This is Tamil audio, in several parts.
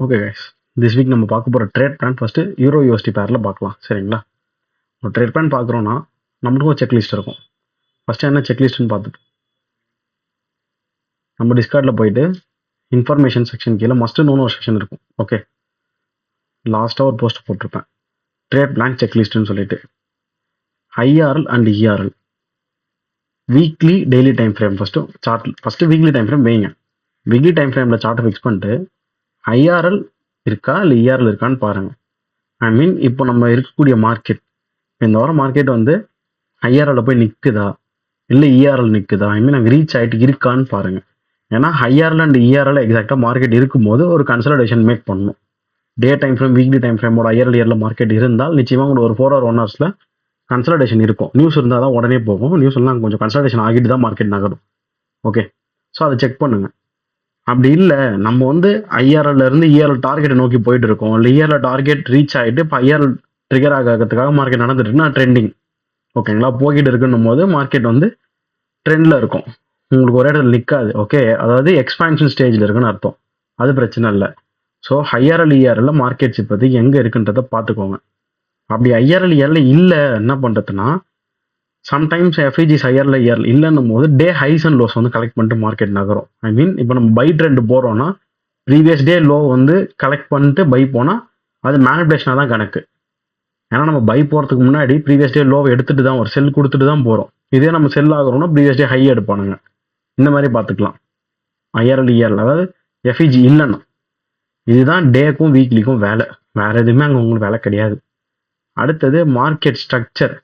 ஓகே கைஸ், திஸ் வீக் நம்ம பார்க்க போகிற trade plan first euro USD பேரில் பார்க்கலாம். சரிங்களா? ஒரு ட்ரேட் பிளான் பார்க்குறோன்னா நம்மளுக்கும் ஒரு செக்லிஸ்ட் இருக்கும். ஃபஸ்ட்டு என்ன செக்லிஸ்ட்னு பார்த்துட்டு நம்ம டிஸ்கார்டில் போயிட்டு இன்ஃபர்மேஷன் செக்ஷன் கீழே மஸ்ட்டு நோன்னு ஒரு செக்ஷன் இருக்கும். ஓகே, லாஸ்ட்டாக ஒரு போஸ்ட் போட்டிருப்பேன், ட்ரேட் பிளான் செக்லிஸ்ட்னு சொல்லிட்டு. IRL and ERL weekly daily time frame first weekly time frame வைங்க. வீக்லி டைம் ஃப்ரேமில் சார்ட்டை ஃபிக்ஸ் பண்ணிட்டு ஐஆர்எல் இருக்கா இல்லை இஆர்எல் இருக்கான்னு பாருங்கள். ஐ மீன் இப்போ நம்ம இருக்கக்கூடிய மார்க்கெட், இந்த வாரம் மார்க்கெட் வந்து ஐஆர்எல்ல போய் நிற்குதா இல்லை இஆர்எல் நிற்குதா, ஐ மீன் அங்கே ரீச் ஆகிட்டு இருக்கான்னு பாருங்கள். ஏன்னா ஐஆர்எல் அண்ட் இஆர்எல் எக்ஸாக்டாக மார்க்கெட் இருக்கும்போது ஒரு கன்சல்டேஷன் மேக் பண்ணணும். Day time frame weekly time ஃப்ரேமோட ஐஆர்எல் இயரில் மார்க்கெட் இருந்தால் நிச்சயமாக உங்களுக்கு ஒரு 4 or 1 hours கன்சல்டேஷன் இருக்கும். நியூஸ் இருந்தால் தான் உடனே போகும். நியூஸ் எல்லாம் கொஞ்சம் கன்சல்டேஷன் ஆகிட்டு தான் மார்க்கெட் நகரும். ஓகே, ஸோ அதை செக் பண்ணுங்கள். அப்படி இல்லை, நம்ம வந்து ஐஆர்எல்ல இருந்து இஆர்எல் டார்கெட்டை நோக்கி போயிட்டு இருக்கோம், இல்லை இஆர்எல் டார்கெட் ரீச் ஆகிட்டு இப்போ ஐஆர்எல் ட்ரிகர் ஆகிறதுக்காக மார்க்கெட் நடந்துட்டு இருக்குன்னா ட்ரெண்டிங். ஓகேங்களா? போய்கிட்டு இருக்குன்னும் போது மார்க்கெட் வந்து ட்ரெண்டில் இருக்கும், உங்களுக்கு ஒரே இடத்துல நிற்காது. ஓகே, அதாவது எக்ஸ்பான்ஷன் ஸ்டேஜில் இருக்குன்னு அர்த்தம். அது பிரச்சனை இல்லை. ஸோ ஐஆர்எல் இஆர்எல்ல மார்க்கெட்ஸ் இப்போதைக்கு எங்கே இருக்குன்றதை பார்த்துக்கோங்க. அப்படி ஐஆர்எல் இஆர்எல் இல்லை என்ன பண்ணுறதுன்னா, சம்டைம்ஸ் எஃப்ஐஜிஸ் ஐஆர்எல் இஆர்எல் இல்லைன்னும் போது டே ஹைஸ் அண்ட் லோஸ் வந்து கலெக்ட் பண்ணிட்டு மார்க்கெட் நகரும். ஐ மீன் இப்போ நம்ம பை ட்ரெண்ட் போகிறோன்னா ப்ரீவியஸ் டே லோ வந்து கலெக்ட் பண்ணிட்டு பை போனால் அது மேனிபுலேஷனாக தான் கணக்கு. ஏன்னா நம்ம பை போகிறதுக்கு முன்னாடி ப்ரீவியஸ் டே லோவை எடுத்துகிட்டு தான் ஒரு செல் கொடுத்துட்டு தான் போகிறோம். இதே நம்ம செல் ஆகிறோம்னா ப்ரீவியஸ் டே ஹை எடுப்பானுங்க. இந்த மாதிரி பார்த்துக்கலாம் ஐஆர்எல் இஆர்எல். அதாவது எஃப்இஜி இல்லைன்னா இதுதான் டேக்கும் வீக்லிக்கும் வேலை, வேறு எதுவுமே அங்கே உங்களுக்கு வேலை கிடையாது. அடுத்தது மார்க்கெட் ஸ்ட்ரக்சர்.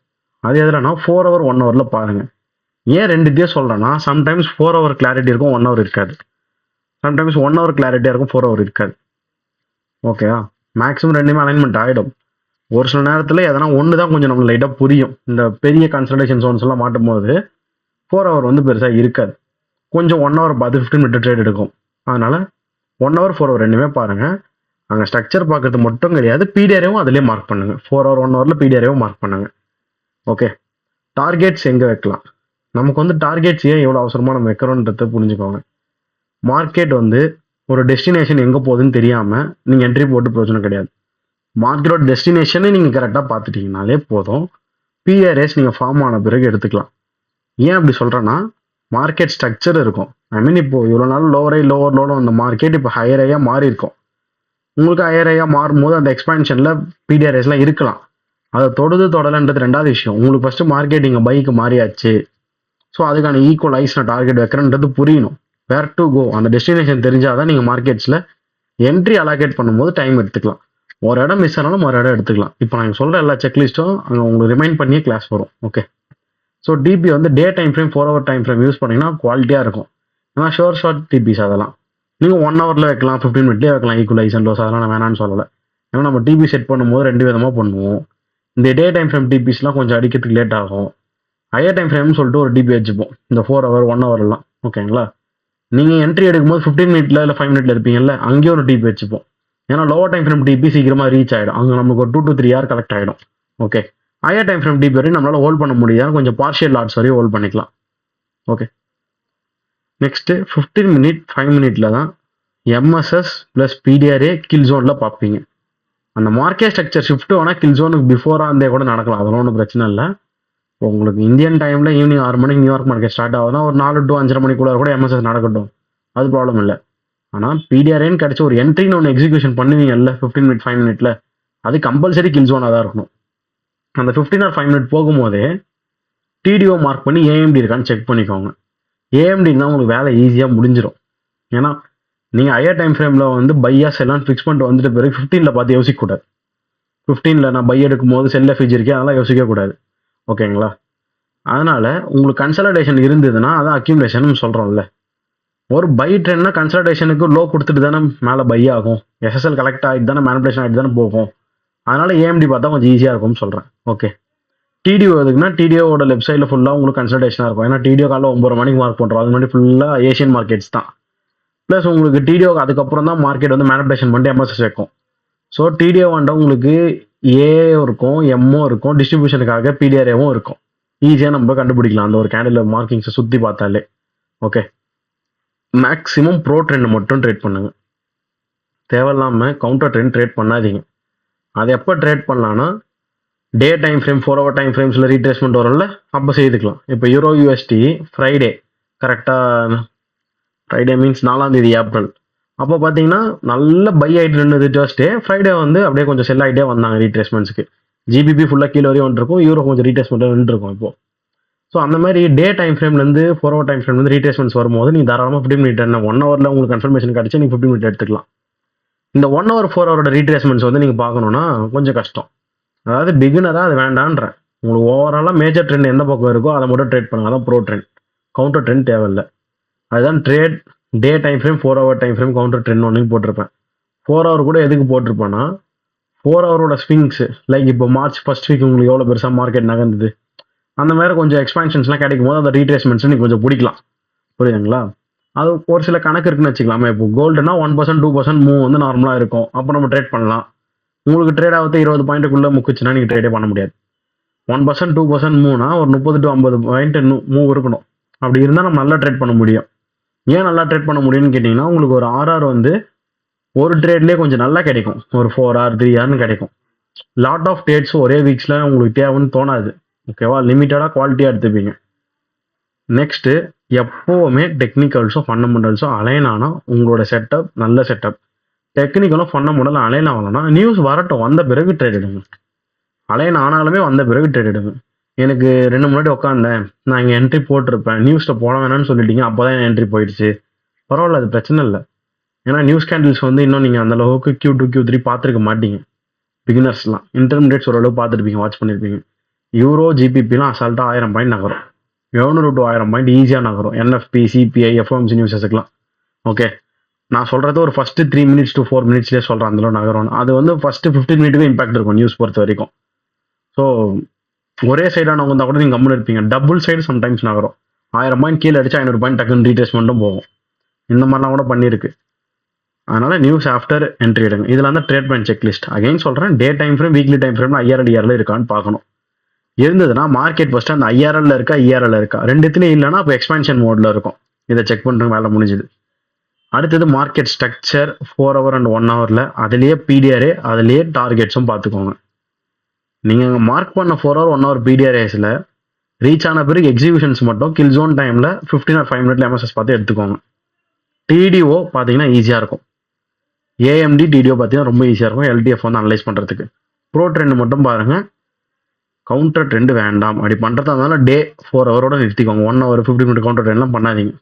அது எதுலன்னா 4 hour 1 hour பாருங்கள். ஏன் ரெண்டுத்தையும் சொல்கிறேன்னா, சம்டைம்ஸ் 4 hour கிளாரிட்டி இருக்கும், 1 hour இருக்காது. சம்டைம்ஸ் 1 hour கிளாரிட்டியாக இருக்கும், 4 hour இருக்காது. ஓகேவா? மேக்ஸிமம் ரெண்டுமே அலைன்மெண்ட் ஆகிடும். ஒரு சில நேரத்தில் எதனா ஒன்று தான் கொஞ்சம் நம்மளுக்கு லைட்டாக புரியும். இந்த பெரிய கன்சல்டேஷன் ஜோன்ஸ் எல்லாம் மாட்டும் போது 4 hour வந்து பெருசாக இருக்காது. கொஞ்சம் 1 hour பார்த்து 15 minute ட்ரேட் எடுக்கும். அதனால் 1 hour 4 hour ரெண்டுமே பாருங்கள். அங்கே ஸ்ட்ரக்சர் பார்க்கறது மட்டும் கிடையாது, பிடிஆரையும் அதிலே மார்க் பண்ணுங்கள். 4 hour 1 hour பிடிஆரையும் மார்க் பண்ணுங்கள். ஓகே, டார்கெட்ஸ் எங்கே வைக்கலாம்? நமக்கு வந்து டார்கெட்ஸ் ஏன் எவ்வளோ அவசரமாக நம்ம வைக்கிறோன்றதை புரிஞ்சுக்கோங்க. மார்க்கெட் வந்து ஒரு டெஸ்டினேஷன் எங்கே போகுதுன்னு தெரியாமல் நீங்கள் என்ட்ரி போட்டு பிரயோஜனம் கிடையாது. மார்க்கெட்டோட டெஸ்டினேஷனை நீங்கள் கரெக்டாக பார்த்துட்டிங்கனாலே போதும். பிஆர்எஸ் நீங்கள் ஃபார்ம் ஆன பிறகு எடுத்துக்கலாம். ஏன் அப்படி சொல்கிறேன்னா, மார்க்கெட் ஸ்ட்ரக்சர் இருக்கும். ஐ மீன் இப்போது இவ்வளோ நாள் லோவர் அந்த மார்க்கெட் இப்போ ஹையரையாக மாறி இருக்கும். உங்களுக்கு ஹையரையாக மாறும்போது அந்த எக்ஸ்பான்ஷனில் பிடிஆர்எஸ்லாம் இருக்கலாம். அதை தொடலைன்றது ரெண்டாவது விஷயம். உங்களுக்கு ஃபஸ்ட்டு மார்க்கெட் இங்கே பைக்கு மாறியாச்சு, ஸோ அதுக்கான ஈக்குவலைஸ் நான் டார்கெட் வைக்கிறேன்றது புரியணும். வேர் டு கோ அந்த டெஸ்டினேஷன் தெரிஞ்சால் தான் நீங்கள் மார்க்கெட்ஸில் என்ட்ரி அலாகேட் பண்ணும்போது டைம் எடுத்துக்கலாம். ஒரு இடம் மிஸ் ஆனாலும் ஒரு இடம் எடுத்துக்கலாம். இப்போ நான் சொல்கிற எல்லா செக்லிஸ்ட்டும் அங்கே உங்களுக்கு ரிமைண்ட் பண்ணியே கிளாஸ் வரும். ஓகே, ஸோ டிபி வந்து டே time frame 4 hour time frame use பண்ணிங்கன்னா குவாலிட்டியாக இருக்கும். ஏன்னா ஷார்ட் டிபிஸ் அதெல்லாம் நீங்கள் 1 hour வைக்கலாம், 15 minute வைக்கலாம். ஈக்குவலைஸ் அண்ட் லோஸ் அதெல்லாம் நான் வேணான்னு சொல்லலை. ஏன்னா நம்ம டிபி செட் பண்ணும்போது 2 விதமாக பண்ணுவோம். இந்த டே டைம் ஃப்ரேம் டிபிஸ்லாம் கொஞ்சம் அடிக்கிறதுக்கு லேட் ஆகும். ஹையர் டைம் ஃப்ரேம்னு சொல்லிட்டு ஒரு டிபி வச்சுப்போம், இந்த 4 hour 1 hour. ஓகேங்களா? நீங்கள் என்ட்ரி எடுக்கும்போது 15 minute இல்லை 5 minute இருப்பீங்கல்ல, அங்கேயும் ஒரு டிபி வச்சுப்போம். ஏன்னா லோவர் டைம் ஃப்ரேம் டிபி சீக்கிரமாக ரீச் ஆகிடும், அங்கே நமக்கு ஒரு 2 to 3 hour கலெக்ட் ஆகிடும். ஓகே, ஹையர் டைம் ஃப்ரேம் டிபி வரையும் நம்மளால் ஹோல்ட் பண்ண முடியாது, கொஞ்சம் பார்ஷியல் லாட்ஸ் வரையும் ஹோல்ட் பண்ணிக்கலாம். ஓகே, நெக்ஸ்ட்டு 15 minute 5 minute தான் எம்எஸ்எஸ் ப்ளஸ் பிடிஆர்ஏ கில் ஜோனில் பார்ப்பீங்க. அந்த மார்க்கெட் ஸ்ட்ரக்சர் ஷிஃப்ட் வேணால் கில் ஜோனுக்கு பிஃபோராக இருந்தே கூட நடக்கலாம், அதெல்லாம் ஒன்றும் பிரச்சனை இல்லை. உங்களுக்கு இந்தியன் டைமில் ஈவினிங் 6 மணிக்கு நியூயார்க் மார்க்கெட் ஸ்டார்ட் ஆகுதுன்னா ஒரு 4 to 5:30 மணிக்குள்ளே கூட எம்எஸ்எஸ் நடக்கட்டும், அது ப்ராப்ளம் இல்லை. ஆனால் பிடிஆர்ஏன்னு கிடச்சி ஒரு என்ட்ரின்னு ஒன்று எக்ஸிக்யூஷன் பண்ணுவீங்கல்ல 15 minute 5 minute, அது கம்பல்சரி கில் ஜோனாக தான் இருக்கணும். அந்த 15 or 5 minute போகும்போதே டிடிஓ மார்க் பண்ணி ஏஎம்டி இருக்கான்னு செக் பண்ணிக்கோங்க. ஏஎம்டின்னா உங்களுக்கு வேலை ஈஸியாக முடிஞ்சிடும். ஏன்னா நீங்கள் ஹையர் டைம் ஃப்ரேமில் வந்து பையாஸ் எல்லாம் ஃபிக்ஸ் பண்ணிட்டு வந்துட்டு பிறகு 15 பார்த்து யோசிக்கக்கூடாது. 15 நான் பை எடுக்கும் போது செல்ல ஃபிஜ் இருக்கேன் அதெல்லாம் யோசிக்கக்கூடாது. ஓகேங்களா? அதனால் உங்களுக்கு கன்சல்டேஷன் இருந்ததுன்னா அதான் அக்யூமுலேஷன் சொல்கிறோம்ல. ஒரு பை ட்ரெண்ட்னா கன்சல்டேஷனுக்கு லோ கொடுத்துட்டு தானே மேலே பை ஆகும், எஸ்எஸ்எல் கலெக்ட் ஆகிட்டு தானே மேனிபுலேஷன் ஆகிட்டு தானே போகும். அதனால் ஏஎம்டி பார்த்தா கொஞ்சம் ஈஸியாக இருக்கும்னு சொல்கிறேன். ஓகே, டிடிஓ எதுக்குன்னா டிடிஓட லெஃப்ட் சைடில் ஃபுல்லாக உங்களுக்கு கன்சல்டேஷனாக இருக்கும். ஏன்னா டிடிஓ காலைல 9 மணிக்கு மார்க் பண்ணுறோம், அது முன்னாடி ஃபுல்லாக ஏஷியன் மார்க்கெட்ஸ் தான். ப்ளஸ் உங்களுக்கு டிடிஓ அதுக்கப்புறம் தான் மார்க்கெட் வந்து மேனிபுலேஷன் பண்ணிட்டு எம்எஸ்எஸ் வைக்கும். ஸோ டிடிஓ வந்துட்டு உங்களுக்கு ஏ இருக்கும், எம்ஓ இருக்கும், டிஸ்ட்ரிபியூஷனுக்காக பிடிஆர்ஏவும் இருக்கும். ஈஸியாக நம்ம கண்டுபிடிக்கலாம் அந்த ஒரு கேண்டில் மார்க்கிங்ஸை சுற்றி பார்த்தாலே. ஓகே, மேக்ஸிமம் ப்ரோ ட்ரெண்ட் மட்டும் ட்ரேட் பண்ணுங்க. தேவையில்லாமல் கவுண்டர் ட்ரெண்ட் பண்ணாதீங்க. அது எப்போ ட்ரேட் பண்ணலான்னா day time frame 4 hour time ஃப்ரேம்ஸில் ரீட்ரேஸ்மெண்ட் வரும்ல, அப்போ செய்துக்கலாம். இப்போ யூரோ யூஎஸ்டி ஃப்ரைடே, கரெக்டாக ஃப்ரைடே மீன்ஸ் 4ஆம் தேதி ஏப்ரல், அப்போ பார்த்தீங்கன்னா நல்ல பை ஆகிட்டு இருந்தது தேர்ஸ்டே. ஃப்ரைடே வந்து அப்படியே கொஞ்சம் செல் ஆகிட்டே வந்தாங்க ரீட்ரேஸ்மெண்ட்ஸ்க்கு. ஜிபிபி ஃபுல்லாக கீழே வரையும் வந்துருக்கும், யூரோ கொஞ்சம் ரீட்ரேஸ்மெண்ட்டாக நின்றுருக்கும் இப்போ. ஸோ அந்த மாதிரி டே டைம் ஃப்ரேம்லேருந்து 4 ஹவர் டைம் ஃப்ரேம்லேருந்து ரீட்ரேஸ்மெண்ட்ஸ் வரும்போது நீங்கள் தாராளமாக 15 மினிட் என்ன 1 ஹவரில் உங்களுக்கு கன்ஃபர்மேஷன் கிடச்சி நீங்கள் 15 மினிட் எடுத்துக்கலாம். இந்த 1 ஹவர் 4 ஹவரோட ரீட்ரேஸ்மெண்ட்ஸ் வந்து நீங்கள் பார்க்கணுன்னா கொஞ்சம் கஷ்டம். அதாவது பிகினராக அது வேண்டான்றேன். உங்களுக்கு ஓவராலாக மேஜர் ட்ரெண்ட் எந்த பக்கம் இருக்கோ அதை மட்டும் ட்ரேட் பண்ணுங்க. அதான் ப்ரோ ட்ரெண்ட். கவுண்டர் ட்ரெண்ட் தேவையில்லை. அதுதான் trade day time frame 4 hour time frame counter trend ஒன்று போட்டிருப்பேன். 4 ஹவர் கூட எதுக்கு போட்டிருப்பேன்னா 4 ஹவரோட ஸ்விங்ஸ் லைக் இப்போ மார்ச் ஃபர்ஸ்ட் வீக் உங்களுக்கு எவ்வளோ பெருசாக மார்க்கெட் நகர்ந்தது, அந்த மாதிரி கொஞ்சம் எக்ஸ்பான்ஷன்ஸ்லாம் கிடைக்கும் போது அந்த ரீட்ரேஸ்மெண்ட்ஸ் நீங்கள் கொஞ்சம் பிடிக்கலாம். புரியுதுங்களா? அது ஒரு சில கணக்கு இருக்குன்னு வச்சுக்கலாமே. இப்போ கோல்டுனா 1% 2% மூவ் வந்து நார்மலாக இருக்கும், அப்போ நம்ம ட்ரேட் பண்ணலாம். உங்களுக்கு ட்ரேட் ஆகுது 20 பாயிண்ட்டுக்குள்ளே முக்குச்சுன்னா நீங்கள் ட்ரேடே பண்ண முடியாது. 1% 2% மூவ்னா ஒரு 30 to 50 பாயிண்ட் மூவ் இருக்கணும். அப்படி இருந்தால் நம்ம நல்லா ட்ரேட் பண்ண முடியும். ஏன் நல்லா ட்ரேட் பண்ண முடியும்னு கேட்டிங்கன்னா உங்களுக்கு ஒரு ஆர்ஆர் வந்து ஒரு ட்ரேட்லேயே கொஞ்சம் நல்லா கிடைக்கும். ஒரு 4 hour 3 hourனு கிடைக்கும். லாட் ஆஃப் ட்ரேட்ஸ் ஒரே வீக்ஸில் உங்களுக்கு தேவைன்னு தோணாது. ஓகேவா? லிமிட்டடாக குவாலிட்டியாக எடுத்துப்பீங்க. நெக்ஸ்ட்டு எப்போவுமே டெக்னிக்கல்ஸும் ஃபண்டமெண்டல்ஸும் அலைன் ஆனால் உங்களோட செட்டப் நல்ல செட்டப். டெக்னிக்கலும் ஃபண்டமெண்டல் அலைன் ஆகலைன்னா நியூஸ் வரட்டும், வந்த பிறகு ட்ரேட் எடுங்க. அலைன் ஆனாலுமே வந்த பிறகு ட்ரேட் எடுங்க. எனக்கு 2 முன்னாடி உட்காந்தேன், நான் இங்கே என்ட்ரி போட்டிருப்பேன், நியூஸில் போட வேணாம்னு சொல்லிட்டீங்க, அப்போ தான் என் என்ட்ரி போயிடுச்சு. பரவாயில்ல, அது பிரச்சனை இல்லை. ஏன்னா நியூஸ் கேண்டில்ஸ் வந்து இன்னும் நீங்கள் அந்தளவுக்கு Q2 Q3 பார்த்துருக்க மாட்டீங்க. பிகினர்ஸ்லாம் இன்டர்மீடியேட்ஸ் ஓரளவு பார்த்துருப்பீங்க, வாட்ச் பண்ணியிருப்பீங்க. யூரோ ஜிபிபிலாம் அசால்ட்டாக 1000 பாயிண்ட் நகரும். 700 to 1000 பாயிண்ட் ஈஸியாக நகரும். என்எஃப்பி சிபிஐ எஃப்எம்சி நியூஸஸுக்கெலாம். ஓகே, நான் சொல்கிறது ஒரு ஃபஸ்ட்டு 3 minutes to 4 minutesலேயே சொல்கிறேன் அந்தளவு நகரும். அது வந்து ஃபஸ்ட்டு 15 மினிட்டுக்கு இம்பாக்ட் இருக்கும் நியூஸ் பொறுத்த வரைக்கும். ஸோ ஒரே சைடானவங்க இருந்தால் கூட நீங்கள் கம்முன்னு இருப்பீங்க. டபுள் சைடு சம்டைம்ஸ் நகரும். 1000 பாயிண்ட் கீழே அடிச்சு 500 பாயிண்ட் டக்குன்னு ரீட்ரேஸ்மெண்ட்டும் போகும். இந்த மாதிரிலாம் கூட பண்ணியிருக்கு. அதனால் நியூஸ் ஆஃப்டர் என்ட்ரி எடுங்க. இதில் வந்து ட்ரேட் பிளான் செக்லிஸ்ட் அகைன் சொல்கிறேன். டே time frame weekly time frame IRL இருக்கான்னு பார்க்கணும். இருந்ததுன்னா மார்க்கெட் ஃபஸ்ட்டு அந்த IRL இருக்கா ERL இருக்கா, ரெண்டுத்துலேயும் இல்லைன்னா அப்போ எக்ஸ்பான்ஷன் மோடில் இருக்கும். இதை செக் பண்ணுறதுக்கு வேலை முடிஞ்சுது. அடுத்தது மார்க்கெட் ஸ்ட்ரக்சர் 4 hour and 1 hourல அதுலேயே PDRA அதுலேயே டார்கெட்ஸும் பார்த்துக்கோங்க. நீங்கள் மார்க் பண்ண 4 hour 1 hour PDRAஸில் ரீச் ஆன பிறகு எக்ஸிபிஷன்ஸ் மட்டும் கில் ஜோன் டைமில் 15 or 5 minutes MSS பார்த்து எடுத்துக்கோங்க. TDO பார்த்தீங்கன்னா ஈஸியாக இருக்கும். AMD TDO பார்த்தீங்கன்னா ரொம்ப ஈஸியாக இருக்கும் LTF வந்து அனலைஸ் பண்ணுறதுக்கு. ப்ரோ ட்ரெண்ட் மட்டும் பாருங்கள். கவுண்டர் ட்ரெண்ட் வேண்டாம். அப்படி பண்ணுறதா இருந்தாலும் டே 4 ஹவரோட நிறுத்திக்கோங்க. 1 hour 50 minute கவுண்டர் ட்ரெண்ட்லாம் பண்ணாதீங்க.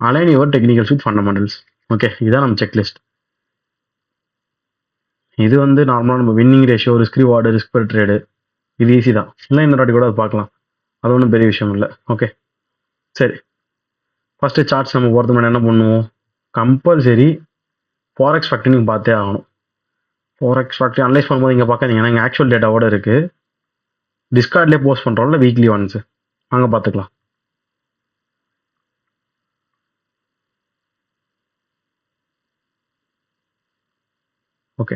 Align your technicals with fundamentals. Okay, இதான் நம்ம செக்லிஸ்ட். இது வந்து நார்மலாக நம்ம winning ratio, risk reward, risk per trade, இது ஈஸி தான். இல்லை இன்னொரு வாட்டி கூட அது பார்க்கலாம், அது ஒன்றும் பெரிய விஷயம் இல்லை. ஓகே சரி, ஃபஸ்ட்டு சார்ட்ஸ் நம்ம போகிறது முன்னாடி என்ன பண்ணுவோம், கம்பல்சரி ஃபாரெக்ஸ் ஃபேக்டரி நீங்கள் பார்த்தே ஆகணும். ஃபாரெக்ஸ் ஃபேக்டரி அனலைஸ் பண்ணும்போது இங்கே பார்க்காதீங்கன்னா இங்கே ஆக்சுவல் டேட்டாவோட இருக்குது. டிஸ்கார்ட்லேயே போஸ்ட் பண்ணுறோம்ல வீக்லி ஒன்ஸு, அங்கே பார்த்துக்கலாம். Okay,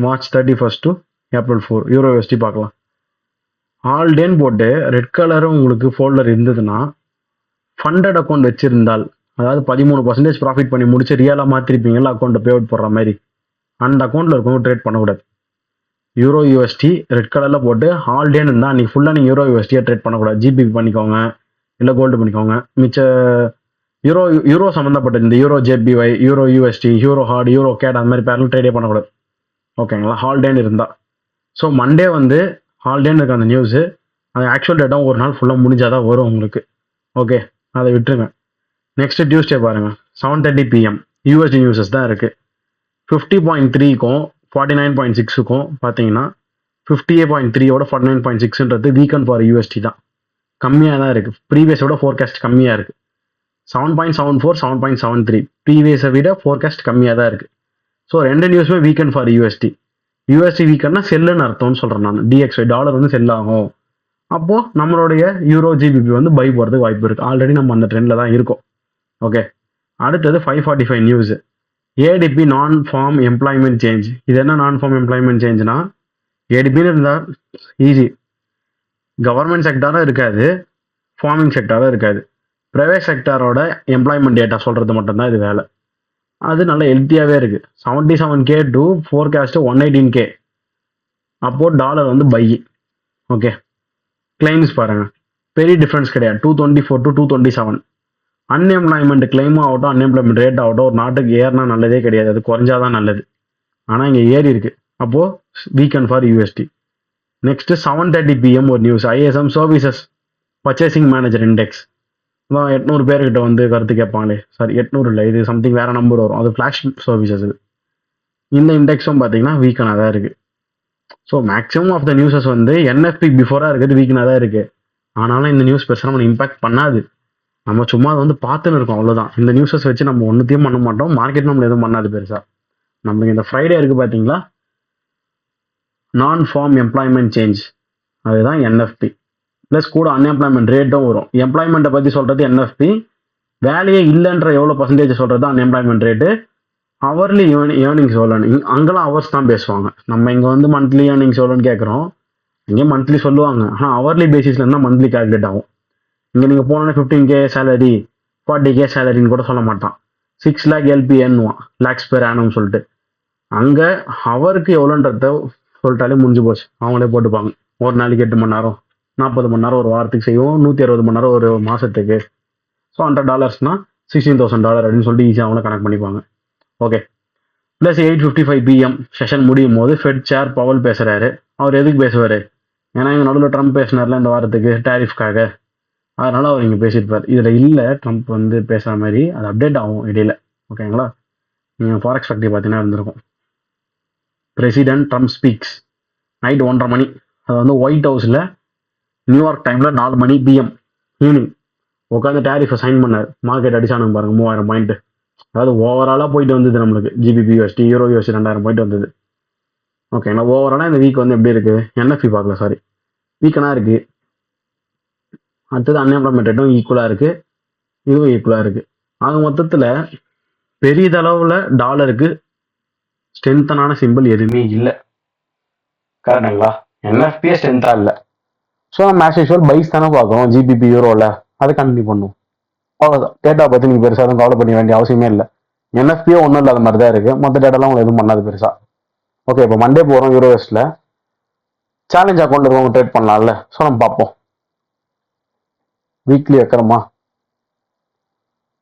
March 31st to April 4 euro USD பார்க்கலாம். ஆல் டேன்னு போட்டு ரெட் கலரும் உங்களுக்கு ஃபோல்டர் இருந்ததுன்னா ஃபண்டட் அக்கௌண்ட் வச்சுருந்தால், அதாவது 13% ப்ராஃபிட் பண்ணி முடிச்சு ரியலாக மாற்றிருப்பீங்களா அக்கௌண்ட்டை பே அவுட் போடுற மாதிரி, அந்த அக்கௌண்ட்டில் இருக்கவங்க ட்ரேட் பண்ணக்கூடாது. யூரோ USD ரெட் கலரில் போட்டு ஆல் டேன்னு இருந்தால் அன்றைக்கி ஃபுல்லாக நீங்கள் யூரோ USD ட்ரேட் பண்ணக்கூடாது. ஜிபிபி பண்ணிக்கோங்க, இல்லை கோல்டு பண்ணிக்கோங்க. மிச்ச யூரோ சம்மந்தப்பட்ட இந்த euro JPY, euro USD, euro ஹார்ட், யூரோ கேட் அந்த மாதிரி பேரில் ட்ரேடே பண்ணக்கூடாது. ஓகேங்களா? ஹால்டேன்னு இருந்தால். ஸோ மண்டே வந்து ஹால்டேன்னு இருக்க அந்த நியூஸு, அது ஆக்சுவல் டேட்டாவும் ஒரு நாள் ஃபுல்லாக முடிஞ்சால் தான் வரும் உங்களுக்கு. ஓகே, அதை விட்டுருங்க. நெக்ஸ்ட்டு டியூஸ்டே பாருங்கள், 7:30 PM USD நியூஸஸ் தான் இருக்குது. 50.3க்கும் 49.6க்கும் பார்த்தீங்கன்னா 58.3யோட 49.6ன்றது வீக்கன் ஃபார் USD தான், கம்மியாக தான் இருக்குது. ப்ரீவியஸோட ஃபோர்காஸ்ட் கம்மியாக இருக்குது. 7.74 7.73 ப்ரீவியஸை விட ஃபோர்காஸ்ட் கம்மியாக தான் இருக்குது. ஸோ ரெண்டு நியூஸுமே வீக்கன் ஃபார் USD. வீக்கன்னா செல்லுன்னு அர்த்தம்னு சொல்கிறேன் நான். DXY டாலர் வந்து செல் ஆகும். அப்போது நம்மளுடைய யூரோ GBP வந்து பை போகிறதுக்கு வாய்ப்பு இருக்குது. ஆல்ரெடி நம்ம அந்த ட்ரெண்டில் தான் இருக்கோம். ஓகே, அடுத்தது 5:45 நியூஸு, ADP நான் ஃபார்ம் எம்ப்ளாய்மெண்ட் சேஞ்ச். இது என்ன நான் ஃபார்ம் எம்ப்ளாய்மெண்ட் சேஞ்சுனா, ADPன்னு இருந்தால் ஈஸி, கவர்மெண்ட் செக்டாரும் இருக்காது, ஃபார்மிங் செக்டாரும் இருக்காது, ப்ரைவேட் செக்டாரோட எம்ப்ளாய்மெண்ட் டேட்டா சொல்கிறது மட்டும்தான் இது வேலை. அது நல்ல ஹெல்த்தியாகவே இருக்குது. 77K to forecast 118K. அப்போது டாலர் வந்து பை. ஓகே, கிளைம்ஸ் பாருங்கள், பெரிய டிஃப்ரென்ஸ் கிடையாது. 224 டு 227. அன்எம்ப்ளாய்மெண்ட் கிளைமும் ஆகட்டும், அன்எம்ப்ளாய்மெண்ட் ரேட் ஆகட்டும், ஒரு நாட்டுக்கு ஏறினா நல்லதே கிடையாது, அது குறைஞ்சாதான் நல்லது. ஆனால் இங்கே ஏறி இருக்கு. அப்போது weekend for USD. Next 7:30 PM ஒரு news, ISM services purchasing manager index. 800 பேர்கிட்ட வந்து கருத்து கேட்பாங்களே, சாரி 800 இல்லை, இது சம்திங் வேற நம்பர் வரும், அது ஃபிளாஷ் சர்வீசஸ். இது இந்த இண்டெக்ஸும் பார்த்தீங்கன்னா வீக்கனாக தான் இருக்குது. So maximum of the newses வந்து என்எஃப்பி பிஃபோராக இருக்கிறது வீக்கனாக தான் இருக்குது. ஆனாலும் இந்த நியூஸ் பெருசாக நம்ம இம்பாக்ட் பண்ணாது. நம்ம சும்மா அதை வந்து பார்த்துன்னு இருக்கோம், அவ்வளோதான். இந்த நியூஸஸ் வச்சு நம்ம ஒன்றுத்தையும் பண்ண மாட்டோம், மார்க்கெட் நம்மள எதுவும் பண்ணாது பெருசாக. நம்மளுக்கு இந்த ஃப்ரைடே இருக்குது பார்த்தீங்களா, நான் ஃபார்ம் எம்ப்ளாய்மெண்ட் சேஞ்ச், அதுதான் என்எஃப்பி. ப்ளஸ் கூட அன்எம்ப்ளாய்மெண்ட் ரேட்டும் வரும். எம்ப்ளாய்மெண்ட்டை பற்றி சொல்கிறது என்எஃப்பி, வேலையே இல்லைன்ற எவ்வளோ பர்சன்டேஜ் சொல்கிறது அன்எம்ப்ளாய்மெண்ட் ரேட்டு. ஹவர்லி ஏர்னிங்ஸ் எவ்வளோன்னு அங்கெல்லாம் ஹவர்ஸ் தான் பேசுவாங்க. நம்ம இங்கே வந்து மந்த்லி ஏர்னிங்ஸ் எவ்வளோன்னு கேட்குறோம், இங்கே மந்த்லி சொல்லுவாங்க. ஆனால் ஹவர்லி பேசிஸில் இருந்தால் மந்த்லி கால்குலேட் ஆகும். இங்கே நீங்கள் போனோன்னே 15K சேலரி, 40K சேலரின்னு கூட சொல்ல மாட்டான், 6 lakh LPNவான், லேக்ஸ் பேர் ஆனும் சொல்லிட்டு. அங்கே ஹவருக்கு எவ்வளோன்றத சொல்லிட்டாலே முடிஞ்சு போச்சு, அவங்களே போட்டுப்பாங்க. ஒரு நாளைக்கு 8 மணி நேரம், 40 மணி நேரம் ஒரு வாரத்துக்கு செய்வோம், 160 மணி நேரம் ஒரு மாதத்துக்கு. ஸோ $100 $16,000 அப்படின்னு சொல்லிட்டு ஈஸியாக அவங்கள கனெக்ட் பண்ணிப்பாங்க. ஓகே, ப்ளஸ் 8:55 PM செஷன் முடியும் போது ஃபெட் சேர் பவல் பேசுகிறாரு. அவர் எதுக்கு பேசுவார்? ஏன்னா இங்கே நடுவில் ட்ரம்ப் பேசினார்ல இந்த வாரத்துக்கு டேரிஃப்காக, அதனால் அவர் இங்கே பேசியிருப்பார். இதில் இல்லை ட்ரம்ப் வந்து பேசுகிற மாதிரி, அது அப்டேட் ஆகும் இடையில. ஓகேங்களா, நீங்கள் ஃபாரெக்ஸ் ஃபேக்டரி பார்த்தீங்கன்னா இருந்திருக்கும். பிரசிடென்ட் ட்ரம்ப் ஸ்பீக்ஸ் நைட் 1:30 மணி, அது வந்து ஒயிட் ஹவுஸில் நியூயார்க் டைமில் 4 மணி PM ஈவினிங் உட்காந்து டேரிஃபை சைன் பண்ணார். மார்க்கெட் அடிச்சானுங்க பாருங்கள், 3000 பாயிண்ட். அதாவது ஓவராலாக போயிட்டு வந்தது நம்மளுக்கு. GBP USD, euro USD 2000 point வந்தது. ஓகேங்களா, ஓவராலாக இந்த வீக் வந்து எப்படி இருக்குது, என்எஃப்பி பார்க்கல, சாரி வீக்கனாக இருக்குது. அடுத்தது அன்எம்ப்ளாய்மெண்ட் ரேட்டும் ஈக்குவலாக இருக்குது, இதுவும் ஈக்குவலாக இருக்குது. ஆக மொத்தத்தில் பெரிதளவில் டாலருக்கு ஸ்ட்ரென்த்தனான சிம்பிள் எதுவுமே இல்லை. கரெக்டுங்களா, என்எஃப்பியே ஸ்ட்ரென்த்தாக இல்லை. ஸோ நம்ம ஆஸ் யூஷுவல் பைஸ் தானே பார்க்குறோம் GBP யூரோவில், அதை கண்டினியூ பண்ணுவோம். அவ்வளோதான். டேட்டா பற்றி நீங்கள் பெருசாக எதுவும் கவலை பண்ண வேண்டிய அவசியமே இல்லை. என்எஃப்பியே ஒன்றும் இல்லாத மாதிரி தான் இருக்குது, மற்ற டேட்டாலாம் உங்களுக்கு எதுவும் பண்ணாது பெருசாக. ஓகே, இப்போ மண்டே போகிறோம், யூரோ வெஸ்ட்டில் சேலஞ்ச் அக்கௌண்ட் இருக்கவங்க ட்ரேட் பண்ணலாம்ல. ஸோ நம்ம பார்ப்போம். வீக்லி வைக்கிறோமா,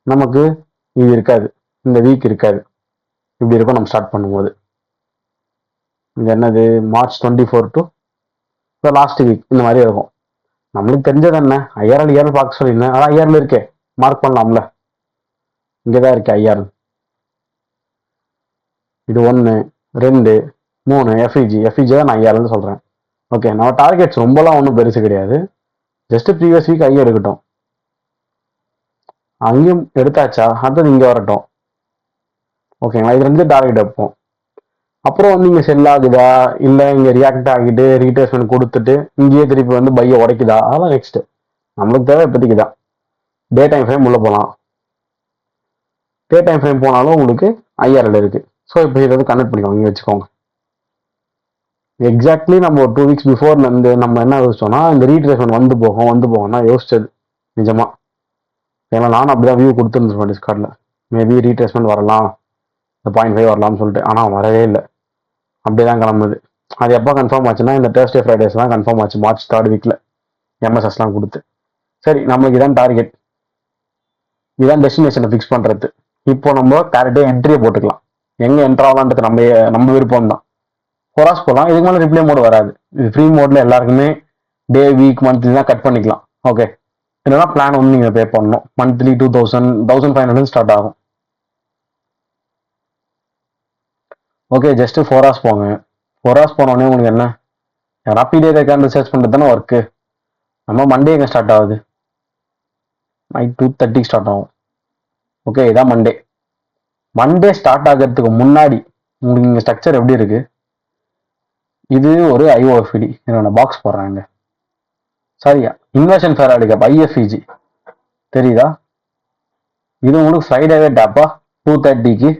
நமக்கு இது இருக்காது, இந்த வீக் இருக்காது, இப்படி இருக்கும் நம்ம ஸ்டார்ட் பண்ணும்போது. இது என்னது, March 24 டு லாஸ்ட் வீக் இந்த மாதிரி இருக்கும். நம்மளுக்கு தெரிஞ்சது என்ன, IRL பார்க்க சொல்லியிருந்தேன், அதான் IRL இருக்கே, மார்க் பண்ணலாம்ல. இங்கே தான் இருக்கு IRL. இது 1 2 3 FEG தான் நான் IRL சொல்கிறேன். ஓகே, நம்ம டார்கெட்ஸ் ரொம்பலாம் ஒன்றும் பெருசு கிடையாது, ஜஸ்ட் ப்ரீவியஸ் வீக் ஐயா எடுக்கட்டும், அங்கேயும் எடுத்தாச்சா, அடுத்தது இங்கே வரட்டும். ஓகேங்களா, இது 2 டார்கெட் வைப்போம். அப்புறம் வந்து இங்கே செல் ஆகுதா, இல்லை இங்கே ரியாக்ட் ஆகிட்டு ரீட்ரேஸ்மெண்ட் கொடுத்துட்டு இங்கேயே திருப்பி வந்து பையை உடைக்குதா, அதெல்லாம் நெக்ஸ்ட். நம்மளுக்கு தேவை இப்போதைக்கு தான். டே டைம் ஃப்ரேம் உள்ள போகலாம். டே டைம் ஃப்ரேம் போனாலும் உங்களுக்கு IRL இருக்குது. ஸோ இப்போ இதை வந்து கனெக்ட் பண்ணிக்கோங்க, இங்கே வச்சுக்கோங்க. எக்ஸாக்ட்லி நம்ம ஒரு 2 வீக்ஸ் பிஃபோர்லேருந்து நம்ம என்ன யோசிச்சோம்னா, இந்த ரீட்ரேஸ்மெண்ட் வந்து போகும்னா யோசிச்சது நிஜமா. ஏன்னா நானும் அப்படிதான் வியூ கொடுத்துருந்துருப்பேன் டிஸ்கார்டில், மேபி ரீட்ரேஸ்மெண்ட் வரலாம், இந்த 0.5 வரலாம்னு சொல்லிட்டு. ஆனால் வரவே இல்லை, அப்படியே தான் கிளம்புது. அது எப்போ கன்ஃபார்ம் ஆச்சுன்னா இந்த Thursday Fridays தான் கன்ஃபார்ம் ஆச்சு, March 3rd வீக்கில் MSSலாம் கொடுத்து. சரி, நம்மளுக்கு இதான் டார்கெட், இதான் டெஸ்டினேஷனை ஃபிக்ஸ் பண்ணுறது. இப்போ நம்ம கரெக்டாக என்ட்ரியை போட்டுக்கலாம், எங்கே என்ட்ரு ஆகலான்றது நம்ம விருப்பம் தான். ஃபோராஸ் போகலாம், இதுக்கு மேலே ரிப்ளே மோடு வராது. இது ஃப்ரீ மோடில் எல்லாருக்குமே டே வீக் மந்த்லி தான் கட் பண்ணிக்கலாம். ஓகே, இல்லைனா பிளான் வந்து நீங்கள் பே பண்ணணும். மந்த்லி 2000 1500 ஸ்டார்ட் ஆகும். ஓகே, ஜஸ்ட் ஃபோராஸ் போங்க. ஃபோராஸ் போனோடனே உங்களுக்கு என்ன, ராப்பிடே ரெக்கார்டு ரிசர்ச் பண்ணுறது தானே ஒர்க்கு. நம்ம மண்டே எங்கே ஸ்டார்ட் ஆகுது, நைட் 2:30 ஸ்டார்ட் ஆகும். ஓகே, இதான் மண்டே ஸ்டார்ட் ஆகிறதுக்கு முன்னாடி உங்களுக்கு இங்கே ஸ்ட்ரக்சர் எப்படி இருக்கு, இது ஒரு IOFD, என்னோட பாக்ஸ் போடுறாங்க. சரியா, இன்வெர்ஷன் ஃபேராட் கேப் IFEG தெரியுதா, இது உங்களுக்கு ஃப்ரைடேவே டேப்பா 2:30க்கு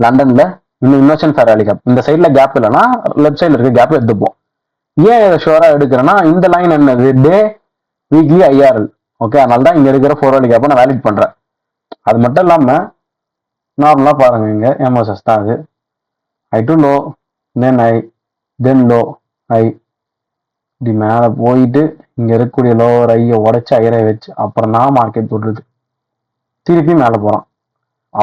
லண்டன்ல. இன்னும் இன்வெர்ஷன் ஃபேராட் கேப் இந்த சைடில் கேப் இல்லைன்னா லெஃப்ட் சைடில் இருக்க கேப் எடுத்துப்போம். ஏன் இதை ஷுவராக எடுக்கிறேன்னா, இந்த லைன் என்னது, டே வீக்லி IRL. ஓகே, அதனால தான் இங்கே இருக்கிற 4 கேப்பை நான் வேலிட் பண்ணுறேன். அது மட்டும் இல்லாமல் நார்மலாக பாருங்க, இங்கே எம்எஸ்எஸ் தான் அது. High to low, then high, then low, high, இப்படி மேலே போயிட்டு இங்கே இருக்கக்கூடிய லோவர் ஐயை உடச்சி ஐயரை வச்சு அப்புறம் நான் மார்க்கெட் தொடுறது, திருப்பி மேலே போகிறான்.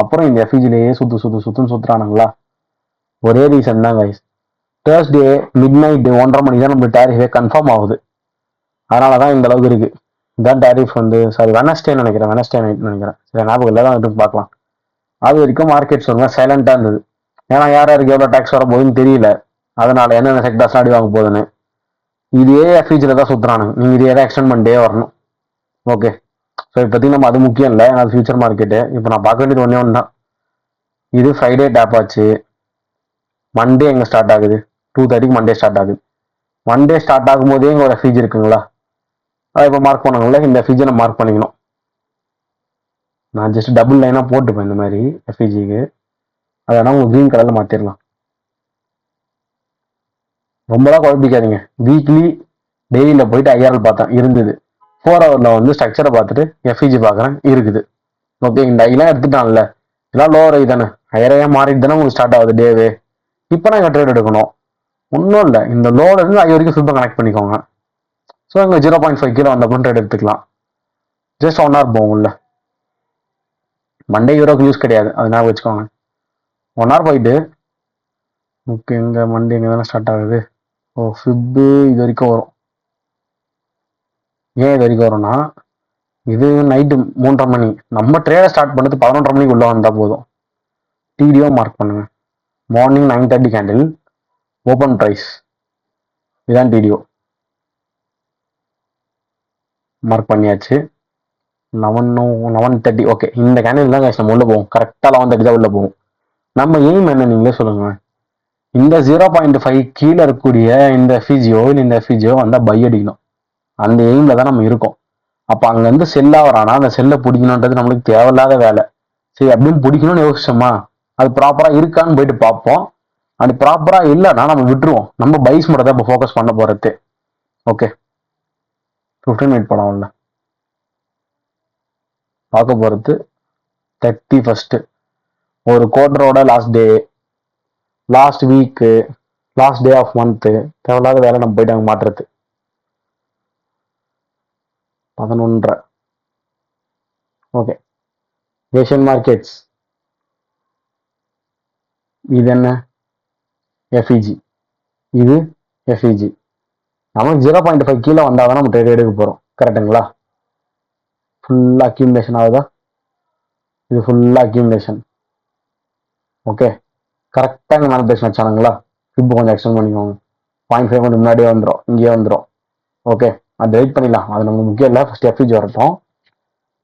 அப்புறம் இந்த எஃபிஜிலேயே சுற்றுன்னு சுற்றுறானுங்களா. ஒரே ரீசன் தான் கைஸ், தேர்ஸ்டே மிட் நைட்டு 1:30 மணிக்கு தான் நம்மளுக்கு டேரிஃபே கன்ஃபார்ம் ஆகுது. அதனால தான் இந்த அளவுக்கு இருக்குது. இதான் டேரிஃப் வந்து, சாரி வெனஸ்டே நினைக்கிறேன், வெனஸ்டே நைட் நினைக்கிறேன், சரி ஞாபகம் இல்லை தான் பார்க்கலாம். அது வரைக்கும் மார்க்கெட் சொல்லுங்க சைலண்டாக இருந்தது. ஏன்னா யார் யாருக்கு எவ்வளோ டேக்ஸ் வர போகுதுன்னு தெரியல. அதனால என்னென்ன செக்டார்ஸ்லாம் அடி வாங்க போகுதுன்னு இதே எஃபிஜியில் தான் சுற்றுறானுங்க. நீங்கள் இதே தான் எக்ஸ்டெண்ட் பண்ணிட்டே வரணும். ஓகே, ஸோ இப்போதைக்கு நம்ம அது முக்கியம் இல்லை, ஏன்னா அது ஃபியூச்சர் மார்க்கெட்டு. இப்போ நான் பார்க்க வேண்டியது ஒன்றே ஒன்று தான். இது ஃப்ரைடே டேப் ஆச்சு. மண்டே எங்கே ஸ்டார்ட் ஆகுது? 2:30 மண்டே ஸ்டார்ட் ஆகுது. மண்டே ஸ்டார்ட் ஆகும்போதே இங்கே ஒரு எஃபிஜி இருக்குங்களா, அதை இப்போ மார்க் பண்ணுங்களா. இந்த எஃபிஜி நான் மார்க் பண்ணிக்கணும். நான் ஜஸ்ட் டபுள் லைனாக போட்டுப்பேன் இந்த மாதிரி எஃபிஜிக்கு. அதனால் உங்களுக்கு க்ரீன் கலரில் மாற்றிடலாம். ரொம்பலாம் குழப்பிக்காதீங்க. வீக்லி டெய்லியில் போயிட்டு ஐஆர்எல் பார்த்தேன், இருந்தது. 4 ஹவரில் வந்து ஸ்ட்ரக்சரை பார்த்துட்டு எஃப்இஜி பார்க்குறேன், இருக்குது. ஓகே, இந்த ஐலாம் எடுத்துட்டான்ல, இதெல்லாம் லோவர் ஐ தானே, ஹையரையாக மாறிட்டு தானே உங்களுக்கு ஸ்டார்ட் ஆகுது டேவே. இப்போ நான் இங்கே ட்ரேட் எடுக்கணும், ஒன்றும் இல்லை. இந்த லோடு இருந்து ஐ வரைக்கும் சுத்தம் கனெக்ட் பண்ணிக்கோங்க. ஸோ இங்கே 0.5 கீழே வந்தப்போ ட்ரேட் எடுத்துக்கலாம். ஜஸ்ட் 1 ஹவர் போகும். இல்லை மண்டே யூரோக்கு யூஸ் கிடையாது, அதனால வச்சுக்கோங்க. 1 ஹவர் போயிட்டு, ஓகே இங்கே மண்டே இங்கே தானே ஸ்டார்ட் ஆகுது. ஓ ஃபிப்பு இது வரைக்கும் வரும். ஏன் இது வரைக்கும் வரும்னா, இது நைட்டு 3:30 மணி, நம்ம ட்ரேடை ஸ்டார்ட் பண்ணது 11:30 மணிக்கு உள்ள வந்தால் போதும். டிடிஓ மார்க் பண்ணுங்க. மார்னிங் 9:30 கேண்டில் ஓப்பன் ப்ரைஸ், இதுதான் டிடிஓ மார்க் பண்ணியாச்சு. 11:30. ஓகே, இந்த கேண்டில் தான் நம்ம உள்ள போகும். கரெக்டாக 11:30 தான் உள்ள போகும். நம்ம எய்ம் என்ன நீங்களே சொல்லுங்க. இந்த 0.5 கீழே இருக்கக்கூடிய இந்த எஃபிஜியோ இல்லை இந்த எஃபிஜியோ வந்தால் பை அடிக்கணும். அந்த எய்மில் தான் நம்ம இருக்கோம். அப்போ அங்கேருந்து செல்லாக வரானா அந்த செல்லை பிடிக்கணுன்றது நம்மளுக்கு தேவையில்லாத வேலை. சரி அப்படின்னு பிடிக்கணும்னு யோசிச்சோமா, அது ப்ராப்பராக இருக்கான்னு போயிட்டு பார்ப்போம். அது ப்ராப்பராக இல்லைன்னா நம்ம விட்டுருவோம். நம்ம பைஸ் மட்டும் தான் இப்போ ஃபோக்கஸ் பண்ண போகிறது. ஓகே, 15 மினிட் படம் இல்லை பார்க்க போகிறது. 31st ஒரு குவார்டரோட last day, last week, last day of month. தேவையில்லாத வேலை நம்ம போயிட்டு அங்கே மாட்டுறது. 11:30. Okay, Asian markets. இது என்ன? எஃப்இஜி. இது எஃப்இஜி. நமக்கு 0.5 கீழே வந்தால் தான் நம்ம ட்ரேட் எடுக்க போகிறோம். கரெக்டுங்களா? ஃபுல்லாக அக்யூமுலேஷன் ஆகுதா? இது ஃபுல்லாக அக்யூமுலேஷன். ஓகே, கரெக்டாக இங்கே மேனிபுலேஷன் வச்சானுங்களா. இப்போ கொஞ்சம் எக்ஸ்டெண்ட் பண்ணிக்கோங்க. 0.5 கொஞ்சம் முன்னாடியே வந்துடும், இங்கேயே வந்துடும். ஓகே, அது வெயிட் பண்ணிடலாம், அது நமக்கு முக்கியம் இல்லை. ஃபர்ஸ்ட் எஃப்இஜி வரட்டும்.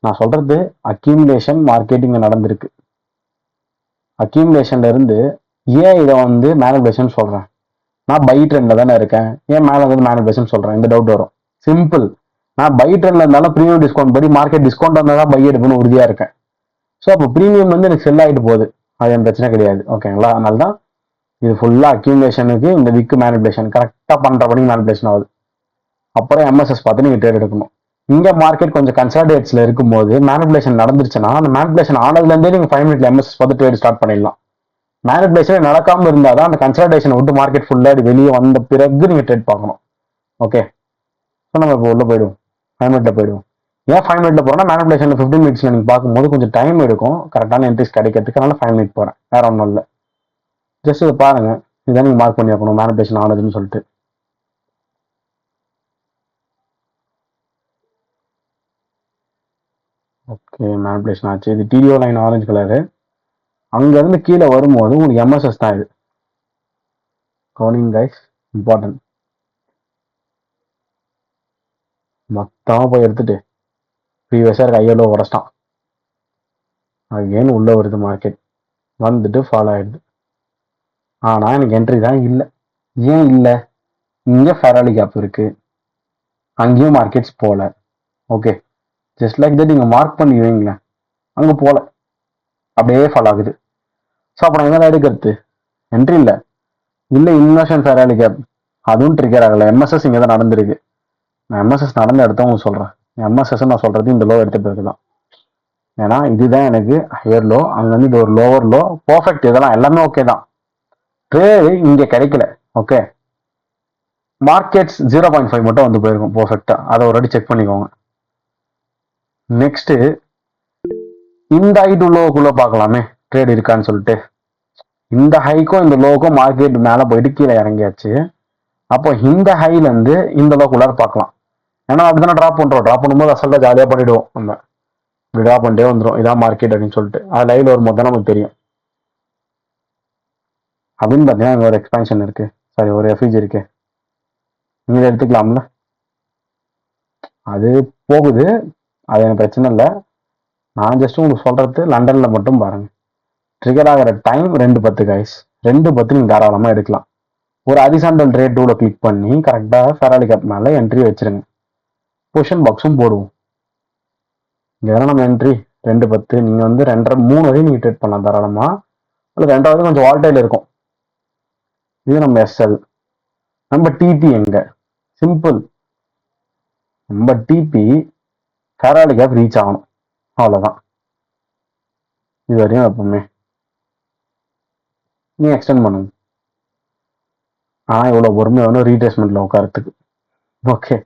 நான் சொல்கிறது அக்யூமுலேஷன் மார்க்கெட்டிங் நடந்திருக்கு. அக்யூமுலேஷன்ல இருந்து ஏன் இதை வந்து மேனிபுலேஷன் சொல்கிறேன்? நான் பை ட்ரெண்டில் தானே இருக்கேன், ஏன் மேலே வந்து மேனிபுலேஷன் சொல்கிறேன்? இந்த டவுட் வரும். சிம்பிள், நான் பை ட்ரெண்டில் இருந்தாலும் ப்ரீமியம் டிஸ்கவுண்ட் படி மார்க்கெட் டிஸ்கவுண்ட் வந்தால் தான் பை எடுக்கணும்னு உறுதியாக இருக்கேன். ஸோ அப்போ ப்ரீமியம் வந்து எனக்கு செல் ஆகிட்டு போகுது, அது என் பிரச்சனை கிடையாது. ஓகேங்களா? அதனால தான் இது ஃபுல்லாக அக்யூமுலேஷனுக்கு இந்த விக்கு மேனிபுலேஷன் கரெக்டாக பண்ணுறபடி மேனிபுலேஷன் ஆகுது. அப்புறம் எம்எஸ்எஸ் பார்த்து நீங்கள் ட்ரேட் எடுக்கணும். இங்கே மார்க்கெட் கொஞ்சம் கன்சாலிடேட்ஸில் இருக்கும்போது மேனிபுலேஷன் நடந்துருச்சுன்னா, அந்த மேனிபுலேஷன் ஆனதுலேருந்தே நீங்கள் 5 மினிட்ல எம்எஸ்எஸ் பார்த்து ட்ரேட் ஸ்டார்ட் பண்ணிடலாம். மேனிபுலேஷன் நடக்காமல் இருந்தால் தான் அந்த கன்சாலிடேஷனை விட்டு மார்க்கெட் ஃபுல்லாக வெளியே வந்த பிறகு நீங்கள் ட்ரேட் பார்க்கணும். ஓகே, ஸோ நம்ம இப்போ உள்ளே போயிடுவோம், 5 மினிட்ல போயிடுவோம். ஏன் 5 மினிட்ல போகிறோம்னா, மேனிபுலேஷன் 15 மினிட்ஸில் நீங்கள் பார்க்கும்போது கொஞ்சம் டைம் எடுக்கும் கரெக்டான என்ட்ரிஸ் கிடைக்கிறதுக்கு. அதனால 5 மினிட் போகிறேன், வேற ஒன்றும் இல்லை. ஜஸ்ட் இதை பாருங்க, இதான் நீங்கள் மார்க் பண்ணி வைக்கணும் மேனிபுலேஷன் ஆனதுன்னு சொல்லிட்டு. ஓகே, மேனிபுலேஷன் ஆச்சு. இது டிடிஓ லைன் ஆரஞ்சு கலரு. அங்கேருந்து கீழே வரும்போது உங்களுக்கு எம்எஸ்எஸ் தான் இது. Governing guys, important. மொத்தமாக போய் எடுத்துட்டு ப்ரீவியஸாக இருக்க ஐயலோ உடச்சிட்டான். அகெயின் உள்ளே வருது மார்க்கெட், வந்துட்டு ஃபாலோ ஆகிடுது. ஆனால் எனக்கு என்ட்ரி தான் இல்லை. ஏன் இல்லை? இங்கே ஃபெராலி கேப் இருக்குது, அங்கேயும் மார்க்கெட்ஸ் போகல. ஓகே, ஜஸ்ட் லைக் தட் நீங்கள் மார்க் பண்ணி வைங்களேன், அங்கே போகல, அப்படியே ஃபாலோ ஆகுது. ஸோ அப்போ நான் என்ன எடுக்கிறது? என்ட்ரி இல்லை, இல்லை இன்வெர்ஷன் ஃபெராலி கேப், அதுவும் ட்ரிகர் ஆகலை. எம்எஸ்எஸ் இங்கே தான் நடந்திருக்கு. நான் எம்எஸ்எஸ் நடந்த இடத்த உங்களுக்கு சொல்கிறேன். எம்எஸ்எஸ் நான் சொல்கிறது இந்த லோ எடுத்த பிறகு தான். ஏன்னா இதுதான் எனக்கு ஹையர் லோ, அங்க வந்து இது ஒரு லோவர் லோ, பர்ஃபெக்ட், இதெல்லாம் எல்லாமே ஓகே தான். ட்ரேடு இங்க கிடைக்கல. ஓகே, மார்க்கெட்ஸ் 0.5 மட்டும் வந்து போயிருக்கும் பர்ஃபெக்டா, அதை ஒரு வாட்டி செக் பண்ணிக்கோங்க. நெக்ஸ்ட் இந்த ஹை டு லோக்குள்ள பார்க்கலாமே ட்ரேட் இருக்கான்னு சொல்லிட்டு. இந்த ஹைக்கும் இந்த லோக்கும் மார்க்கெட் மேல போயிட்டு கீழே இறங்கியாச்சு. அப்போ இந்த ஹைல இருந்து இந்த லோக்குள்ளார பார்க்கலாம். ஏன்னா அப்படித்தானே ட்ராப் பண்றோம், ட்ராப் பண்ணும்போது அசல்ட்டா ஜாலியா பண்ணிடுவோம் நம்ம, இப்படி ட்ராப் பண்ணிட்டே வந்துடும், இதான் மார்க்கெட் அப்படின்னு சொல்லிட்டு. அது லைவ்ல வரும்போது தான் நமக்கு தெரியும். அப்படின்னு பார்த்தீங்கன்னா இங்க ஒரு எக்ஸ்பேன்ஷன் இருக்கு, சாரி ஒரு எஃப்இஜி இருக்கு, நீங்க இதை எடுத்துக்கலாம்ல. அது போகுது, அது எனக்கு பிரச்சனை இல்லை. நான் ஜஸ்ட் உங்களுக்கு சொல்றது லண்டன்ல மட்டும் பாருங்க. ட்ரிகர் ஆகிற டைம் 2:10 கைஸ், 2:10 நீங்க தாராளமா எடுக்கலாம். ஒரு ஹரிசாண்டல் ட்ரேட் டூல கிளிக் பண்ணி கரெக்டா ஃபெராரி கப் மேல என்ட்ரி வச்சிருங்க. பொசிஷன் பாக்ஸும் போடுவோம். இங்க நம்ம என்ட்ரி 2:10, நீங்க வந்து 2:30 3 வரையும் நீங்க ட்ரேட் பண்ணலாம் தாராளமா. அது 2வது கொஞ்சம் வால்டைல் இருக்கும். இது நம்ம எஸ்எல். நம்ம டிபி எங்க, சிம்பிள், நம்ம டிபி ஃபெராரி கப் ரீச் ஆகணும், அவ்வளவுதான். இது வரையும் எப்பவுமே நீ எக்ஸ்டெண்ட் பண்ணுங்க. ஆனா இவ்வளவு பொறுமை வேணும் ரீட்ரேஸ்மெண்ட்ல உட்காரத்துக்கு. ஓகே,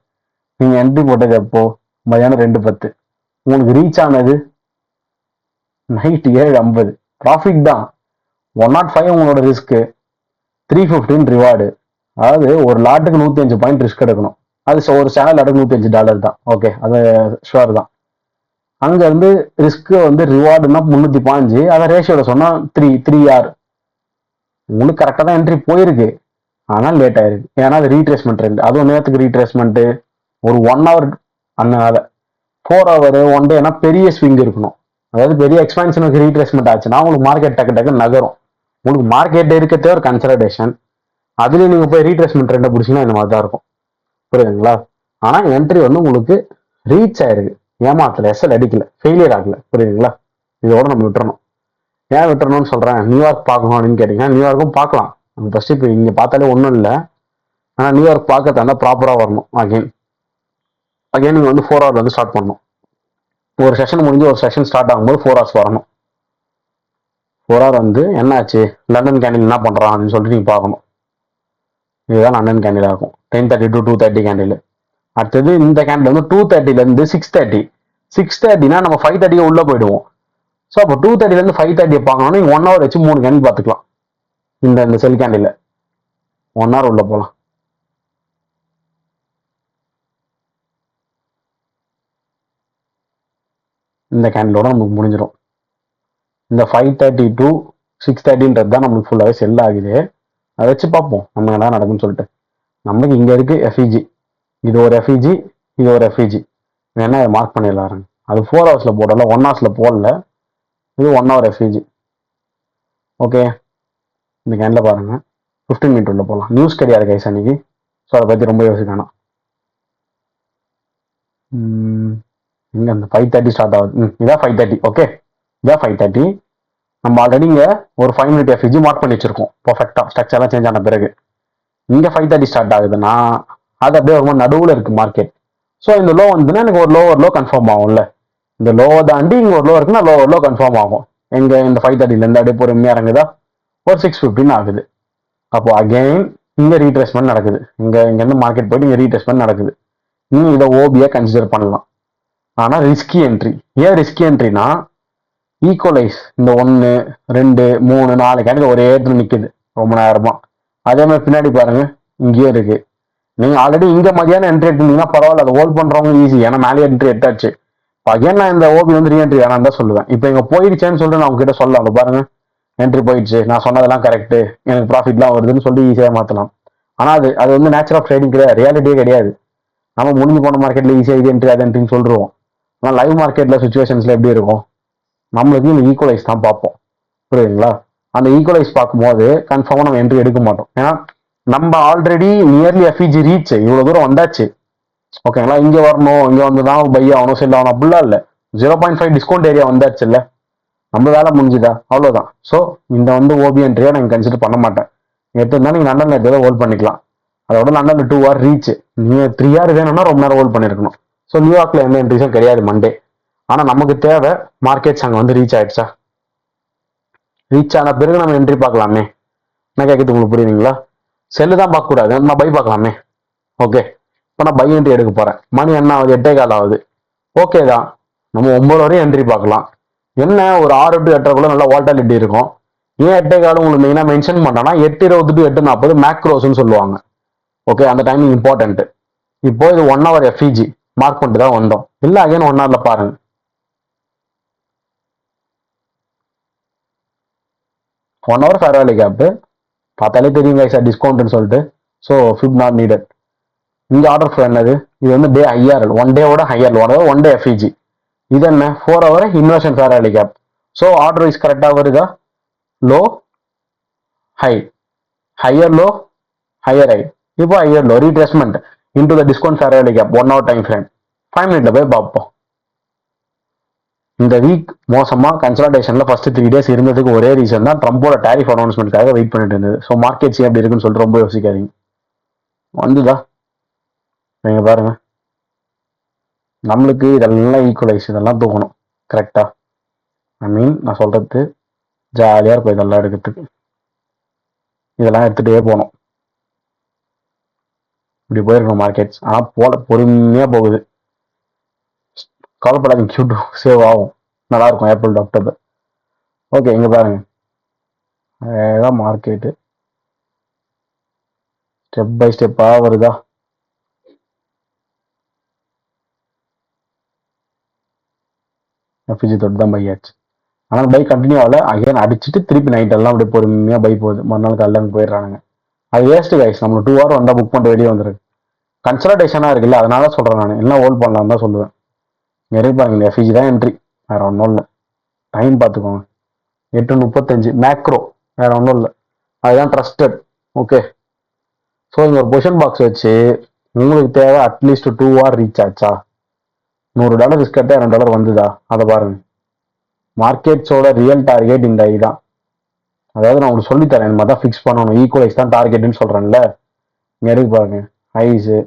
நீங்க என்ட்ரி போட்டது எப்போ, மதியானம் 2:10, உங்களுக்கு ரீச் ஆனது நைட் 7:50, ப்ராஃபிட் தான். 105 உங்களோட ரிஸ்க், 315 ரிவார்டு. அதாவது ஒரு லாட்டுக்கு 105 பாயிண்ட் ரிஸ்க் எடுக்கணும். அது ஒரு சேனல் லாட்டுக்கு $105 தான். ஓகே, அது ஷுவர் தான். அங்க இருந்து ரிஸ்க் வந்து ரிவார்டுனா 315, அதை ரேஷியோட சொன்னா 3R. உங்களுக்கு கரெக்டா தான் என்ட்ரி போயிருக்கு, ஆனால் லேட் ஆயிருக்கு. ஏன்னா அது ரீட்ரேஸ்மெண்ட் ட்ரெண்ட், அதுவும் நேரத்துக்கு ரீட்ரேஸ்மெண்ட் ஒரு 1 hour, அதனால 4 hour 1 டேனா பெரிய ஸ்விங் இருக்கணும். அதாவது பெரிய எக்ஸ்பான்ஷனுக்கு ரீட்ரேஸ்மெண்ட் ஆச்சுன்னா உங்களுக்கு மார்க்கெட் டக்கு டக்கு நகரும். உங்களுக்கு மார்க்கெட் இருக்கிறதே ஒரு கன்சல்டேஷன், அதுலயும் நீங்க போய் ரீட்ரேஸ்மெண்ட் ட்ரெண்டை பிடிச்சிங்கன்னா இந்த மாதிரி தான் இருக்கும், புரியுதுங்களா? ஆனா என்ட்ரி வந்து உங்களுக்கு ரீச் ஆயிருக்கு, ஏமாத்தல, எஸ்எல் அடிக்கல, ஃபெயிலியர் ஆகல, புரியுதுங்களா? இதோட நம்ம விட்டுறணும். ஏன் விட்டுறணும்னு சொல்றேன், நியூயார்க் பார்க்கணும் அப்படின்னு கேட்டீங்கன்னா நியூயார்க்கும் பார்க்கலாம். நம்ம ஃபர்ஸ்ட் இப்போ இங்க பார்த்தாலே ஒன்றும் இல்லை. ஆனா நியூயார்க் பார்க்கறதா ப்ராப்பரா வரணும். அகைன் நீங்க வந்து 4 hour வந்து ஸ்டார்ட் பண்ணணும். ஒரு செஷன் முடிஞ்சு ஒரு செஷன் ஸ்டார்ட் ஆகும்போது 4 hours வரணும். 4 hour வந்து என்னாச்சு, லண்டன் கேண்டில் என்ன பண்றான் அப்படின்னு சொல்லிட்டு நீங்க பார்க்கணும். இதுதான் லண்டன் கேண்டில் ஆகும், 10:30 to 2:30 கேண்டில். அடுத்தது இந்த கேண்டில் வந்து 2:30 இருந்து 6:30. 6:30னா நம்ம 5:30 உள்ள போயிடுவோம். ஸோ அப்போ 2:30 இருந்து 5:30 பார்க்கணும்னா நீங்க 1 hour வச்சு 3 கேண்டில் பார்த்துக்கலாம். இந்த செல் கேண்டில் 1 hour உள்ள போகலாம். இந்த கேண்டிலோட நமக்கு முடிஞ்சிடும். இந்த 5:30 to 6:30ன்றது தான் நம்மளுக்கு ஃபுல்லாகவே செல் ஆகுது. அதை வச்சு பார்ப்போம் நம்ம என்ன நடக்குன்னு சொல்லிட்டு. நம்மளுக்கு இங்க இருக்கு எஃப்இஜி, இது ஒரு எஃப்இஜி, இது ஒரு எஃப்இஜி. வேணா அதை மார்க் பண்ணிடலாம். அது 4 hours போடல, 1 hours போடல. இது 1 hour எஃப்இஜி. ஓகே, இந்த கேண்டில் பாருங்க, 15 minute உள்ள போகலாம். நியூஸ் கிடையாது கைஸ் அன்னைக்கு, ஸோ அதை பத்தி ரொம்ப யோசிக்கணும். இங்க அந்த 5:30 ஸ்டார்ட் ஆகுது. இதான் 5:30. ஓகே, இதான் 5:30. நம்ம ஆல்ரெடி இங்க ஒரு 5 minute எஃப்இஜி மார்க் பண்ணி வச்சிருக்கோம் பர்ஃபெக்டா, ஸ்ட்ரக்சர்லாம் சேஞ்ச் ஆன பிறகு. இங்க 5:30 ஸ்டார்ட் ஆகுதுன்னா அது அப்படியே ரொம்ப நடுவுல இருக்கு மார்க்கெட். ஸோ இந்த லோ வந்துன்னா எனக்கு ஒரு லோவர் லோ கன்ஃபார்ம் ஆகும்ல. இந்த லோவை தாண்டி இங்க ஒரு லோ இருக்குன்னா லோவர் லோ கன்ஃபார்ம் ஆகும். எங்க இந்த 5:30ல இருந்து அப்படியே பொறுமையா இறங்குதா, ஒரு 6:15 ஆகுது. அப்போ அகைன் இங்க ரீட்ரேஸ்மெண்ட் நடக்குது. இங்க இருந்து மார்க்கெட் போயிட்டு இங்க ரீட்ரேஸ்மெண்ட் நடக்குது. நீங்க இதை ஓபியா கன்சிடர் பண்ணலாம். ஆனா ரிஸ்கி என்ட்ரி. ஏன் ரிஸ்கி என்ட்ரினா, ஈக்குவலைஸ் இந்த 1 2 3 4 கேண்டில் ஒரே இடத்துல நிக்குது ரொம்ப நேரமா. அதே மாதிரி பின்னாடி பாருங்க, இங்கேயே இருக்கு. நீங்க ஆல்ரெடி இங்க மதியானம் என்ட்ரி எடுத்தீங்கன்னா பரவாயில்ல, அதை ஹோல்ட் பண்றவங்க ஈஸி, ஏன்னா மேலே என்ட்ரி எடுத்தாச்சு. அகைன் நான் இந்த ஓபி வந்து ரீஎன்ட்ரி வேணாம் தான் சொல்லுவேன். இப்போ இங்க போயிடுச்சேன்னு சொல்லிட்டு நான் உங்ககிட்ட சொல்லலாம், அங்க பாருங்க என்ட்ரி போயிடுச்சு, நான் சொன்னதெல்லாம் கரெக்ட், எனக்கு ப்ராஃபிட்லாம் வருதுன்னு சொல்லி ஈஸியாக மாத்தலாம். ஆனா அது வந்து நேச்சர் ஆஃப் ட்ரேடிங் கிடையாது, ரியாலிட்டியே கிடையாது. நம்ம முடிஞ்சு போன மார்க்கெட்ல ஈஸியா இது என்ட்ரி அது என்ட்ரின்னு சொல்றோம். ஆனால் லைவ் மார்க்கெட்ல சுச்சுவேஷன்ஸ்ல எப்படி இருக்கும், நம்மளுக்கு இந்த ஈக்குவலைஸ் தான் பார்ப்போம், புரியுதுங்களா? அந்த ஈக்குவலைஸ் பார்க்கும்போது கன்ஃபார்மா நம்ம என்ட்ரி எடுக்க மாட்டோம். ஏன்னா நம்ம ஆல்ரெடி நியர்லி எஃப்இஜி ரீச், இவ்வளவு தூரம் வந்தாச்சு. ஓகேங்களா, இங்க வரணும், இங்க வந்துதான் பை ஆகணும், செல் ஆகணும் அப்படிலாம் இல்ல. 0.5 டிஸ்கவுண்ட் ஏரியா வந்தாச்சு இல்ல, நம்ம வேலை முடிஞ்சுதா, அவ்வளவுதான். ஸோ இந்த வந்து ஓபி என்ட்ரியா நான் கன்சிடர் பண்ண மாட்டேன். எடுத்து இருந்தா நீங்க லண்டன்ல எடுத்து ஹோல்ட் பண்ணிக்கலாம். அதோட லண்டன்ல 2 hour ரீச், நீங்க 3 hour வேணும்னா ரொம்ப நேரம் ஹோல்ட் பண்ணிருக்கணும். ஸோ நியூயார்க்ல எந்த என்ட்ரிஸும் கிடையாது மண்டே. ஆனால் நமக்கு தேவை மார்க்கெட்ஸ் அங்கே வந்து ரீச் ஆயிடுச்சா, ரீச் ஆன பிறகு நம்ம என்ட்ரி பார்க்கலாமே. என்ன கேட்குறது உங்களுக்கு புரியுதுங்களா? செல்லு தான் பார்க்கக்கூடாது, நம்ம பை பார்க்கலாமே. ஓகே, இப்போ நான் பை என்ட்ரி எடுக்க போகிறேன். மணி என்ன ஆகுது? 8:15 ஆகுது. ஓகே தான், நம்ம 9 வரையும் என்ட்ரி பார்க்கலாம். என்ன ஒரு 6 to 8:30 நல்லா வால்டாலிட்டி இருக்கும். ஏன் 8:15 உங்களுக்கு மெயினாக மென்ஷன் பண்ணனா 8:20 to 8:40 மேக்ரோஸ்ன்னு சொல்லுவாங்க. ஓகே, அந்த டைமிங் இம்பார்ட்டன்ட். இப்போ இது 1 hour எஃப்இஜி மார்க் பண்ணிட்டு தான் வந்தோம். இல்லை அகைன் 1 hourல பாருங்க. 1 hour ஃபேர் வேல்யூ கேப் பார்த்தாலே தெரியுங்க சார் டிஸ்கவுண்ட்னு சொல்லிட்டு. So fib not needed. இங்கே ஆர்டர் ஃப்ளோ என்னது? இது வந்து டே ஐஆர்எல், 1 டேவோட ஹையர், 1 day எஃப்இஜி. இது என்ன? 4 hour inversion fair value gap. So order wise கரெக்டாக வருதா? Low high, higher low, higher high. இப்போ higher low retracement into the discount fair value gap 1 hour time frame. 5 minute போய் பார்ப்போம். இந்த வீக் மோசமா கன்சல்டேஷன்ல ஃபர்ஸ்ட் 3 days இருந்ததுக்கு ஒரே ரீசன் தான் ட்ரம்போட டாரிஃப் அனௌன்ஸ்மெண்ட்காக வெயிட் பண்ணிட்டு இருந்தது. ஸோ மார்க்கெட்ஸ் எப்படி இருக்குன்னு சொல்லிட்டு ரொம்ப யோசிக்காதீங்க. வந்துதா நீங்க பாருங்க, நம்மளுக்கு இதெல்லாம் ஈக்குவலைஸ், இதெல்லாம் தூக்கணும் கரெக்டா. நான் சொல்றது ஜாலியா இருக்கும் இதெல்லாம் எடுக்கிறதுக்கு. இதெல்லாம் எடுத்துகிட்டே போகணும். இப்படி போயிருக்கணும் மார்க்கெட்ஸ். ஆனால் போல பொறுமையாக போகுது. கவலைப்படாதீங்க, Q2 சேவ் ஆகும், நல்லா இருக்கும் ஏப்ரல் to அக்டோபர். ஓகே, இங்கே பாருங்க, அழகாக மார்க்கெட்டு ஸ்டெப் பை ஸ்டெப்பாக வருதா. எஃப்இஜி தொட்டு தான் பை ஆச்சு. ஆனால் பை கண்டினியூ ஆகல. அகைன் அடிச்சுட்டு திருப்பி நைட் எல்லாம் அப்படியே பொறுமையாக பை போகுது. மறுநாள் காலையில் போயிடுறாங்க. அது வேஸ்ட் கைஸ். நம்ம 2 hour வந்தால் புக் பண்ணிட்டு வெளியே வந்துருக்கு. கன்சல்டேஷனாக இருக்குல்ல, அதனால சொல்கிறேன். நான் என்ன ஹோல்ட் பண்ணலாம் தான் சொல்லுவேன். பாருங்க, இந்த எஃப்இஜி தான் என்ட்ரி, வேற ஒன்றும் இல்லை. டைம் பார்த்துக்கோங்க, 8:35 மேக்ரோ, வேற ஒன்றும் இல்லை. அதுதான் ட்ரஸ்டட். ஓகே, ஸோ இங்கே ஒரு பொசிஷன் பாக்ஸ் வச்சு உங்களுக்கு தேவை அட்லீஸ்ட் 2 hour ரீச் ஆச்சா, $100 ரிஸ்க் $2 வந்துதா, அதை பாருங்க. மார்க்கெட்ஸோட ரியல் டார்கெட் இந்த ஐ தான். அதாவது நான் உங்களுக்கு சொல்லித்தரேன், இந்த மாதிரி தான் ஃபிக்ஸ் பண்ணணும். ஈக்குவலைஸ் தான் டார்கெட்னு சொல்கிறேன்ல. இங்கே இருக்கு பாருங்க, ஹைஸு,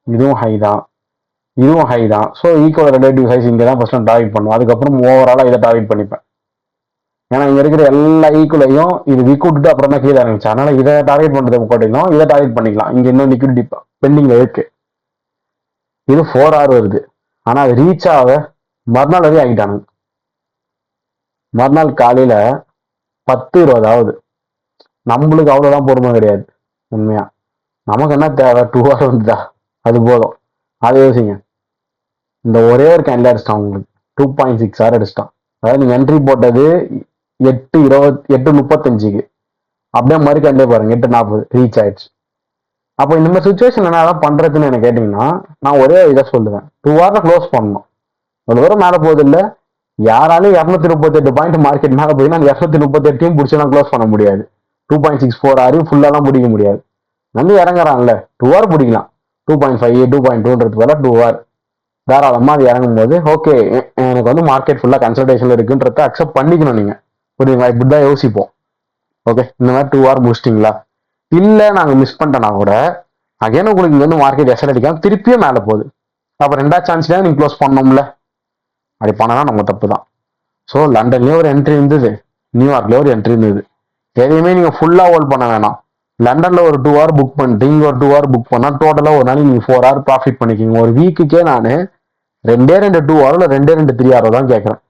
இதுவும் ஹை தான், இதுவும் ஹை தான். ஸோ ஈக்குவல் ரிலேட்டிவ் ஹைஸ் இங்கே தான் ஃபர்ஸ்ட் நான் டார்கெட் பண்ணுவேன். அதுக்கப்புறம் ஓவராலாக இதை டார்கெட் பண்ணிப்பேன். ஏன்னா இங்கே இருக்கிற எல்லா ஈக்குவலையும் இது விற்கிட்டு அப்புறம் தான் கீழே இருந்துச்சு. அதனால இதை டார்கெட் பண்ணுறது கொட்டிக்கலாம், இதை டார்கெட் பண்ணிக்கலாம். இங்கே இன்னும் லிக்விடிட்டி பெண்டிங்கில் இருக்கு. இது 4 hour வருது. ஆனால் அது ரீச் ஆக மறுநாள் வரையும் ஆகிட்டானுங்க. மறுநாள் காலையில் 10:20 ஆகுது. நம்மளுக்கு அவ்வளோதான் பொறுமை கிடையாது உண்மையா. நமக்கு என்ன தேவை? 2 hour வந்துதா, அது போதும். அதை யோசிங்க. இந்த ஒரே ஒரு கேண்டில் அடிச்சிட்டான் உங்களுக்கு, 2.6 hour அடிச்சிட்டான். அதாவது நீங்க என்ட்ரி போட்டது 8:35க்கு, அப்படியே மறு கேண்டிலே பாருங்க 8:40 ரீச் ஆயிடுச்சு. அப்போ இந்த மாதிரி சுச்சுவேஷன் என்னதான் பண்றதுன்னு என்ன கேட்டீங்கன்னா, நான் ஒரே இதை சொல்லுவேன், 2 hour க்ளோஸ் பண்ணணும். ஒரு தூரம் மேலே போகுது இல்லை, யாராலையும் 238 பாயிண்ட் மார்க்கெட் மேலே போயின்னா அந்த 238 பிடிச்சலாம் க்ளோஸ் பண்ண முடியாது. 2.64 hour ஃபுல்லாலாம் பிடிக்க முடியாது. வந்து இறங்குறான்ல 2 hour பிடிக்கலாம். 2.5 2.2ன்றது போல 2 hour தாராளமா அது இறங்கும் போது ஓகே, எனக்கு வந்து மார்க்கெட் ஃபுல்லா கன்சல்டேஷன்ல இருக்குன்றத அக்செப்ட் பண்ணிக்கணும். நீங்க புரியுங்களா? இப்படிதான் யோசிப்போம். ஓகே, இந்த மாதிரி 2 hour முடிச்சிட்டிங்களா, இல்ல நாங்க மிஸ் பண்ணிட்டோம்னா கூட அகைன் உங்களுக்கு இங்க வந்து மார்க்கெட் எஸ்எல் அடிக்காம திருப்பியும் மேல போகுது. அப்ப 2வது சான்ஸ்ல நீங்க க்ளோஸ் பண்ணோம்ல, அப்படி பண்ணனா நம்ம தப்பு தான். ஸோ லண்டன்லயே ஒரு என்ட்ரி இருந்தது, நியூயார்க்ல ஒரு என்ட்ரி இருந்தது. எதையுமே நீங்க ஃபுல்லா ஹோல்ட் பண்ண வேணாம். லண்டன்ல ஒரு 2 hour புக் பண்ணிட்டு இங்க ஒரு 2 hour புக் பண்ணா டோட்டலா ஒரு நாளைக்கு நீங்க 4 hour ப்ராஃபிட் பண்ணிக்கிங்க. ஒரு வீக்குக்கே நான் 2 2 hour 2 3 hour தான் கேட்கறேன்.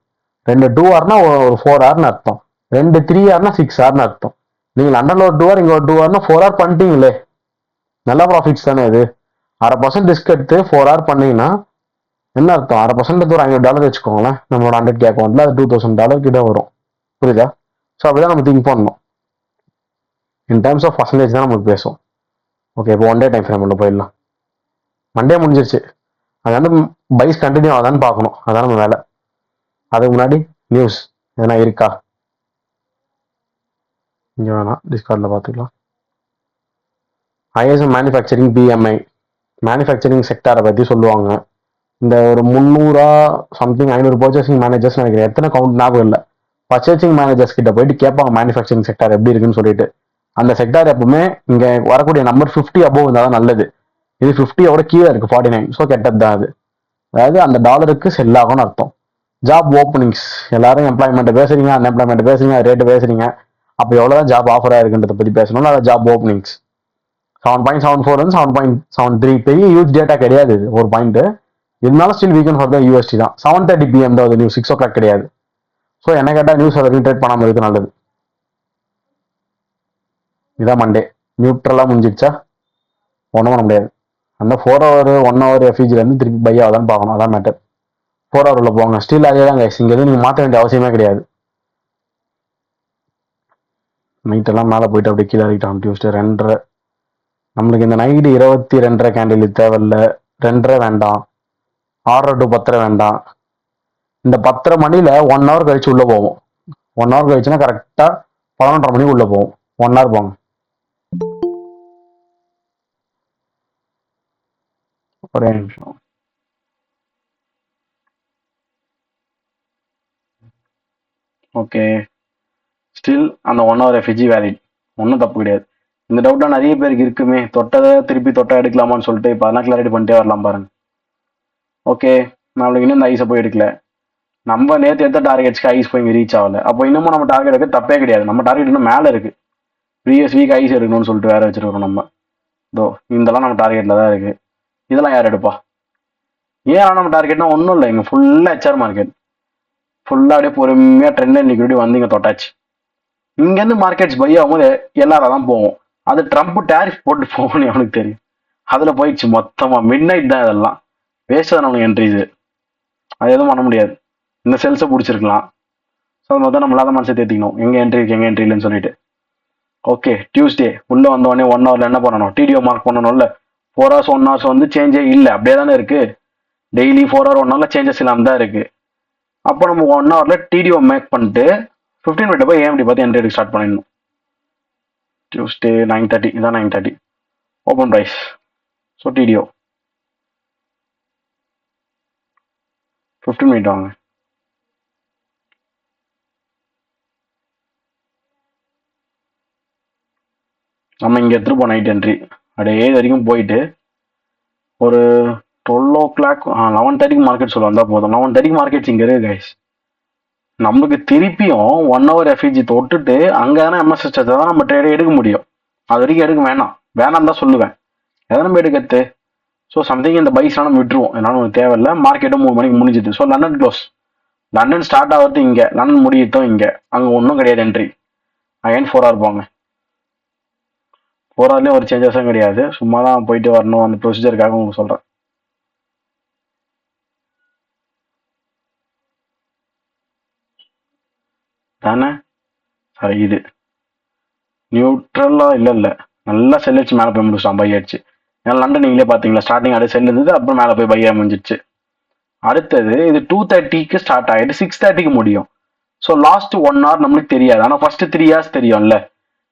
2 2 hourனா ஒரு 4 hourனு அர்த்தம், 2 3 hourனா 6 hourனு அர்த்தம். நீங்க லண்டன்ல ஒரு 2 hour இங்க ஒரு 2 hourனா 4 hour பண்ணிட்டீங்களே, நல்ல ப்ராஃபிட்ஸ் தானே இது. 0.5% ரிஸ்க் எடுத்து 4 hour பண்ணீங்கன்னா என்ன அர்த்தம்? 0.5% ஒரு $500 வச்சுக்கோங்களேன். நம்மளோட 100K அக்கௌண்ட்ல அது $2000 கிட்ட வரும். புரியுதா? ஸோ அப்படிதான் நம்ம திங்க் பண்ணணும். இன் டர்ம்ஸ் ஆஃப் பர்சன்டேஜ் தான் நமக்கு பேசும். ஓகே, இப்போ 1 day டைம் ஃப்ரேம் போயிடலாம். மண்டே முடிஞ்சிருச்சு, அது வந்து பைஸ் கண்டினியூ ஆகுதான்னு பார்க்கணும், அதான் நம்ம வேலை. அதுக்கு முன்னாடி நியூஸ் எதனா இருக்கா? இங்கே வேணாம், டிஸ்கார்டில் பார்த்துக்கலாம். ஐஎஸ்எம் மேனுஃபேக்சரிங் பிஎம்ஐ மேனுஃபேக்சரிங் செக்டாரை பற்றி சொல்லுவாங்க. இந்த ஒரு 300 சம்திங் 500 பர்ச்சேசிங் மேனேஜர்ஸ் நினைக்கிறேன், எத்தனை கவுண்ட் ஞாபகம் இல்லை. பர்ச்சேசிங் மேனேஜர்ஸ் கிட்ட போயிட்டு கேட்பாங்க மேனுஃபேக்சரிங் செக்டார் எப்படி இருக்குன்னு சொல்லிட்டு. அந்த செக்டார் எப்பவுமே இங்கே வரக்கூடிய நம்பர் 50 அபோவ் இருந்தால் தான் நல்லது. இது 50யோட கீழே இருக்கு 49, ஸோ கெட்டது தான் அது. அதாவது அந்த டாலருக்கு செல் ஆகும்னு அர்த்தம். ஜாப் ஓப்பனிங்ஸ், எல்லாரும் எம்ப்ளாய்மெண்ட் பேசுறீங்க, அன்எம்ப்ளாய்மெண்ட் பேசுறீங்க, ரேட்டு பேசுறீங்க. அப்போ எவ்வளோதான் ஜாப் ஆஃபர் ஆயிருக்குன்றத பற்றி பேசணும்னா அது ஜாப் ஓப்பனிங்ஸ் 7.74 வந்து 7.73 பெரிய யூஸ் டேட்டா கிடையாது இது ஒரு பாயிண்ட். இருந்தாலும் ஸ்டில் வீக்கன் ஃபார் த யூஎஸ்டி தான். 7:30 PM தான் நியூஸ், 6 o'clock கிடையாது. ஸோ என்ன கேட்டால் நியூஸ் அதை ரீட்ரேட் பண்ணாமல் இருக்கு நல்லது. இதான் மண்டே நியூட்ரலாக முடிஞ்சிடுச்சா, ஒன்றும் பண்ண முடியாது. அந்த 4 hour 1 hour எஃபிஜிலேருந்து திருப்பி பை ஆகுதான்னு பார்க்கணும், அதான் மேட்டர். 4 hour உள்ள போங்க, ஸ்டில் அதே தான் கைஸ், இங்கே எதுவும் நீங்கள் மாற்ற வேண்டிய அவசியமே கிடையாது. நைட்டெல்லாம் மேலே போயிட்டு அப்படியே கீழே இறக்கிட்டான் டியூஸ்டே 2:30. நம்மளுக்கு இந்த நைட்டு 22:30 கேண்டில் தேவையில்ல, 2:30 வேண்டாம், 6:30 to 10:30 வேண்டாம். இந்த 10:30 மணியில் 1 hour கழிச்சு உள்ளே போவோம். 1 hour கழிச்சுன்னா கரெக்டாக 11:30 மணிக்கு உள்ளே போவோம். 1 hour போங்க. ஒரே நிமிஷம். ஓகே, ஸ்டில் அந்த 1 hour எஃபிஜி வேலிட், ஒன்றும் தப்பு கிடையாது. இந்த டவுட்டாக நிறைய பேருக்கு இருக்குமே, தொட்டதை திருப்பி தொட்டா எடுக்கலாமான்னு சொல்லிட்டு இப்போ அதெல்லாம் கிளாரிட்டி பண்ணிட்டே வரலாம் பாருங்க. ஓகே, நம்மளுக்கு இன்னும் இந்த ஐஸை போய் எடுக்கல. நம்ம நேற்று எடுத்த டார்கெட்ஸ்க்கு ஐஸ் போய் இங்கே ரீச் ஆகல. அப்போ இன்னமும் நம்ம டார்கெட் எடுக்க தப்பே கிடையாது. நம்ம டார்கெட் இன்னும் மேலே இருக்கு. ப்ரீவியஸ் வீக் ஐஸ் எடுக்கணும்னு சொல்லிட்டு வேற வச்சிருக்கோம் நம்ம. இதோ இதெல்லாம் நம்ம டார்கெட்டில் தான் இருக்கு. இதெல்லாம் யார் எடுப்பா? ஏன் நம்ம டார்கெட்னா ஒன்றும் இல்லை, இங்கே ஃபுல்லாக ஹெச்ஆர் மார்க்கெட் ஃபுல்லாக அப்படியே பொறுமையாக ட்ரெண்ட் லைன் லிக்விடிட்டி வந்து இங்கே தொட்டாச்சு. இங்கேருந்து மார்க்கெட்ஸ் பை ஆகும்போது எல்லாரும் தான் போவோம். அது ட்ரம்ப் டேரிஃப் போட்டு போகணும்னு அவனுக்கு தெரியும். அதில் போயிடுச்சு மொத்தமாக. மிட் நைட் தான் இதெல்லாம், வேஸ்ட் தான் அவனுக்கு என்ட்ரிஸு. அது எதுவும் பண்ண முடியாது. இந்த செல்ஸை பிடிச்சிருக்கலாம். ஸோ அது மொத்தம் நம்மளால மனசை தேர்த்திக்கணும், எங்கே என்ட்ரி இருக்கு எங்கே என்ட்ரி இல்லைன்னு சொல்லிட்டு. ஓகே, டியூஸ்டே உள்ளே வந்தோடனே 1 hour என்ன பண்ணணும்? டிடிஓ மார்க் பண்ணணும்ல. 4 hours 1 hours வந்து சேஞ்சே இல்லை, அப்படியே தானே இருக்கு. டெய்லி 4 hour 1 hour சேஞ்சஸ் இல்லாமல் தான் இருக்கு. அப்போ நம்ம 1 hour டிடிஓ மேக் பண்ணிட்டு 15 minute போய் ஏஎம்டி பார்த்து என்ட்ரி ஸ்டார்ட் பண்ணிடணும். டியூஸ்டே 9:30, இதான் 9:30 open price. So TDO 15 minute வாங்க. நம்ம இங்கே எடுத்துகிட்டு நைட் என்ட்ரி அப்படியே இது வரைக்கும் போயிட்டு ஒரு 12 o'clock 11:30 மார்க்கெட் சொல்ல வந்தால் போதும். 11:30 மார்க்கெட்ஸ் இங்கே இருக்கு கைஸ். நமக்கு திருப்பியும் 1 hour எஃபிஜி தொட்டுட்டு அங்கே தானே எம்எஸ்எஸ் தான் நம்ம ட்ரேடே எடுக்க முடியும். அது வரைக்கும் எடுக்க வேணாம் தான் சொல்லுவேன். எதை நம்ம எடுக்கிறது? ஸோ சம்திங் இந்த பைஸ்லாம் நம்ம விட்டுருவோம், என்னாலும் உங்களுக்கு தேவையில்லை. மார்க்கெட்டும் 3 மணிக்கு முடிஞ்சுது. So London close, London start ஆகிறது இங்கே, லண்டன் முடியட்டும் இங்கே. அங்கே ஒன்றும் கிடையாது என்ட்ரி. அகைன் 4 hour போங்க. 4 hourலேயும் ஒரு சேஞ்சஸும் கிடையாது, சும்மா தான் போயிட்டு வரணும் அந்த ப்ரொசீஜருக்காக உங்களுக்கு சொல்கிறேன். தானே சரி, இது நியூட்ரலா இல்லை நல்லா செல் வச்சு மேலே போய் முடிச்சிட்டான், பை ஆயிடுச்சு. ஏன்னா லண்டன் நீங்களே பார்த்தீங்களா, ஸ்டார்டிங் அப்படியே செல் இருந்தது, அப்புறம் மேலே போய் பையா முடிஞ்சிடுச்சு. அடுத்தது இது 2:30 ஸ்டார்ட் ஆகிட்டு 6:30 முடியும். ஸோ லாஸ்ட் 1 hour நம்மளுக்கு தெரியாது, ஆனால் ஃபர்ஸ்ட் 3 hours தெரியும்ல.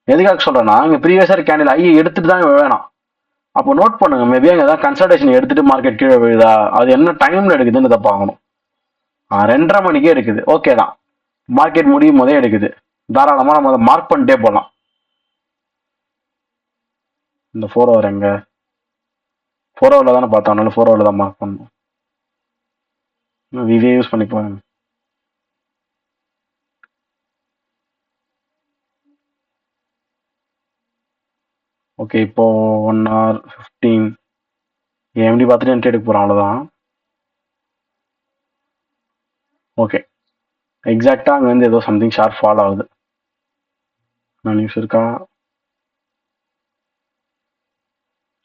எதுக்காக சொல்றேன்னா இங்கே ப்ரீவியஸாக கேண்டில் ஐயை எடுத்துட்டு தான் வேணாம். அப்போ நோட் பண்ணுங்க, மேபி அங்கே ஏதாவது கன்சல்டேஷன் எடுத்துட்டு மார்க்கெட் கீழே விழுதா, அது என்ன டைம்ல எடுக்குதுன்னு பார்க்கணும். 2:30 மணிக்கே எடுக்குது, ஓகே தான். மார்க்கெட் முடியும் போதே எடுக்குது, தாராளமாக நம்ம அதை மார்க் பண்ணிட்டே போகலாம். இந்த 4 hour எங்க? 4 hour தானே பார்த்தோம், அதனால 4 hour தான் மார்க் பண்ணணும். விவே யூஸ் பண்ணி போறேன். ஓகே, இப்போ 1 hour 15 எப்படி பார்த்துட்டு என்ட்ரி எடுக்க போகிறோம், அவ்வளோதான். ஓகே, எக்ஸாக்டாக அங்கே வந்து ஏதோ சம்திங் ஷார்ப் ஃபால் ஆகுது. நான் நியூஸ் இருக்கா?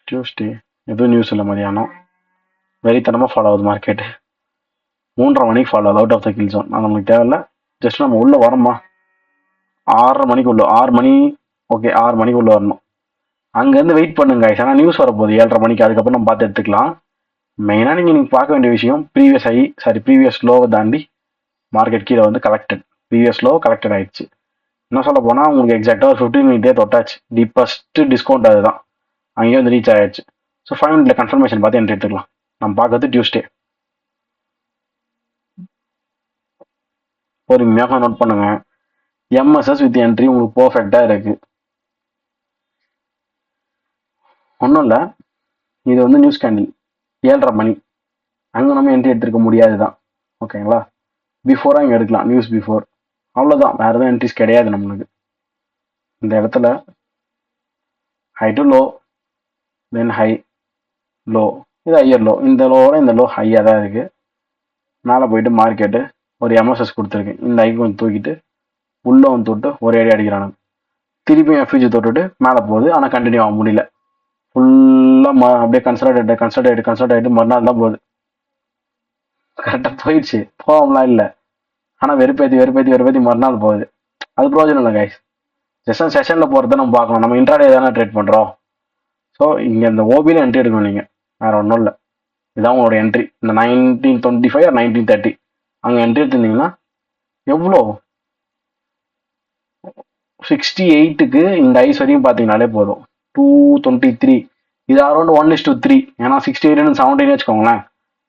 டியூஸ்டே எதுவும் நியூஸ் இல்லை. மதியானம் வெறித்தனமாக ஃபாலோ ஆகுது மார்க்கெட்டு. 3:30 மணிக்கு ஃபாலோ ஆகுது, out of the kill zone. அது நமக்கு தேவையில்ல. ஜஸ்ட் நம்ம உள்ளே வரோமா, 6:30 மணிக்கு உள்ள 6 மணி. ஓகே, 6 மணிக்கு உள்ள வரணும். அங்கேருந்து வெயிட் பண்ணுங்க, ஏன்னா நியூஸ் வரப்போகுது 7:30 மணிக்கு. அதுக்கப்புறம் நம்ம பார்த்து எடுத்துக்கலாம். மெயினாக நீங்கள் பார்க்க வேண்டிய விஷயம், ப்ரீவியஸ் லோவை தாண்டி மார்க்கெட் கீழே வந்து கலெக்டட். ப்ரீவியஸ் லோ கலெக்டட் ஆயிடுச்சு. என்ன சொல்ல போனால் உங்களுக்கு எக்ஸாக்டாக ஒரு 15 மினிட்டே தொட்டாச்சு. டீப்பஸ்ட் டிஸ்கவுண்ட் அதுதான், அங்கேயே வந்து ரீச் ஆயிடுச்சு. ஸோ 5 மினிட்ல கன்ஃபர்மேஷன் பார்த்து என்ட்ரி எடுத்துக்கலாம். நம்ம பார்க்கறது டியூஸ்டே. பொறுமையாக நோட் பண்ணுங்க. எம்எஸ்எஸ் வித் என்ட்ரி உங்களுக்கு பர்ஃபெக்டாக இருக்கு. ஒன்றும் இல்லை, இது வந்து நியூஸ் கேண்டில் 7:30 மணி, அங்கே நம்ம என்ட்ரி எடுத்துருக்க முடியாது தான். ஓகேங்களா? பிஃபோராக இங்கே எடுக்கலாம், நியூஸ் பிஃபோர். அவ்வளோதான், வேறு எதுவும் என்ட்ரிஸ் கிடையாது நம்மளுக்கு. இந்த இடத்துல high to low, then high, low, இது ஹையர் லோ. இந்த லோவோட இந்த லோ ஹையாக தான் இருக்குது. மேலே போயிட்டு மார்க்கெட்டு ஒரு எம்எஸ்எஸ் கொடுத்துருக்கு. இந்த ஐக்கு கொஞ்சம் தூக்கிட்டு உள்ளே வந்து தொட்டு ஒரு ஏடி அடிக்கிறானுங்க. திருப்பியும் எஃப்இஜி தொட்டுட்டு மேலே போகுது, ஆனால் கண்டினியூ ஆக முடியல. ஃபுல்லாக அப்படியே கன்சல்ட் ஆகிட்டு மறுநாள் தான் போகுது. கரெக்டாக போயிடுச்சு, போகாமலாம் இல்லை. ஆனால் வெறுப்பேற்றி மறுநாள் போகுது. அது ப்ரோஜனம் இல்லை கைஸ். ஜஸ்ட் செஷனில் போகிறத நம்ம பார்க்கணும். நம்ம இன்ட்ராடே தானே ட்ரேட் பண்ணுறோம். ஸோ இங்கே இந்த ஓபியில் என்ட்ரி எடுக்கணும் நீங்கள், வேறு ஒன்றும் இல்லை. இதுதான் உங்களோட என்ட்ரி. இந்த 1925 or 1930 அங்கே என்ட்ரி எடுத்துருந்தீங்கன்னா எவ்வளோ 68க்கு இந்த ஐஸ் வரைக்கும் பார்த்தீங்கனாலே போதும். 223 இது அரௌண்ட் 1:3. ஏன்னா 68 17 வச்சுக்கோங்களேன்.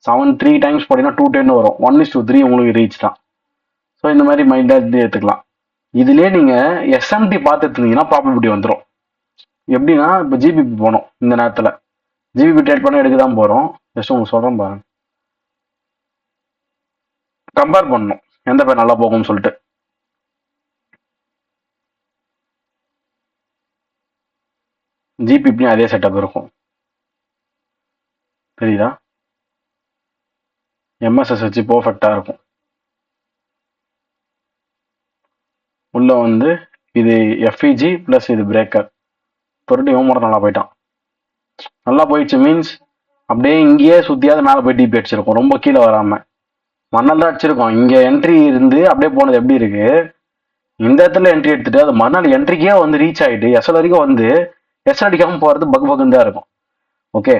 7 டைம்ஸ் போட்டிங்கன்னா 210 வரும். 1:3 உங்களுக்கு ரீச் தான். ஸோ இந்த மாதிரி மைண்டாக எடுத்துக்கலாம். இதுலேயே நீங்கள் எஸ்எம்டி பார்த்து எடுத்துருந்தீங்கன்னா ப்ராபபிலிட்டி வந்துடும். எப்படின்னா இப்போ ஜிபிபி போனோம், இந்த நேரத்தில் ஜிபிபி ட்ரேட் பண்ண எடுக்க தான் போகிறோம். ஜஸ்ட் உங்களுக்கு சொல்கிறேன் பாருங்க, கம்பேர் பண்ணணும் எந்த பேர் நல்லா போகும்னு சொல்லிட்டு. ஜிபிபியும் அதே செட்டப் இருக்கும், தெரியுதா? எம்எஸ்எஸ் வச்சு பர்ஃபெக்டாக இருக்கும். உள்ள வந்து இது எஃப்இஜி ப்ளஸ் இது பிரேக்கர் தொட்டு இவன் மட்டும் நல்லா போயிட்டான். நல்லா போயிடுச்சு மீன்ஸ் அப்படியே இங்கேயே சுற்றியாவது மேலே போய் டிபி அடிச்சிருக்கும், ரொம்ப கீழே வராமல் மண்ணால் தான் அடிச்சிருக்கோம். இங்கே என்ட்ரி இருந்து அப்படியே போனது எப்படி இருக்கு, இந்த இடத்துல என்ட்ரி எடுத்துட்டு அது மறுநாள் என்ட்ரிக்கே வந்து ரீச் ஆகிட்டு எஸ்எல் வரைக்கும் வந்து எஸ்எல் அடிக்காமல் போகிறது பகுன்னு தான் இருக்கும். ஓகே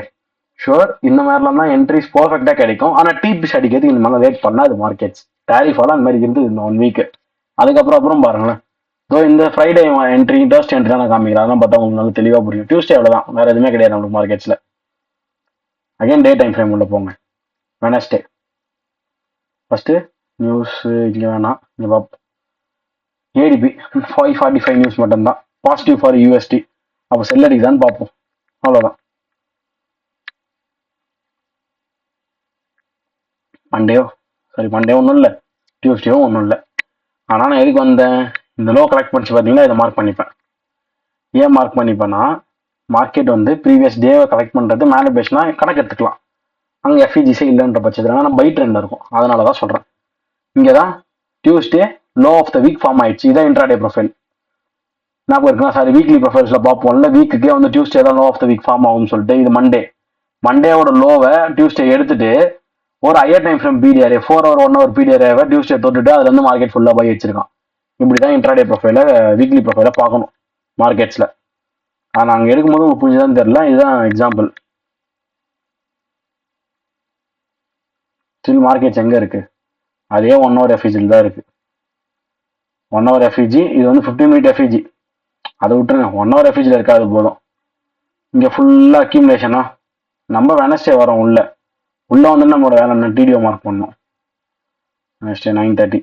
ஷுவர், இந்த மாதிரிலாம் தான் என்ட்ரிஸ் பர்ஃபெக்டாக கிடைக்கும். ஆனால் டிபிஸ் அடிக்கிறதுக்கு இந்த மாதிரி வெயிட் பண்ணால் அது மார்க்கெட்ஸ் டேரிஃபாலாம் அந்த மாதிரி இருந்து இந்த 1 வீக். அதுக்கப்புறம் பாருங்களேன், ஸோ இந்த ஃப்ரைடே என்ட்ரி டர்ஸ்டே என்ட்ரி தான் நான் காமிக்கிறேன். அதெல்லாம் பார்த்தா உங்களுக்கு நல்லா தெளிவாக புரியும். டியூஸ்டே அவ்வளோதான், வேறு எதுவுமே கிடையாது நம்மளுக்கு மார்க்கெட்ஸில். அகைன் டே டைம் ஃப்ரேம் உள்ள போங்க. வெனஸ்டே ஃபஸ்ட்டு நியூஸ் இங்கே வேணாம், இங்கே பார்ப்போம். ஏடிபி 545 நியூஸ் மட்டும்தான் பாசிட்டிவ் ஃபார் யூஎஸ்டி. அப்போ செல் அடிக்குதான்னு பார்ப்போம், அவ்வளோதான். மண்டே ஒன்றும் இல்லை, டியூஸ்டேவும் ஒன்றும் இல்லை. ஆனால் நான் எதுக்கு வந்தேன், இந்த லோ கலெக்ட் பண்ணிச்சு பார்த்தீங்கன்னா இதை மார்க் பண்ணிப்பேன். ஏன் மார்க் பண்ணிப்பேன்னா மார்க்கெட் வந்து ப்ரீவியஸ் டேவை கலெக்ட் பண்ணுறது மேனிபுலேஷனாக கணக்கு எடுத்துக்கலாம். அங்கே எஃப்இஜிஸே இல்லைன்ற பட்சத்தில் ஆனால் பை ட்ரெண்ட் இருக்கும். அதனால தான் சொல்கிறேன். இங்கே தான் Tuesday low of the week form ஆயிடுச்சு. இதான் இன்ட்ராடே ப்ரொஃபைல். ஞாபகம் இருக்குன்னா சாரி, வீக்லி ப்ரொஃபைல்ஸில் பார்ப்போம்ல, வீக்குக்கே வந்து டியூஸ்டே தான் low of the week form ஆகும்னு சொல்லிட்டு. இது மண்டேவோட லோவை டியூஸ்டே எடுத்துட்டு ஒரு higher time frame PDR 4 hour 1 hour PDR Tuesday தொட்டுட்டு அதுல இருந்து மார்க்கெட் ஃபுல்லாக பை வச்சிருக்கான். இப்படிதான் இன்ட்ராடே ப்ரொஃபைல வீக்லி ப்ரொஃபைல பார்க்கணும் மார்க்கெட்ஸ்ல. ஆனால் அங்கே எடுக்கும்போது உங்களுக்கு புரிஞ்சுதான் தெரியல. இதுதான் எக்ஸாம்பிள். ஸ்டில் மார்க்கெட்ஸ் எங்கே இருக்கு, அதே 1 hour எஃப்இஜியில் தான் இருக்கு. 1 hour எஃப்இஜி, இது வந்து 15 minute எஃப்இஜி. அதை விட்டுருங்க, 1 hour எஃப்இஜியில் இருக்காது போதும். இங்கே ஃபுல்லாக அக்யூமுலேஷனா. நம்ம வெனஸ்டே வரோம் உள்ள வந்து நம்மளோட வேலை என்ன, டிடிஓ மார்க் பண்ணோம். வெனஸ்டே 9:30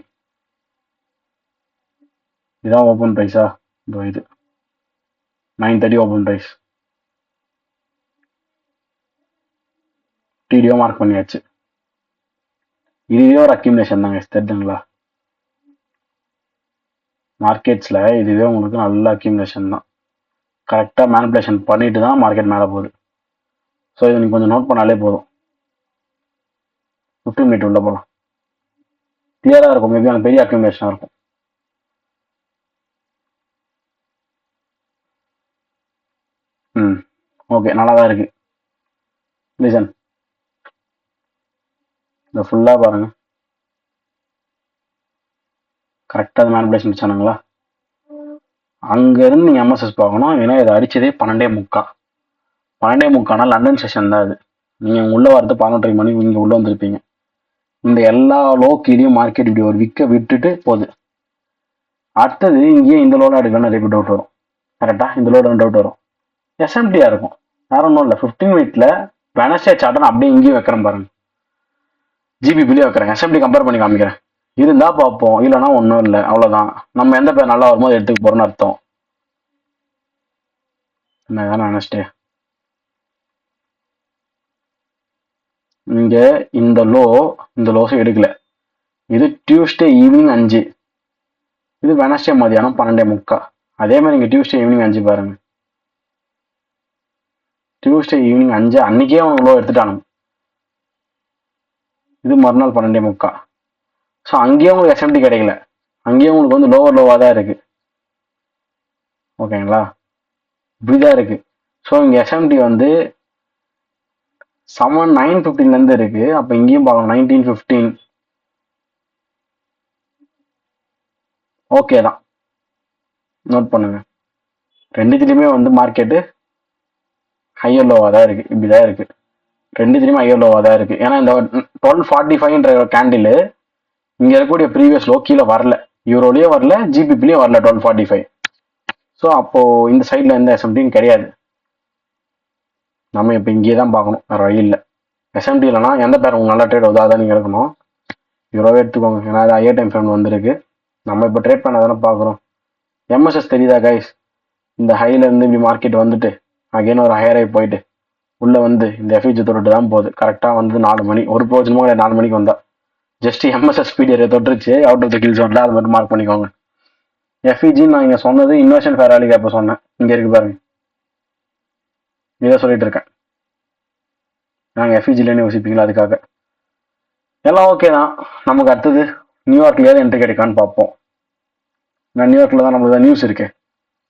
இதான் ஓப்பன் ப்ரைஸா, இது 9:30 ஓப்பன் ப்ரைஸ். டிடிஓ மார்க் பண்ணியாச்சு. இதுவே ஒரு அக்யூமுலேஷன் தாங்க, தெரிஞ்சுங்களா? மார்க்கெட்ஸில் இதுவே உங்களுக்கு நல்ல அக்யூமுலேஷன் தான். கரெக்டாக மேனிபுலேஷன் பண்ணிட்டு தான் மார்க்கெட் மேலே போகுது. ஸோ இதை நீங்கள் கொஞ்சம் நோட் பண்ணாலே போதும். 15 minute உள்ள போகலாம், கிளியராக இருக்கும். மேபி அங்கே பெரிய அக்யூமுலேஷனாக இருக்கும். ஓகே, நல்லா தான் இருக்கு. லிசன், இந்த ஃபுல்லாக பாருங்கள், கரெக்டாக மேனிபுலேஷன் வச்சானுங்களா? அங்கேருந்து நீங்கள் எம்எஸ்எஸ் பார்க்கணும். ஏன்னா இதை அடித்ததே 12:45. 12:45 லண்டன் செஷன் தான் இது. நீங்கள் உள்ளே வரது 11:30 மணிக்கு இங்கே உள்ளே வந்திருப்பீங்க. இந்த எல்லா லோ கீழேயும் மார்க்கெட் இப்படி ஒரு விற்க விட்டுட்டு போகுது. அடுத்தது இங்கேயே இந்த லோவில் எடுக்கலாம், நிறைய பேர் டவுட் வரும். கரெக்டாக இந்த லோட டவுட் வரும். எஸ்எம்டியாக இருக்கும், வேற ஒன்றும் இல்லை. 15 minute வெனஸ்டே சார்ட்டை நான் அப்படியே இங்கேயும் வைக்கிறேன் பாருங்க. ஜிபிபிலேயே வைக்கிறேன், எஸ்எம்டி கம்பேர் பண்ணி காமிக்கிறேன். இருந்தால் பார்ப்போம், இல்லைனா ஒன்றும் இல்லை, அவ்வளோதான். நம்ம எந்த பேர் நல்லா வரும்போது எடுத்துக்க போகிறோன்னு அர்த்தம். என்னதான் வெனஸ்டே இங்கே இந்த லோஸும் எடுக்கல. இது டியூஸ்டே ஈவினிங் 5. இது வெனஸ்டே மதியானம் 12:45. அதே மாதிரி இங்கே டியூஸ்டே ஈவினிங் 5 பாருங்க. டியூஸ்டே ஈவினிங் 5 அன்னைக்கே அவங்க லோ எடுத்துட்டானுங்க. இது மறுநாள் 12:45. ஸோ அங்கேயும் உங்களுக்கு எஸ்எம்டி கிடைக்கல, அங்கேயும் உங்களுக்கு வந்து லோவாக தான் இருக்கு. ஓகேங்களா, இப்படிதான் இருக்கு. ஸோ இங்கே எஸ்எம்டி வந்து 9:15 இருக்கு. அப்போ இங்கேயும் பார்க்கணும் 19:15. ஓகே தான், நோட் பண்ணுங்க. ரெண்டுத்துலையுமே வந்து மார்க்கெட்டு ஹையர் லோவாக தான் இருக்கு. இப்படிதான் இருக்கு, ரெண்டுத்துலையுமே ஹையர் லோவாக தான் இருக்கு. ஏன்னா இந்த 1245 கேண்டில் இங்க இருக்கக்கூடிய ப்ரீவியஸ் லோ கீழே வரல, யூரோலயே வரல, ஜிபிபிலயும் வரல 1245. ஸோ அப்போ இந்த சைட்ல எந்த எஸ்எம்டியும் கிடையாது. நம்ம இப்போ இங்கே தான் பார்க்கணும், வேற வழி இல்லை. எஸ்எம்டி இல்லைனா எந்த பேர் உங்களுக்கு நல்லா ட்ரேட் வருதோ அதான் நீங்கள் எடுக்கணும். யூரோவே எடுத்துக்கோங்க, ஏன்னா அது ஹையர் டைம் ஃப்ரேம் வந்திருக்கு. நம்ம இப்போ ட்ரேட் பண்ண தானே பார்க்குறோம். எம்எஸ்எஸ் தெரியுதா கைஸ்? இந்த ஹைலேருந்து இப்படி மார்க்கெட் வந்துட்டு அகைன் ஒரு ஹையர் ஆகி போயிட்டு உள்ளே வந்து இந்த எஃபிஜி தொட்டு தான் போகுது. கரெக்டாக வந்து 4 மணி, ஒரு பிரோஜனமும் கிடையாது. 4 மணிக்கு வந்தா ஜஸ்ட் எம்எஸ்எஸ் ஸ்பீட் தொட்டுருச்சு, அவுட் ஆஃப் த கில் ஜோன்ல. அது மட்டும் மார்க் பண்ணிக்கோங்க. எஃப்இஜி நான் இங்கே சொன்னது இன்வெர்ஷன் ஃபேர் வேல்யூ அப்போ சொன்னேன். இங்கே இருக்கு பாருங்க, இதை சொல்லிட்டு இருக்கேன். நாங்கள் எஃப்இஜிலேன்னு யோசிப்பீங்களா? அதுக்காக எல்லாம் ஓகே தான். நமக்கு அடுத்தது நியூயார்க்ல ஏதாவது என்ட்ரி கிடைக்கான்னு பார்ப்போம். நான் நியூயார்க்ல தான் நம்மளுக்கு நியூஸ் இருக்கு.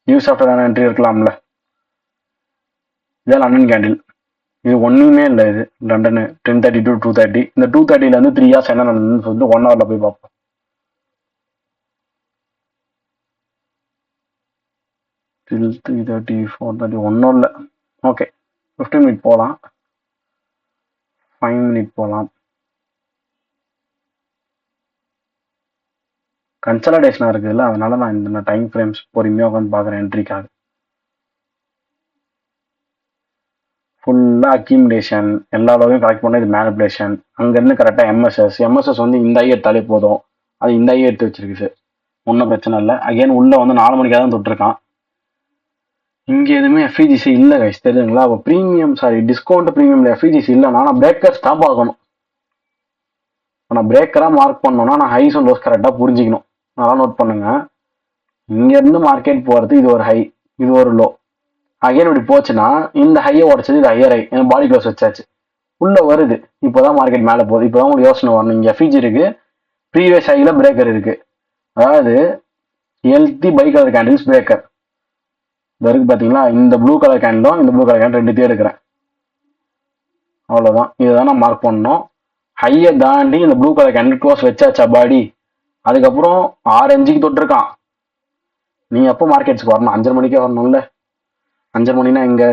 நியூஸ் ஆஃப்டர் தானே என்ட்ரி இருக்கலாம்ல. இதான் லண்டன் கேண்டில். இது ஒன்றுமே இல்லை. இது லண்டனு 10:30 to 2:30. இந்த 2:30 3 hours என்ன நடந்ததுன்னு சொல்லிட்டு 1 hourல போய் பார்ப்போம். 3:30 4:30 ஒன்றும் இல்லை. ஓகே, 15 மினிட் போகலாம், 5 மினிட் போகலாம். கன்சல்டேஷனாக இருக்குதுல்ல, அதனால நான் இந்த டைம் ஃப்ரேம்ஸ் பொறுமையாக உட்காந்து பார்க்குறேன் என்ட்ரிக்காக. ஃபுல்லாக அக்யூமுலேஷன், எல்லா அளவையும் கரெக்ட் பண்ண இது மேனிபுலேஷன். அங்கேருந்து கரெக்டாக எம்எஸ்எஸ் வந்து இந்த ஐ எடுத்தாலே போதும், அது இந்த ஐ எடுத்து வச்சிருக்கு சார், ஒன்றும் பிரச்சனை இல்லை. அகைன் உள்ளே வந்து 4 மணிக்காக தான் தொட்டிருக்கான். இங்கே எதுவுமே எஃப்இஜிசி இல்லை கைஸ், தெரியுதுங்களா? அப்போ ப்ரீமியம் டிஸ்கவுண்ட் ப்ரீமியமில் எஃப்இஜிசி இல்லைனா நான் பிரேக்கர்ஸ் தான் பார்க்கணும். நான் பிரேக்கராக மார்க் பண்ணோன்னா நான் ஹைஸ் அண்ட் லோஸ் கரெக்டாக புரிஞ்சிக்கணும். நல்லா நோட் பண்ணுங்க. இங்கேருந்து மார்க்கெட் போகிறது இது ஒரு ஹை, இது ஒரு லோ. அகைன் இப்படி போச்சுன்னா இந்த ஹையை உடச்சது இது ஹையர் ஹை, எனக்கு பாடி க்ளோஸ் வச்சாச்சு, உள்ளே வருது. இப்போதான் மார்க்கெட் மேலே போகுது. இப்போ தான் உங்களுக்கு யோசனை வரணும். இங்கே எஃப்இஜி இருக்கு, ப்ரீவியஸ் ஹையில் பிரேக்கர் இருக்கு. அதாவது healthy by colour candles breaker இருக்கு பார்த்தீங்களா? இந்த ப்ளூ கலர் கேண்டிலும் இந்த ப்ளூ கலர் கேண்டில் ரெண்டுத்தையும் எடுக்கிறேன். அவ்வளோதான், இதுதான் நான் மார்க் பண்ணணும். ஹையை தாண்டி இந்த ப்ளூ கலர் கேண்டில் க்ளோஸ் வச்சாச்சா பாடி, அதுக்கப்புறம் ஆரஞ்சுக்கு தொட்டிருக்கான். நீங்கள் எப்போ மார்க்கெட்ஸ்க்கு வரணும்? 5:30 மணிக்கே வரணும்ல. 5:30 மணினா இங்கே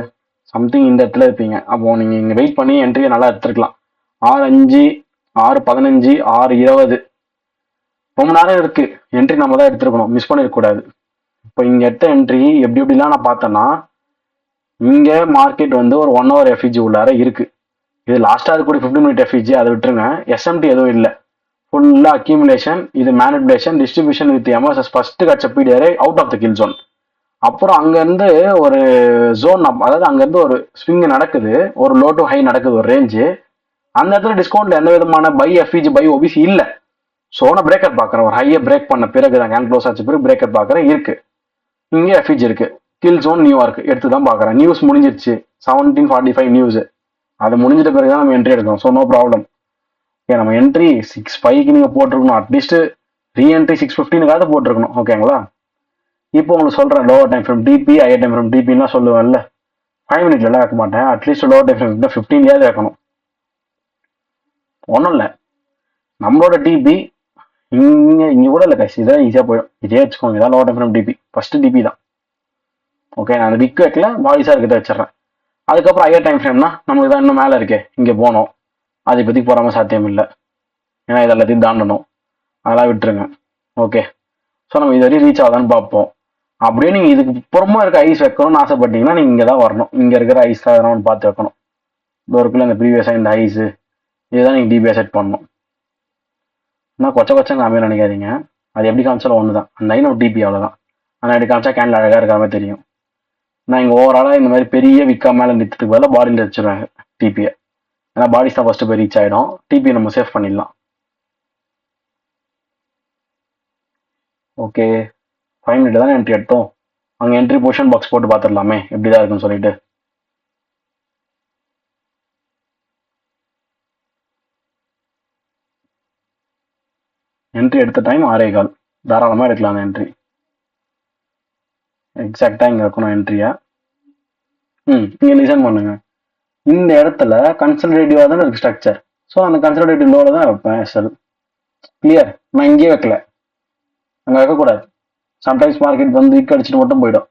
சம்திங் இந்த இடத்துல இருப்பீங்க. அப்போ நீங்கள் இங்கே வெயிட் பண்ணி என்ட்ரியை நல்லா எடுத்துருக்கலாம். 6:05 6:15 6:20 ரொம்ப நேரம் இருக்கு. என்ட்ரி நம்ம தான் எடுத்துருக்கணும், மிஸ் பண்ணிருக்கக்கூடாது. இப்போ இங்கே எடுத்த என்ட்ரி எப்படி எப்படிலாம் நான் பார்த்தேன்னா, இங்கே மார்க்கெட் வந்து ஒரு 1 hour எஃப்இஜி உள்ளார இருக்கு. இது லாஸ்ட்டாக இருக்கக்கூடிய 15 மினிட் எஃப்இஜி, அதை விட்டுருங்க. எஸ்எம்டி எதுவும் இல்லை, ஃபுல்லாக அக்யூமுலேஷன். இது manipulation, distribution with MSS. First கட்ச பீடியரே out of the kill zone. அப்புறம் அங்கேருந்து ஒரு ஜோன், அதாவது அங்கேருந்து ஒரு ஸ்விங் நடக்குது, ஒரு லோ டு ஹை நடக்குது, ஒரு ரேஞ்சு. அந்த இடத்துல டிஸ்கவுண்ட்ல எந்த விதமான பை எஃப்இஜி பை ஓபிசி இல்லை. ஸோ நான் பிரேக்கர் பார்க்குறேன், ஒரு ஹையை பிரேக் பண்ண பிறகு தான் கேன் க்ளோஸ் ஆச்சு பிறகு பிரேக்கர் பார்க்குறேன். இருக்கு இங்கே எஃப்இஜி இருக்கு, கில் ஜோன் நியூயார்க் எடுத்து தான் பார்க்குறேன். நியூஸ் முடிஞ்சிருச்சு, 17:45 நியூஸ். அது முடிஞ்சிட்ட பிறகு தான் நம்ம என்ட்ரி எடுக்கணும். So no problem. ஓகே, நம்ம என்ட்ரி 6:05க்கு நீங்கள் போட்டிருக்கணும், அட்லீஸ்ட் ரீஎன்ட்ரி 6:15க்காவது போட்டிருக்கணும். ஓகேங்களா? இப்போ உங்களுக்கு சொல்கிறேன், lower time from DB higher time frame டிபின்னா சொல்லுவேன்ல, 5 மினிட்லாம் வைக்க மாட்டேன். அட்லீஸ்ட் லோவர் டைம் ஃப்ரம் 15 வைக்கணும். ஒன்றும் இல்லை, நம்மளோட டிபி இங்கே கூட இல்லை கைஸ், இதான் ஈஸியாக போயிடும். இதே வச்சுக்கோங்க, இதான் lower time from TP, first TP தான். ஓகே, நான் அந்த விக் வைக்கல, பாய்ஸாக இருக்கிறத வச்சிடறேன். அதுக்கப்புறம் ஹையர் டைம் ஃப்ரேம்னா நம்மளுக்கு தான் இன்னும் மேலே இருக்கே, இங்கே போனோம். அதை பற்றி போகாமல் சாத்தியம் இல்லை, ஏன்னா இது எல்லாத்தையும் தாண்டணும். அதெல்லாம் விட்டுருங்க. ஓகே, ஸோ நம்ம இது வரையும் ரீச் ஆகுதான்னு பார்ப்போம். அப்படியே நீங்கள் இதுக்கு புறமா இருக்க ஐஸ் வைக்கணும்னு ஆசைப்பட்டீங்கன்னா நீங்கள் இங்கே தான் வரணும். இங்கே இருக்கிற ஐஸ் தான் எதனா பார்த்து வைக்கணும். இது இருக்குல்ல இந்த ப்ரீவியஸாக இந்த ஐஸு, இதுதான் நீங்கள் டிபியாக செட் பண்ணணும். ஆனால் கொச்சம் காமியாக நினைக்காதீங்க, அது எப்படி காமிச்சாலும் ஒன்று தான். அந்த ஐநோ டிபி அவ்வளோதான். ஆனால் எப்படி காமிச்சா கேண்டில் அழகாக இருக்கிற மாதிரி தெரியும். நான் இங்கே ஓவராலாக இந்த மாதிரி பெரிய விக்கா மேலே நிறுத்துக்கு பதிலாக பாடியில் வச்சுருவேன் டிபியை. ஏன்னா பாடிஸ் தான் ஃபஸ்ட்டு போய் ரீச் ஆகிடும், டிபி நம்ம சேவ் பண்ணிடலாம். ஓகே 5 மினிட் தான் என்ட்ரி எடுத்தோம். அங்கே என்ட்ரி பொசிஷன் பாக்ஸ் போட்டு பார்த்துடலாமே எப்படி தான் இருக்குன்னு சொல்லிட்டு. என்ட்ரி எடுத்த டைம் 6:15. தாராளமாக எடுக்கலாம் அந்த என்ட்ரி. எக்ஸாக்டாக இங்கே இருக்கணும் என்ட்ரியா. இங்கே லிசன் பண்ணுங்க. இந்த இடத்துல கன்சல்டேட்டிவாக தானே இருக்கு ஸ்ட்ரக்சர். ஸோ அந்த கன்சல்டேட்டிவ் லோவில் தான் வைப்பேன் எஸ்எல். கிளியர். நான் இங்கேயே வைக்கல, அங்கே வைக்கக்கூடாது. சம்டைம்ஸ் மார்க்கெட் வந்து வீக் அடிச்சுட்டு மட்டும் போயிடும்.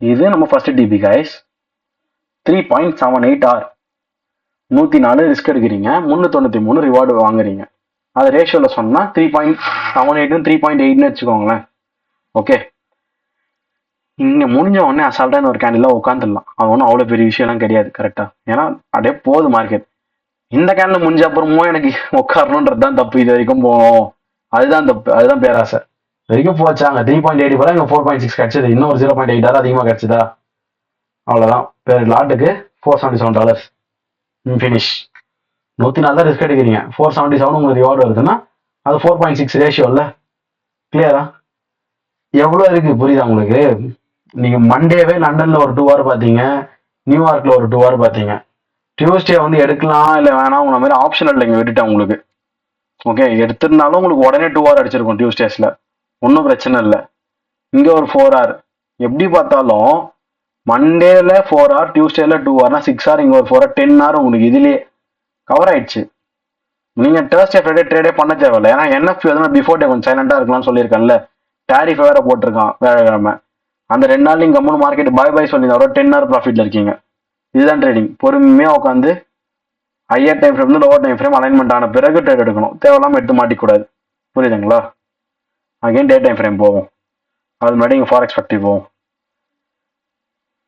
இது நம்ம first TP guys 3.78 R 104 risk எடுக்கிறீங்க, 393 ரிவார்டு வாங்குறீங்க. அது ரேஷியோவில் சொன்னால் 3.78 3.8ன்னு வச்சுக்கோங்களேன். ஓகே, இங்கே முடிஞ்ச உடனே அசால்ட்டாக ஒரு கேண்டில் உட்காந்துடலாம். அது ஒன்றும் அவ்வளோ பெரிய விஷயம்லாம் கிடையாது. கரெக்டாக, ஏன்னா அப்படியே போகுது மார்க்கெட். இந்த கேண்டில் முடிஞ்ச அப்புறமும் எனக்கு உட்காரணுன்றது தான் தப்பு. இது வரைக்கும் போகணும், அதுதான் தப்பு, அதுதான் பேராசை. வரைக்கும் போச்சாங்க 3.8 போல, இங்கே 4.6 கிடைச்சது. இன்னும் ஒரு 0.8 அதிகமாக கிடைச்சதா, அவ்வளோதான். பேர் லாட்டுக்கு $477 ஃபினிஷ். 104 தான் ரிஸ்க் எடுக்கிறீங்க, 477 உங்களுக்கு ரிவார்டு வருதுன்னா அது 4.6 ரேஷியோ இல்லை. கிளியரா? எவ்வளோ இருக்கு புரியுதா உங்களுக்கு? நீங்கள் மண்டேவே லண்டனில் ஒரு 2 hour பார்த்தீங்க, நியூயார்க்கில் ஒரு 2 hour பார்த்தீங்க. டியூஸ்டே வந்து எடுக்கலாம் இல்லை வேணாம் உங்களை மாதிரி ஆப்ஷன் இல்லை, இங்கே விட்டுட்டேன் உங்களுக்கு. ஓகே, எடுத்திருந்தாலும் உங்களுக்கு உடனே 2 hour அடிச்சிருக்கும் டியூஸ்டேஸில், ஒன்றும் பிரச்சனை இல்லை. இங்கே ஒரு 4 hour. எப்படி பார்த்தாலும் மண்டேல 4 hour, டியூஸ்டேல 2 hour, 6 hour, இங்கே ஒரு 4 hour, 10 hour உங்களுக்கு இதுலேயே கவர் ஆயிடுச்சு. நீங்கள் தேர்ஸ்டே ஃப்ரைடே ட்ரேடே பண்ண தேவையில்லை. ஏன்னா என்எஃப்பி வந்து பிஃபோர் டே கொஞ்சம் சைலண்டாக இருக்கலாம்னு சொல்லியிருக்கேன்ல. டேரிஃப் வேற போட்டிருக்கான் வேலைக்கிழமை. அந்த 2 நாள் நீங்கள் கம்முன்னு மார்க்கெட் பாய் பாய் சொல்லி 10 hour ப்ராஃபிட்ல இருக்கீங்க. இதுதான் ட்ரேடிங். பொறுமையாக உட்காந்து higher time frame lower time frame alignment ஆன பிறகு ட்ரேட் எடுக்கணும். தேவையில்லாமல் எடுத்து மாட்டிக்கூடாது. புரியுதுங்களா? அகைன் டே டைம் ஃப்ரேம் போவோம், அது முன்னாடி இங்கே ஃபாரெக்ஸ் ஃபேக்டரி போவோம்.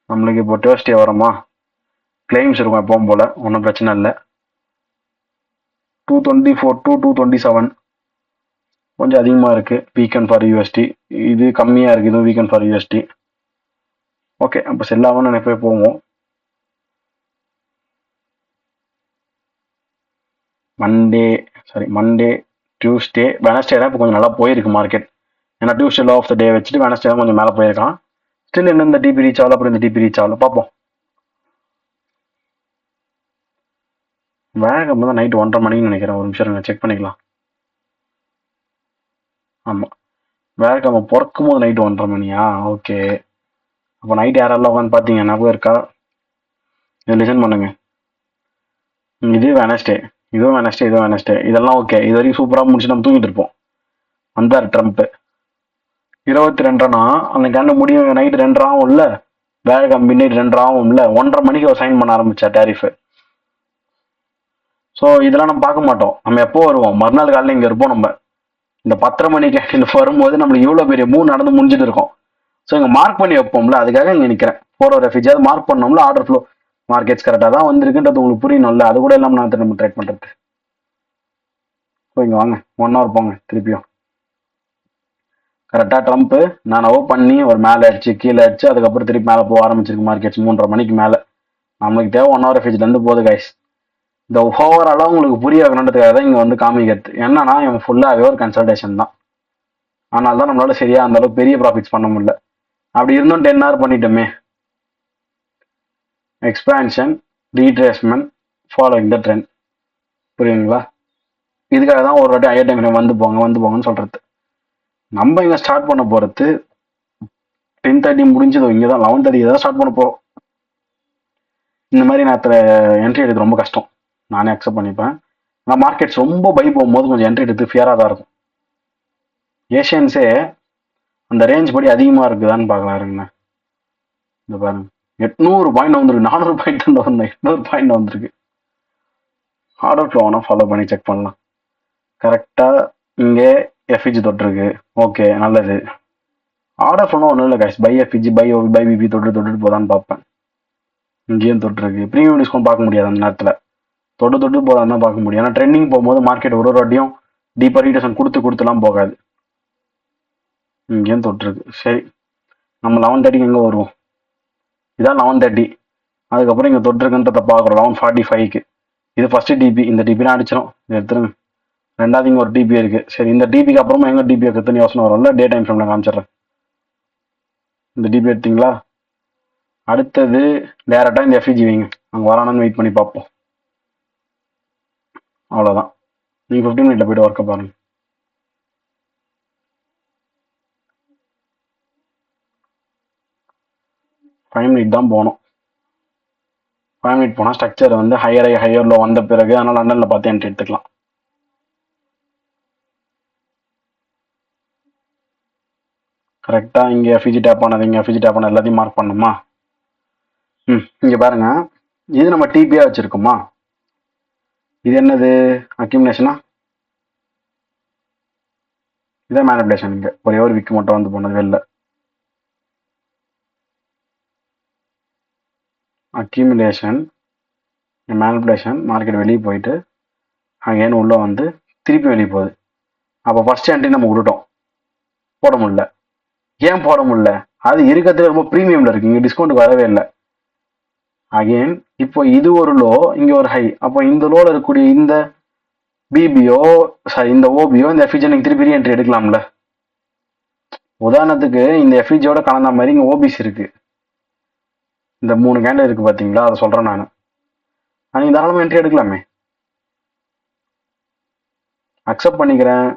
நம்மளுக்கு இப்போ தேர்ஸ்டே வரமா, கிளைம்ஸ் இருக்கும் எப்பவும் போல், ஒன்றும் பிரச்சனை இல்லை. 224 to 227 கொஞ்சம் அதிகமாக இருக்குது வீக்கெண்ட் ஃபார் யூஎஸ்டி. இது கம்மியாக இருக்குது, இதுவும் வீக்கெண்ட் ஃபார் யூஎஸ்டி. ஓகே, அப்போ செல் ஆகும்னு நினைப்பே போவோம். மண்டே டியூஸ்டே வெனஸ்டே தான் இப்போ கொஞ்சம் நல்லா போயிருக்கு மார்க்கெட். ஏன்னா டியூஸ்டே லோ ஆஃப் த டே வச்சுட்டு வெனஸ்டே தான் கொஞ்சம் மேலே போயிருக்கான். ஸ்டில் இன்னும் இந்த டிபி ரீச் ஆகல, அப்புறம் இந்த டிபி ரீச் ஆகல, பார்ப்போம். வேகம் தான் நைட் 1:30 மணின்னு நினைக்கிறேன். ஒரு நிமிஷம் செக் பண்ணிக்கலாம். ஆமாம், வேகம் பிறக்கும் போது நைட்டு 1:30 மணியா? ஓகே, அப்போ நைட் யாரெல்லாம் உட்காந்து பார்த்தீங்க ஞாபகம் இருக்கா? இது லிசன் பண்ணுங்க. இது வெனஸ்டே, இதுவும் வெனஸ்டே, இதுவும் வெனஸ்டே, இதெல்லாம் ஓகே. இது வரைக்கும் சூப்பராக முடிச்சு நம்ம தூங்கிட்டு இருப்போம். வந்தார் ட்ரம்ப் 22:30. அந்த கேண்ட முடியும் நைட்டு 2:30 ஆகும் இல்லை, வேகம் மிட் 2:30 ஆகும் இல்லை, 1:30 மணிக்கு அவர் சைன் பண்ண ஆரம்பிச்சா டேரிஃபு. ஸோ இதெல்லாம் நம்ம பார்க்க மாட்டோம். நம்ம எப்போ வருவோம்? மறுநாள் காலையில் இங்கே இருப்போம். நம்ம இந்த 10:30 மணிக்கு கேண்டில் வரும்போது நம்மளுக்கு இவ்வளோ பெரிய மூணு நடந்து முடிஞ்சுட்டு இருக்கோம். ஸோ இங்கே மார்க் பண்ணி வைப்போம்ல, அதுக்காக இங்கே நிற்கிறேன். 4 hour ரெஃபிஜாவது மார்க் பண்ணோம்ல, ஆர்டர் ஃப்ளோ மார்க்கெட்ஸ் கரெக்டாக தான் வந்திருக்குன்றது உங்களுக்கு புரியணும்ல. அது கூட இல்லாமல் நான் திரும்ப ட்ரேட் பண்ணுறது. ஸோ இங்கே வாங்க, 1 hour போங்க திருப்பியும். கரெக்டாக ட்ரம்ப்பு நான் பண்ணி ஒரு மேலே அடிச்சு கீழே அடிச்சு அதுக்கப்புறம் திருப்பி மேலே போக ஆரம்பிச்சிருக்கு மார்க்கெட்ஸ் 3:30 மணிக்கு மேலே. நம்மளுக்கு தேவை 1 hour ரெஃபிஜ்லேருந்து போகுது கைஸ். இந்த ஓவராலாக உங்களுக்கு புரிய வைக்கணுன்றதுக்காக தான் இங்கே வந்து காமிக்கிறது. என்னன்னா இவன் ஃபுல்லாகவே ஒரு கன்சல்டேஷன் தான். அதனால தான் நம்மளால சரியா அந்த அளவுக்கு பெரிய ப்ராஃபிட்ஸ் பண்ண முடியல. அப்படி இருந்தும் 10 hour பண்ணிட்டோமே. Expansion, retracement, following the trend. புரியுங்களா? இதுக்காக தான் ஒரு வாட்டி ஹையர் டைம் வந்து போங்கன்னு சொல்றது. நம்ம இங்கே ஸ்டார்ட் பண்ண போகிறது 10:30 முடிஞ்சது. இங்கே தான் 11:30 தான் ஸ்டார்ட் பண்ண போகிறோம். இந்த மாதிரி நேரத்தில் என்ட்ரி எடுக்க ரொம்ப கஷ்டம், நானே அக்செப்ட் பண்ணிப்பேன். ஆனால் மார்க்கெட்ஸ் ரொம்ப பை போகும்போது கொஞ்சம் என்ட்ரி எடுத்து ஃபியராக தான் இருக்கும். ஏஷியன்ஸே அந்த ரேஞ்ச் படி அதிகமாக இருக்குதான்னு பார்க்கலாம். இருங்கண்ணா, இந்த பாருங்க 800 பாயிண்ட் வந்துருக்கு, 400 பாயிண்ட் தான் வந்தேன், 800 பாயிண்ட் வந்துருக்கு. ஆர்டர் ஃப்ளோ வேணால் ஃபாலோ பண்ணி செக் பண்ணலாம். கரெக்டாக இங்கே எஃப்இஜி தொட்டிருக்கு. ஓகே, நல்லது. ஆர்டர் ஃப்ளோனா ஒன்றும் இல்லை guys, by FEG by OV by BB தொட்டுட்டு போதான்னு பார்ப்பேன். இங்கேயும் தொட்டிருக்கு. ப்ரீமியம் டிஸ்கவுண்ட் பார்க்க முடியாது அந்த நேரத்தில், தொட்டு போதான்னு தான் பார்க்க முடியும். ஏன்னா ட்ரெண்டிங் போகும்போது மார்க்கெட் ஒரு வாட்டியும் டீப்பர் ரீடேஷன் கொடுத்துலாம் போகாது. இங்கேயும் தொட்டிருக்கு. சரி, நம்ம 11:30 எங்கே வருவோம்? இதான் 11:30. அதுக்கப்புறம் இங்கே தொட்டிருக்குன்றத பார்க்குறோம் 11:45க்கு. இது ஃபர்ஸ்ட் டிபி. இந்த டிபிலாம் அடிச்சிடும், எடுத்துருங்க. ரெண்டாவது இங்கே ஒரு டிபி இருக்குது. சரி, இந்த டிபிக்கு அப்புறமா எங்கே டிபி இருக்குதுன்னு யோசனை வரும்ல, டே டைம் ஃப்ரேமில் காமிச்சிடுறேன். இந்த டிபி எடுத்தீங்களா? அடுத்தது டேரெக்டாக இந்த எஃப்இஜி வைங்க. அங்கே வரானான்னு வெயிட் பண்ணி பார்ப்போம். அவ்வளோதான். நீங்கள் 15 மினிட்ல போய்ட்டு ஒர்க்கை பாருங்கள். ஃபைவ் மினிட் தான் போகணும். 5 மினிட் போனால் ஸ்ட்ரக்சர் வந்து ஹையர் லோ வந்த பிறகு, அதனால் லண்டனில் பார்த்து என்ட்ரி எடுத்துக்கலாம். கரெக்டாக இங்கே எஃப்இஜி டேப் ஆனது, இங்கே எஃப்இஜி டேப் ஆனது எல்லாத்தையும் மார்க் பண்ணணுமா? இங்கே பாருங்க, இது நம்ம டிபியாக வச்சுருக்கோமா? இது என்னது? அக்யூமுலேஷனா? இதே மேனிபுலேஷன். இங்கே ஒரே ஒரு விக்கு மட்டும் வந்து போனது வெளில. அக்யூமுலேஷன், மேனிபுலேஷன், மார்க்கெட் வெளியே போயிட்டு அங்கேன்னு உள்ளே வந்து திருப்பி வெளியே போகுது. அப்போ ஃபர்ஸ்ட் என்ட்ரி நம்ம விட்டுட்டோம், போட முடியல. ஏன் போட முடியல? அது இருக்கிறதுல ரொம்ப ப்ரீமியமில் இருக்குது, இங்கே டிஸ்கவுண்ட் வரவே இல்லை. அகெயின் இப்போ இது ஒரு லோ, இங்கே ஒரு ஹை. அப்போ இந்த லோவில் இருக்கக்கூடிய இந்த பிபிஓ, சாரி இந்த ஓபிஓ, இந்த எஃப்இஜி நீங்கள் திருப்பி என்ட்ரி எடுக்கலாம்ல. உதாரணத்துக்கு இந்த எஃப்இஜியோட கலந்த மாதிரி இங்கே ஓபிசி இருக்குது. இந்த 3 கேண்டில் இருக்குது பார்த்தீங்களா, அதை சொல்கிறேன் நான். நீங்கள் தாராளமாக என்ட்ரி எடுக்கலாமே. அக்செப்ட் பண்ணிக்கிறேன்,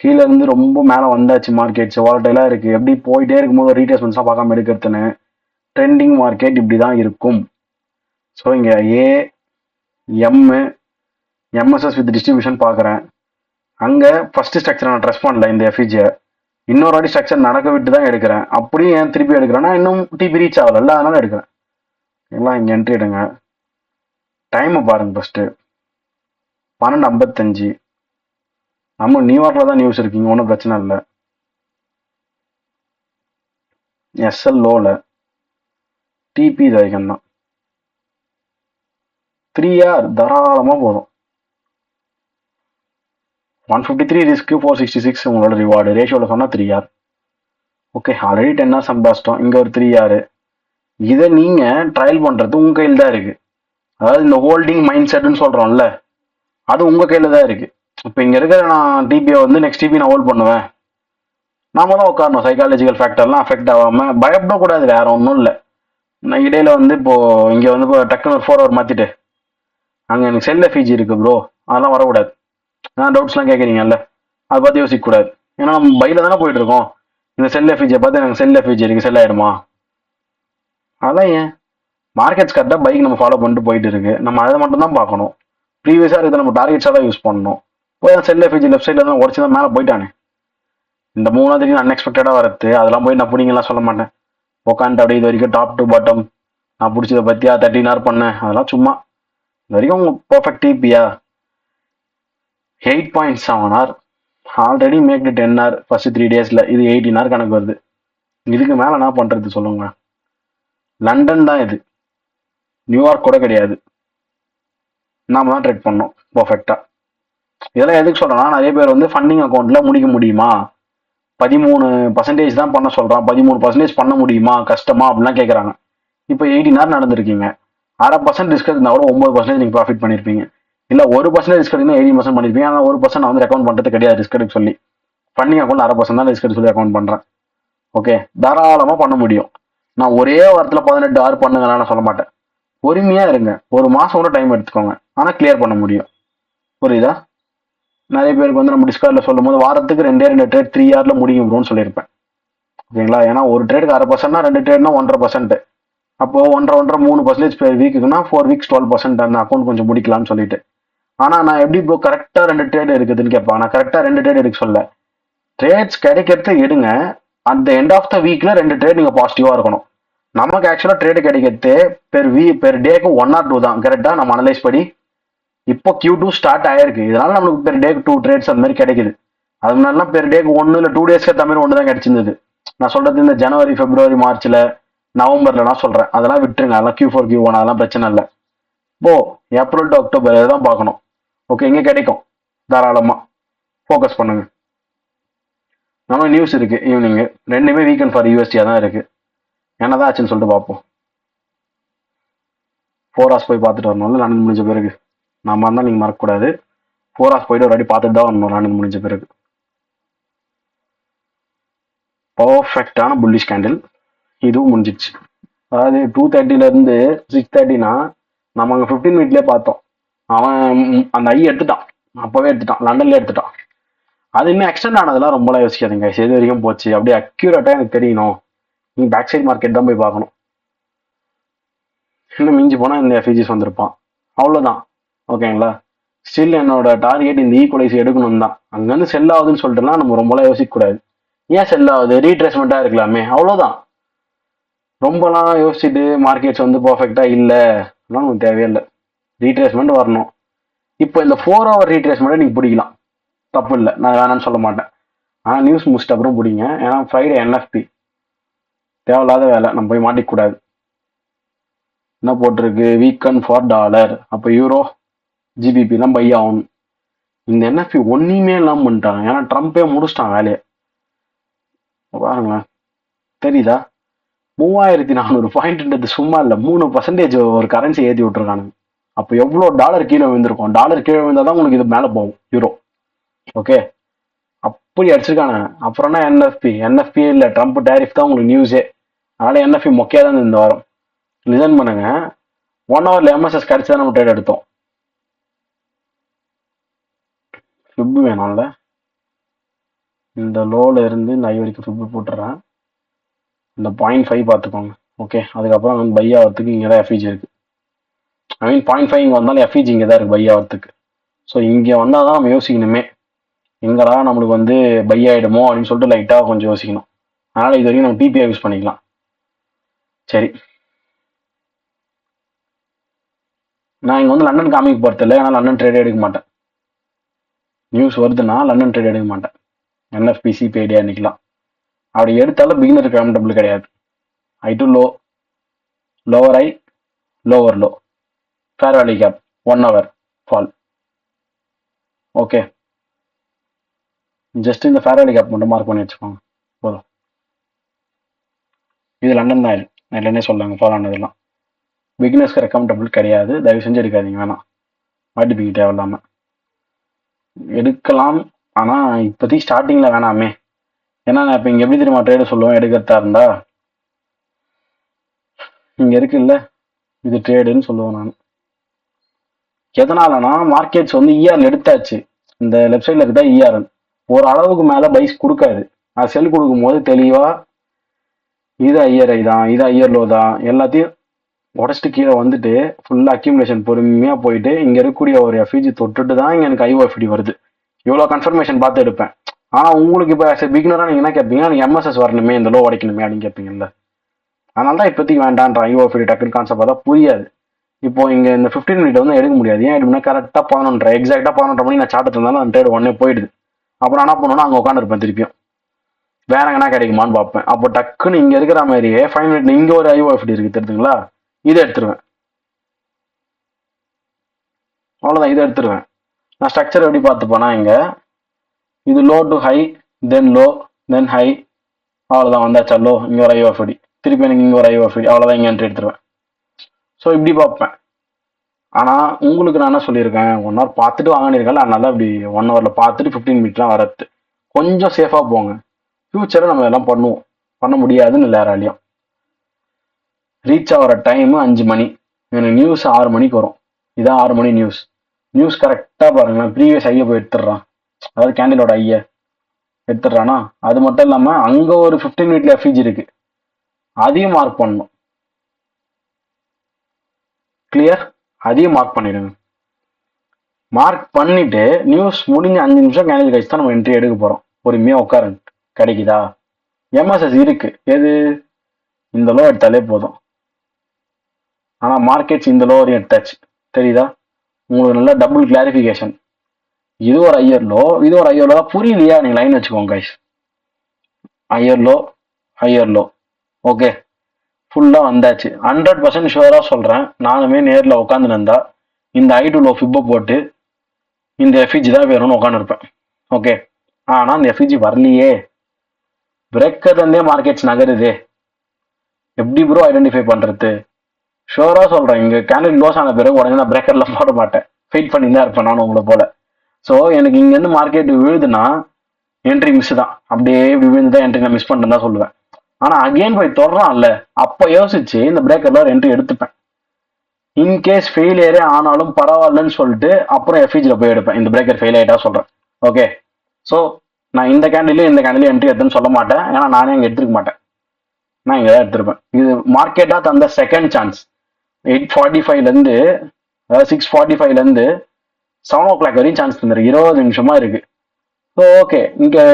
கீழே இருந்து ரொம்ப மேலே வந்தாச்சு, மார்க்கெட்ஸ் வாலட்டைலாக இருக்குது. எப்படி போயிட்டே இருக்கும்போது ரீட்ரேஸ்மெண்ட்ஸாக பார்க்காம எடுக்கிறதுன்னு, ட்ரெண்டிங் மார்க்கெட் இப்படி தான் இருக்கும். ஸோ இங்கே எம்எஸ்எஸ் வித் டிஸ்ட்ரிபியூஷன் பார்க்குறேன். அங்கே ஃபஸ்ட்டு ஸ்ட்ரக்சர் நான் ட்ரெஸ் பண்ணல, இந்த எஃப்இஜியை இன்னொரு வாட்டி ஸ்ட்ரக்சர் நடக்க விட்டு தான் எடுக்கிறேன். அப்படியும் ஏன் திருப்பி எடுக்கிறேன்னா, இன்னும் டிபி ரீச் ஆகல, அதனால எடுக்கிறேன். எல்லாம் இங்கே என்ட்ரி எடுங்க. டைமை பாருங்க ஃபஸ்ட்டு, 12:55. நம்ம நியூயார்க்கில் தான் நியூஸ் இருக்குங்க, ஒன்றும் பிரச்சனை இல்லை. எஸ்எல் லோவில் டிபி இது வரைக்கும் தான். 3 hour தாராளமாக போதும். 153 ரிஸ்க்கு, 466 உங்களோட ரிவார்டு. ரேஷியோவில் சொன்னால் 3 hour. ஓகே, ஆல்ரெடி 10 hours சம்பாதிச்சிட்டோம், இங்கே ஒரு 3 hour. இதை நீங்கள் ட்ரையல் பண்ணுறது உங்கள் கையில் தான் இருக்குது. அதாவது இந்த ஹோல்டிங் மைண்ட் செட்டுன்னு சொல்கிறோம்ல, அது உங்கள் கையில் தான் இருக்குது. இப்போ இங்கே இருக்கிற நான் டிபியை வந்து நெக்ஸ்ட் டிபி நான் ஹோல்ட் பண்ணுவேன். நாம தான் உட்காரணும், சைக்காலஜிக்கல் ஃபேக்டர்லாம் அஃபெக்ட் ஆகாமல். பயப்படக்கூடாது, வேற ஒன்றும் இல்லை. நான் இடையில வந்து இப்போது இங்கே வந்து இப்போ டக்குன்னு ஒரு 4 hour மாற்றிட்டு அங்கே எனக்கு செல் எஃப்இஜி இருக்குது ப்ரோ, அதெல்லாம் வரக்கூடாது. நான் டவுட்ஸ்லாம் கேட்குறீங்கல்ல, அதை பார்த்து யோசிக்கக்கூடாது. ஏன்னா நம்ம பையில் தானே போயிட்டு இருக்கோம். இந்த செல் எஃப்இஜியை பார்த்து எனக்கு செல் எஃப்இஜி இருக்குது, செல் ஆகிடுமா? அதெல்லாம் ஏன்? மார்க்கெட்ஸ் கரெக்டாக பைக் நம்ம ஃபாலோ பண்ணிட்டு போயிட்டு இருக்கு, நம்ம அதை மட்டும் தான் பார்க்கணும். ப்ரீவியஸாக இருக்கிறத நம்ம டார்கெட்ஸாக தான் யூஸ் பண்ணணும். போய் செல் எஃப்இஜி லெஃப்ட் சைடில் தான் உடச்சி தான் மேலே போயிட்டானே. இந்த 3 அன்எக்ஸ்பெக்டடாக வரது, அதெல்லாம் போய் நான் பிடிங்கலாம் சொல்ல மாட்டேன். உட்காந்துட்டு அப்படியே இது வரைக்கும் டாப் டு பாட்டம் நான் பிடிச்சதை பற்றியா 13 hour பண்ணேன், அதெல்லாம் சும்மா. இது வரைக்கும் உங்கள் perfect டிபியா 8.7 hour, already made 10 hour first 3 daysல. இது 18 hour கணக்கு வருது. இதுக்கு மேலே என்ன பண்ணுறது சொல்லுங்க? லண்டன் தான் இது, நியூயார்க் கூட கிடையாது. நாம தான் ட்ரேட் பண்ணோம் பர்ஃபெக்டாக. இதெல்லாம் எதுக்கு சொல்கிறேன்னா, நிறைய பேர் வந்து ஃபண்டிங் அக்கௌண்ட்டில் முடிக்க முடியுமா, 13% தான் பண்ண சொல்கிறான், 13% பண்ண முடியுமா, கஷ்டமா அப்படிலாம் கேட்குறாங்க. இப்போ 18 hour நடந்திருக்கீங்க, 1/2% ரிஸ்க் இருந்தால் கூட 9% நீங்கள் ப்ராஃபிட் பண்ணியிருப்பீங்க. இல்லை 1% ரிஸ்க் எடுத்தீங்கன்னா 18% பண்ணியிருப்பீங்க. ஆனால் 1% நான் வந்து ரெக்கமெண்ட் பண்ணுறது கிடையாது ரிஸ்க் எடுக்க சொல்லி. ஃபண்டிங் அக்கௌண்ட் 1/2% தான் ரிஸ்க் எடுக்க சொல்லி அக்கௌண்ட் பண்ணுறேன். ஓகே, தாராளமாக பண்ண முடியும். நான் ஒரே வாரத்தில் 18 hour பண்ணுங்கன்னு நான் சொல்ல மாட்டேன். பொறுமையாக இருங்க, ஒரு மாதம் கூட டைம் எடுத்துக்கோங்க, ஆனால் கிளியர் பண்ண முடியும். புரியுதா? நிறைய பேருக்கு வந்து நம்ம டிஸ்கார்டில் சொல்லும் போது வாரத்துக்கு 2 ட்ரேட் 3 hourல முடியும் ப்ரோன்னு சொல்லியிருப்பேன். ஓகேங்களா? ஏன்னா ஒரு ட்ரேடுக்கு 1/2%னா 2 ட்ரேட்னா 1.5%. அப்போ 1.5 3% பெர் வீக்குன்னா 4 weeks 12% அந்த அக்கௌண்ட் கொஞ்சம் முடிக்கலாம்னு சொல்லிட்டு. ஆனால் நான் எப்படி இப்போ கரெக்டாக 2 ட்ரேட் இருக்குதுன்னு கேட்பாங்க. நான் கரெக்டாக 2 ட்ரேட் எடுக்க சொல்ல, ட்ரேட்ஸ் கிடைக்கிறது எடுங்க. அந்த எண்ட் ஆஃப் த வீக்ல 2 ட்ரேட் நீங்கள் பாசிட்டிவாக இருக்கணும். நமக்கு ஆக்சுவலாக ட்ரேடு கிடைக்கிறது பெர் டேக்கு 1 or 2 தான். கரெக்டாக நம்ம அனலைஸ் படி இப்போ Q2 ஸ்டார்ட் ஆயிருக்கு, இதனால நம்மளுக்கு பெர் டேக்கு 2 ட்ரேட்ஸ் அந்த மாதிரி கிடைக்குது. அது முன்னாடிலாம் பெர் டேக்கு 1 இல்லை 2 daysக்கு ஏற்ற மாதிரி 1 தான் கிடைச்சிருந்தது. நான் சொல்றது இந்த ஜனவரி பிப்ரவரி மார்ச்ல நவம்பர்லாம் சொல்றேன், அதெல்லாம் விட்டுருங்க. அதெல்லாம் Q4 Q1 அதெல்லாம் பிரச்சனை இல்லை. இப்போ ஏப்ரல் டு அக்டோபர் தான் பார்க்கணும். ஓகே, இங்கே கிடைக்கும், தாராளமாக ஃபோக்கஸ் பண்ணுங்க. நம்ம நியூஸ் இருக்கு ஈவினிங், ரெண்டுமே வீக்கெண்ட் ஃபார் யூஎஸ்டியாக தான் இருக்கு. என்னதான் ஆச்சுன்னு சொல்லிட்டு பார்ப்போம். 4 hours போய் பார்த்துட்டு வரணும்ல லண்டன் முடிஞ்ச பிறகு. நாம இருந்தால் நீங்கள் மறக்கக்கூடாது. 4 hours போயிட்டு ஒரு வாட்டி பார்த்துட்டு தான் வரணும் ரன் முடிஞ்ச பிறகு. பர்ஃபெக்டான புல்லிஷ் கேண்டில் இதுவும் முடிஞ்சிடுச்சு. அதாவது 2:30 6:30 நம்ம அங்கே 15 மினிட்லேயே பார்த்தோம். அவன் அந்த ஐ எடுத்துட்டான், அப்பவே எடுத்துட்டான், லண்டன்ல எடுத்துட்டான். அது இன்னும் எக்ஸ்டெண்ட் ஆனதெல்லாம் ரொம்பலாம் யோசிக்காதீங்க. எது வரைக்கும் போச்சு அப்படியே அக்யூரேட்டா எனக்கு தெரியணும், நீ பேக் சைட் மார்க்கெட் தான் போய் பார்க்கணும். இன்னும் மிஞ்சி போனா இந்த எஃபிஜிஸ் வந்திருப்பான், அவ்வளவுதான். ஓகேங்களா? ஸ்டில் என்னோட டார்கெட் இந்த ஈக்குவலைஸ் எடுக்கணும் தான். அங்கேருந்து செல் ஆகுதுன்னு சொல்லிட்டுலாம் நம்ம ரொம்பலாம் யோசிக்க கூடாது. ஏன் செல் ஆகுது, ரீட்ரேஸ்மெண்ட்டாக இருக்கலாமே, அவ்வளோதான். ரொம்பலாம் யோசிச்சுட்டு மார்க்கெட்ஸ் வந்து பர்ஃபெக்டாக இல்லை நமக்கு தேவையில்லை. ரீட்ரேஸ்மெண்ட் வரணும். இப்போ இந்த 4 hour ரீட்ரேஸ்மெண்ட்டை நீங்கள் பிடிக்கலாம், தப்பு இல்லை, நான் வேணான்னு சொல்ல மாட்டேன். ஆனால் நியூஸ் முடிச்சிட்டு அப்புறம் பிடிங்க. ஏன்னா ஃப்ரைடே என்எஃப்பி தேவையில்லாத வேலை, நம்ம போய் மாட்டிக்கூடாது. என்ன போட்டிருக்கு, வீக்கன் ஃபார் டாலர், அப்போ யூரோ ஜிபிபிலாம் பை ஆகணும். இந்த என்எஃப்பி ஒன்றுமே இல்லாமல் பண்ணிட்டாங்க. ஏன்னா ட்ரம்ப்பே முடிச்சிட்டான் வேலையை. பாருங்களேன், தெரியுதா? 3400 பாயிண்ட்ன்றது சும்மா இல்லை, 3% ஒரு கரன்சி ஏற்றி விட்டுருக்கானுங்க. அப்போ எவ்வளோ டாலர் கீழே விழுந்திருக்கும். டாலர் கீழே விழுந்தால் தான் உங்களுக்கு இது மேலே போகும், யூரோ. ஓகே, அப்படி அடிச்சிருக்காங்க. அப்புறம்னா என்எஃப்பி இல்லை, ட்ரம்ப் டேரிஃப் தான் உங்களுக்கு நியூஸே. அதனால என்எஃப்பி மொக்கையா தான் இந்த வாரம். லிசன் பண்ணுங்க, 1 hourல எம்எஸ்எஸ் கிடைச்சி தான் நம்ம ட்ரேட் எடுத்தோம். ஃபிப் வேணும்ல, இந்த லோல இருந்து இந்த ஐ வரைக்கும் ஃபிப் போட்டுறேன். இந்த 0.5 பார்த்துக்கோங்க. ஓகே, அதுக்கப்புறம் வந்து பை ஆகிறதுக்கு இங்கே தான் எஃபிஜி இருக்கு. ஐ மீன் 0.5 இங்கே வந்தாலும் எஃபிஜி இங்கே தான் இருக்கு பை ஆகிறதுக்கு. ஸோ இங்கே வந்தால் தான் நம்ம யோசிக்கணுமே, எங்கடா நம்மளுக்கு வந்து பை ஆகிடுமோ அப்படின்னு சொல்லிட்டு லைட்டாக கொஞ்சம் யோசிக்கணும். அதனால் இது வரைக்கும் நம்ம டிபிஐ யூஸ் பண்ணிக்கலாம். சரி, நான் இங்கே வந்து லண்டன் காமிக்க போகிறதில்ல, ஏன்னா லண்டன் ட்ரேட் எடுக்க மாட்டேன். நியூஸ் வருதுன்னா லண்டன் ட்ரேட் எடுக்க மாட்டேன். என்எஃபிசி பேடியா நிற்கலாம். அப்படி எடுத்தாலும் பிகினர் கம்ஃபர்டபுள் கிடையாது. High to low, lower high, lower low, fair value gap 1 hour fall. Okay, just இந்த ஃபேர் வேல்யூ கேப் மட்டும் மார்க் பண்ணி வச்சுக்கோங்க போதும். இது லண்டன் தான், இல்லைன்னே சொல்லாங்க ஃபால் ஆனதெல்லாம். பிகினர்ஸ்க்கு ரெக்கமெண்டபிள் கிடையாது, தயவு செஞ்சு எடுக்காதீங்க, வேணாம். மாட்டிப்பீங்க தேவையில்லாமல். எடுக்கலாம், ஆனால் இப்போதைக்கு ஸ்டார்டிங்கில் வேணாமே. ஏன்னா நான் இப்போ இங்கே எப்படி தெரியுமா ட்ரேடு சொல்லுவேன் எடுக்கிறதா இருந்தா, இங்கே இருக்குல்ல இது ட்ரேடுன்னு சொல்லுவேன் நான். எதனாலனா மார்க்கெட்ஸ் வந்து இஆர்எல் எடுத்தாச்சு. இந்த லெஃப்ட் சைடில் இருக்குதா இஆர்எல், ஒரு அளவுக்கு மேலே பைஸ் கொடுக்காது. அது செல் கொடுக்கும் போது தெளிவாக இது ஐஆர்ஐ தான், இது ஐஆர்லோ தான், எல்லாத்தையும் உடச்சிட்டு கீழே வந்துட்டு ஃபுல்லாக அக்யூமுலேஷன் பொறுமையாக போயிட்டு இங்கே இருக்கக்கூடிய ஒரு எஃபிஜி தொட்டுட்டு தான் இங்கே எனக்கு ஐஓஎஃப்டி வருது. இவ்வளோ கன்ஃபர்மேஷன் பார்த்து எடுப்பேன். ஆனால் உங்களுக்கு இப்போ ஆஸ் பிகினராக நீங்கள் என்ன கேட்பீங்க, எனக்கு எம்எஸ்எஸ் வரணுமே, இந்த லோ உடைக்கணுமே அப்படின்னு கேட்பீங்கல்ல. அதனால தான் இப்போதைக்கு வேண்டான்ற ஐஓஎஃப்டி டக்குனு கான்செப்ட் பார்த்தா புரியாது. இப்போ இங்கே இந்த 15 மினிட் வந்து எடுக்க முடியாது. ஏன் எடுக்கணும்னா கரெக்டாக 11:30 எக்ஸாக்டாக 11:30 மணி நான் சாட்டத்தில் இருந்தாலும் அந்த ட்ரேட் உடனே போயிடுது. அப்புறம் என்ன பண்ணுவேன்னா அங்கே உட்காந்துருப்பேன், திருப்பியும் வேற எங்கன்னா கிடைக்குமான்னு பார்ப்பேன். அப்போ டக்குன்னு இங்கே இருக்கிற மாதிரியே 5 மினிட் இங்கே ஒரு ஐஓஎஃப்டி இருக்கு தெரியுதுங்களா, இதை எடுத்துருவேன். அவ்வளோதான், இதை எடுத்துருவேன். நான் ஸ்ட்ரக்சர் எப்படி பார்த்துப்பேன்னா, இங்கே இது low to high, then low, then high, அவ்வளோதான் வந்தாச்சா லோ, இங்கே ஒரு ஐஓஎஃப்டி, திருப்பி எனக்கு இங்கே ஒரு ஐஓஎஃப்டி, அவ்வளோதான் இங்கே என்ட்ரி எடுத்துருவேன். ஸோ இப்படி பார்ப்பேன். ஆனால் உங்களுக்கு நான் என்ன சொல்லியிருக்கேன், 1 hour பார்த்துட்டு வாங்கினிருக்கேன். அதனால இப்படி 1 hourல பார்த்துட்டு 15 மினிட்லாம் வரது கொஞ்சம் சேஃபாக போங்க. ஃபியூச்சரை நம்ம இதெல்லாம் பண்ணுவோம், பண்ண முடியாதுன்னு இல்லை யாராலையும். ரீச் ஆகிற டைமு 5 மணி, எனக்கு நியூஸ் 6 மணிக்கு வரும். இதான் 6 மணி நியூஸ். நியூஸ் கரெக்டாக பாருங்களேன், ப்ரீவியஸ் ஐயை போய் எடுத்துடுறான், அதாவது கேண்டிலோட ஐயை எடுத்துடுறானா. அது மட்டும் இல்லாமல் அங்கே ஒரு 15 மினிட்ல எஃபிஜி இருக்கு, அதையும் மார்க் பண்ணணும். கிளியர்? அதையும் மார்க் பண்ணிடுங்க. மார்க் பண்ணிட்டு நியூஸ் முடிஞ்ச 5 நிமிஷம் கேண்டில் கழிச்சு தான் நம்ம என்ட்ரி எடுக்க போகிறோம். பொறுமையாக உட்காருங்க. கிடைக்குதா? எம்எஸ்எஸ் இருக்கு, எது இந்த லோ எடுத்தாலே போதும். ஆனால் மார்க்கெட்ஸ் இந்த லோ வரையும் எடுத்தாச்சு, தெரியுதா உங்களுக்கு? நல்ல டபுள் கிளாரிஃபிகேஷன். இது ஒரு ஐயர் லோ, இது ஒரு ஐயர் லோ. புரியலையா? நீங்கள் லைன் வச்சுக்கோங்க guys. Iyer low, Iyer low, okay, ஃபுல்லாக வந்தாச்சு. 100% ஷுவராக சொல்கிறேன், நானுமே நேரில் உட்காந்துருந்தா இந்த ஐ டு லோ ஃபிப்பை போட்டு இந்த எஃபிஜி தான் வேணும்னு உட்காந்துருப்பேன். ஓகே, ஆனால் இந்த எஃபிஜி வரலையே, பிரேக்கர்லேருந்தே மார்க்கெட்ஸ் நகருதே, எப்படி ப்ரோ ஐடென்டிஃபை பண்ணுறது? ஷுவராக சொல்கிறேன், இங்கே கேண்டில் க்ளோஸ் ஆன பிறகு உடனே நான் பிரேக்கரில் போட மாட்டேன், வெயிட் பண்ணி தான் இருப்பேன் நானும் உங்களை போல. ஸோ எனக்கு இங்கேருந்து மார்க்கெட் விழுதுன்னா என்ட்ரி மிஸ் தான், அப்படியே விழுந்து தான் என்ட்ரி நான் மிஸ் பண்ணிட்டு தான் சொல்லுவேன். ஆனால் அகெயின் போய் தொடறான்ல, அப்போ யோசிச்சு இந்த பிரேக்கர்ல ஒரு என்ட்ரி எடுத்துப்பேன். இன்கேஸ் ஃபெயிலியரே ஆனாலும் பரவாயில்லன்னு சொல்லிட்டு அப்புறம் எஃப்இஜியில் போய் எடுப்பேன், இந்த பிரேக்கர் ஃபெயில் ஆகிட்டா சொல்கிறேன். ஓகே, ஸோ நான் இந்த கேண்டிலையும் இந்த கேண்டிலையும் என்ட்ரி எடுத்துன்னு சொல்ல மாட்டேன், ஏன்னா நானே இங்கே எடுத்துக்க மாட்டேன், நான் இங்கே தான் எடுத்திருப்பேன். இது மார்க்கெட்டாக தந்த செகண்ட் சான்ஸ். 8:45லேருந்து, அதாவது 6:45லேருந்து 7 o'clock வரையும் சான்ஸ் தந்துருக்கு, 20 நிமிஷமா இருக்கு. ஸோ ஓகே, இங்கே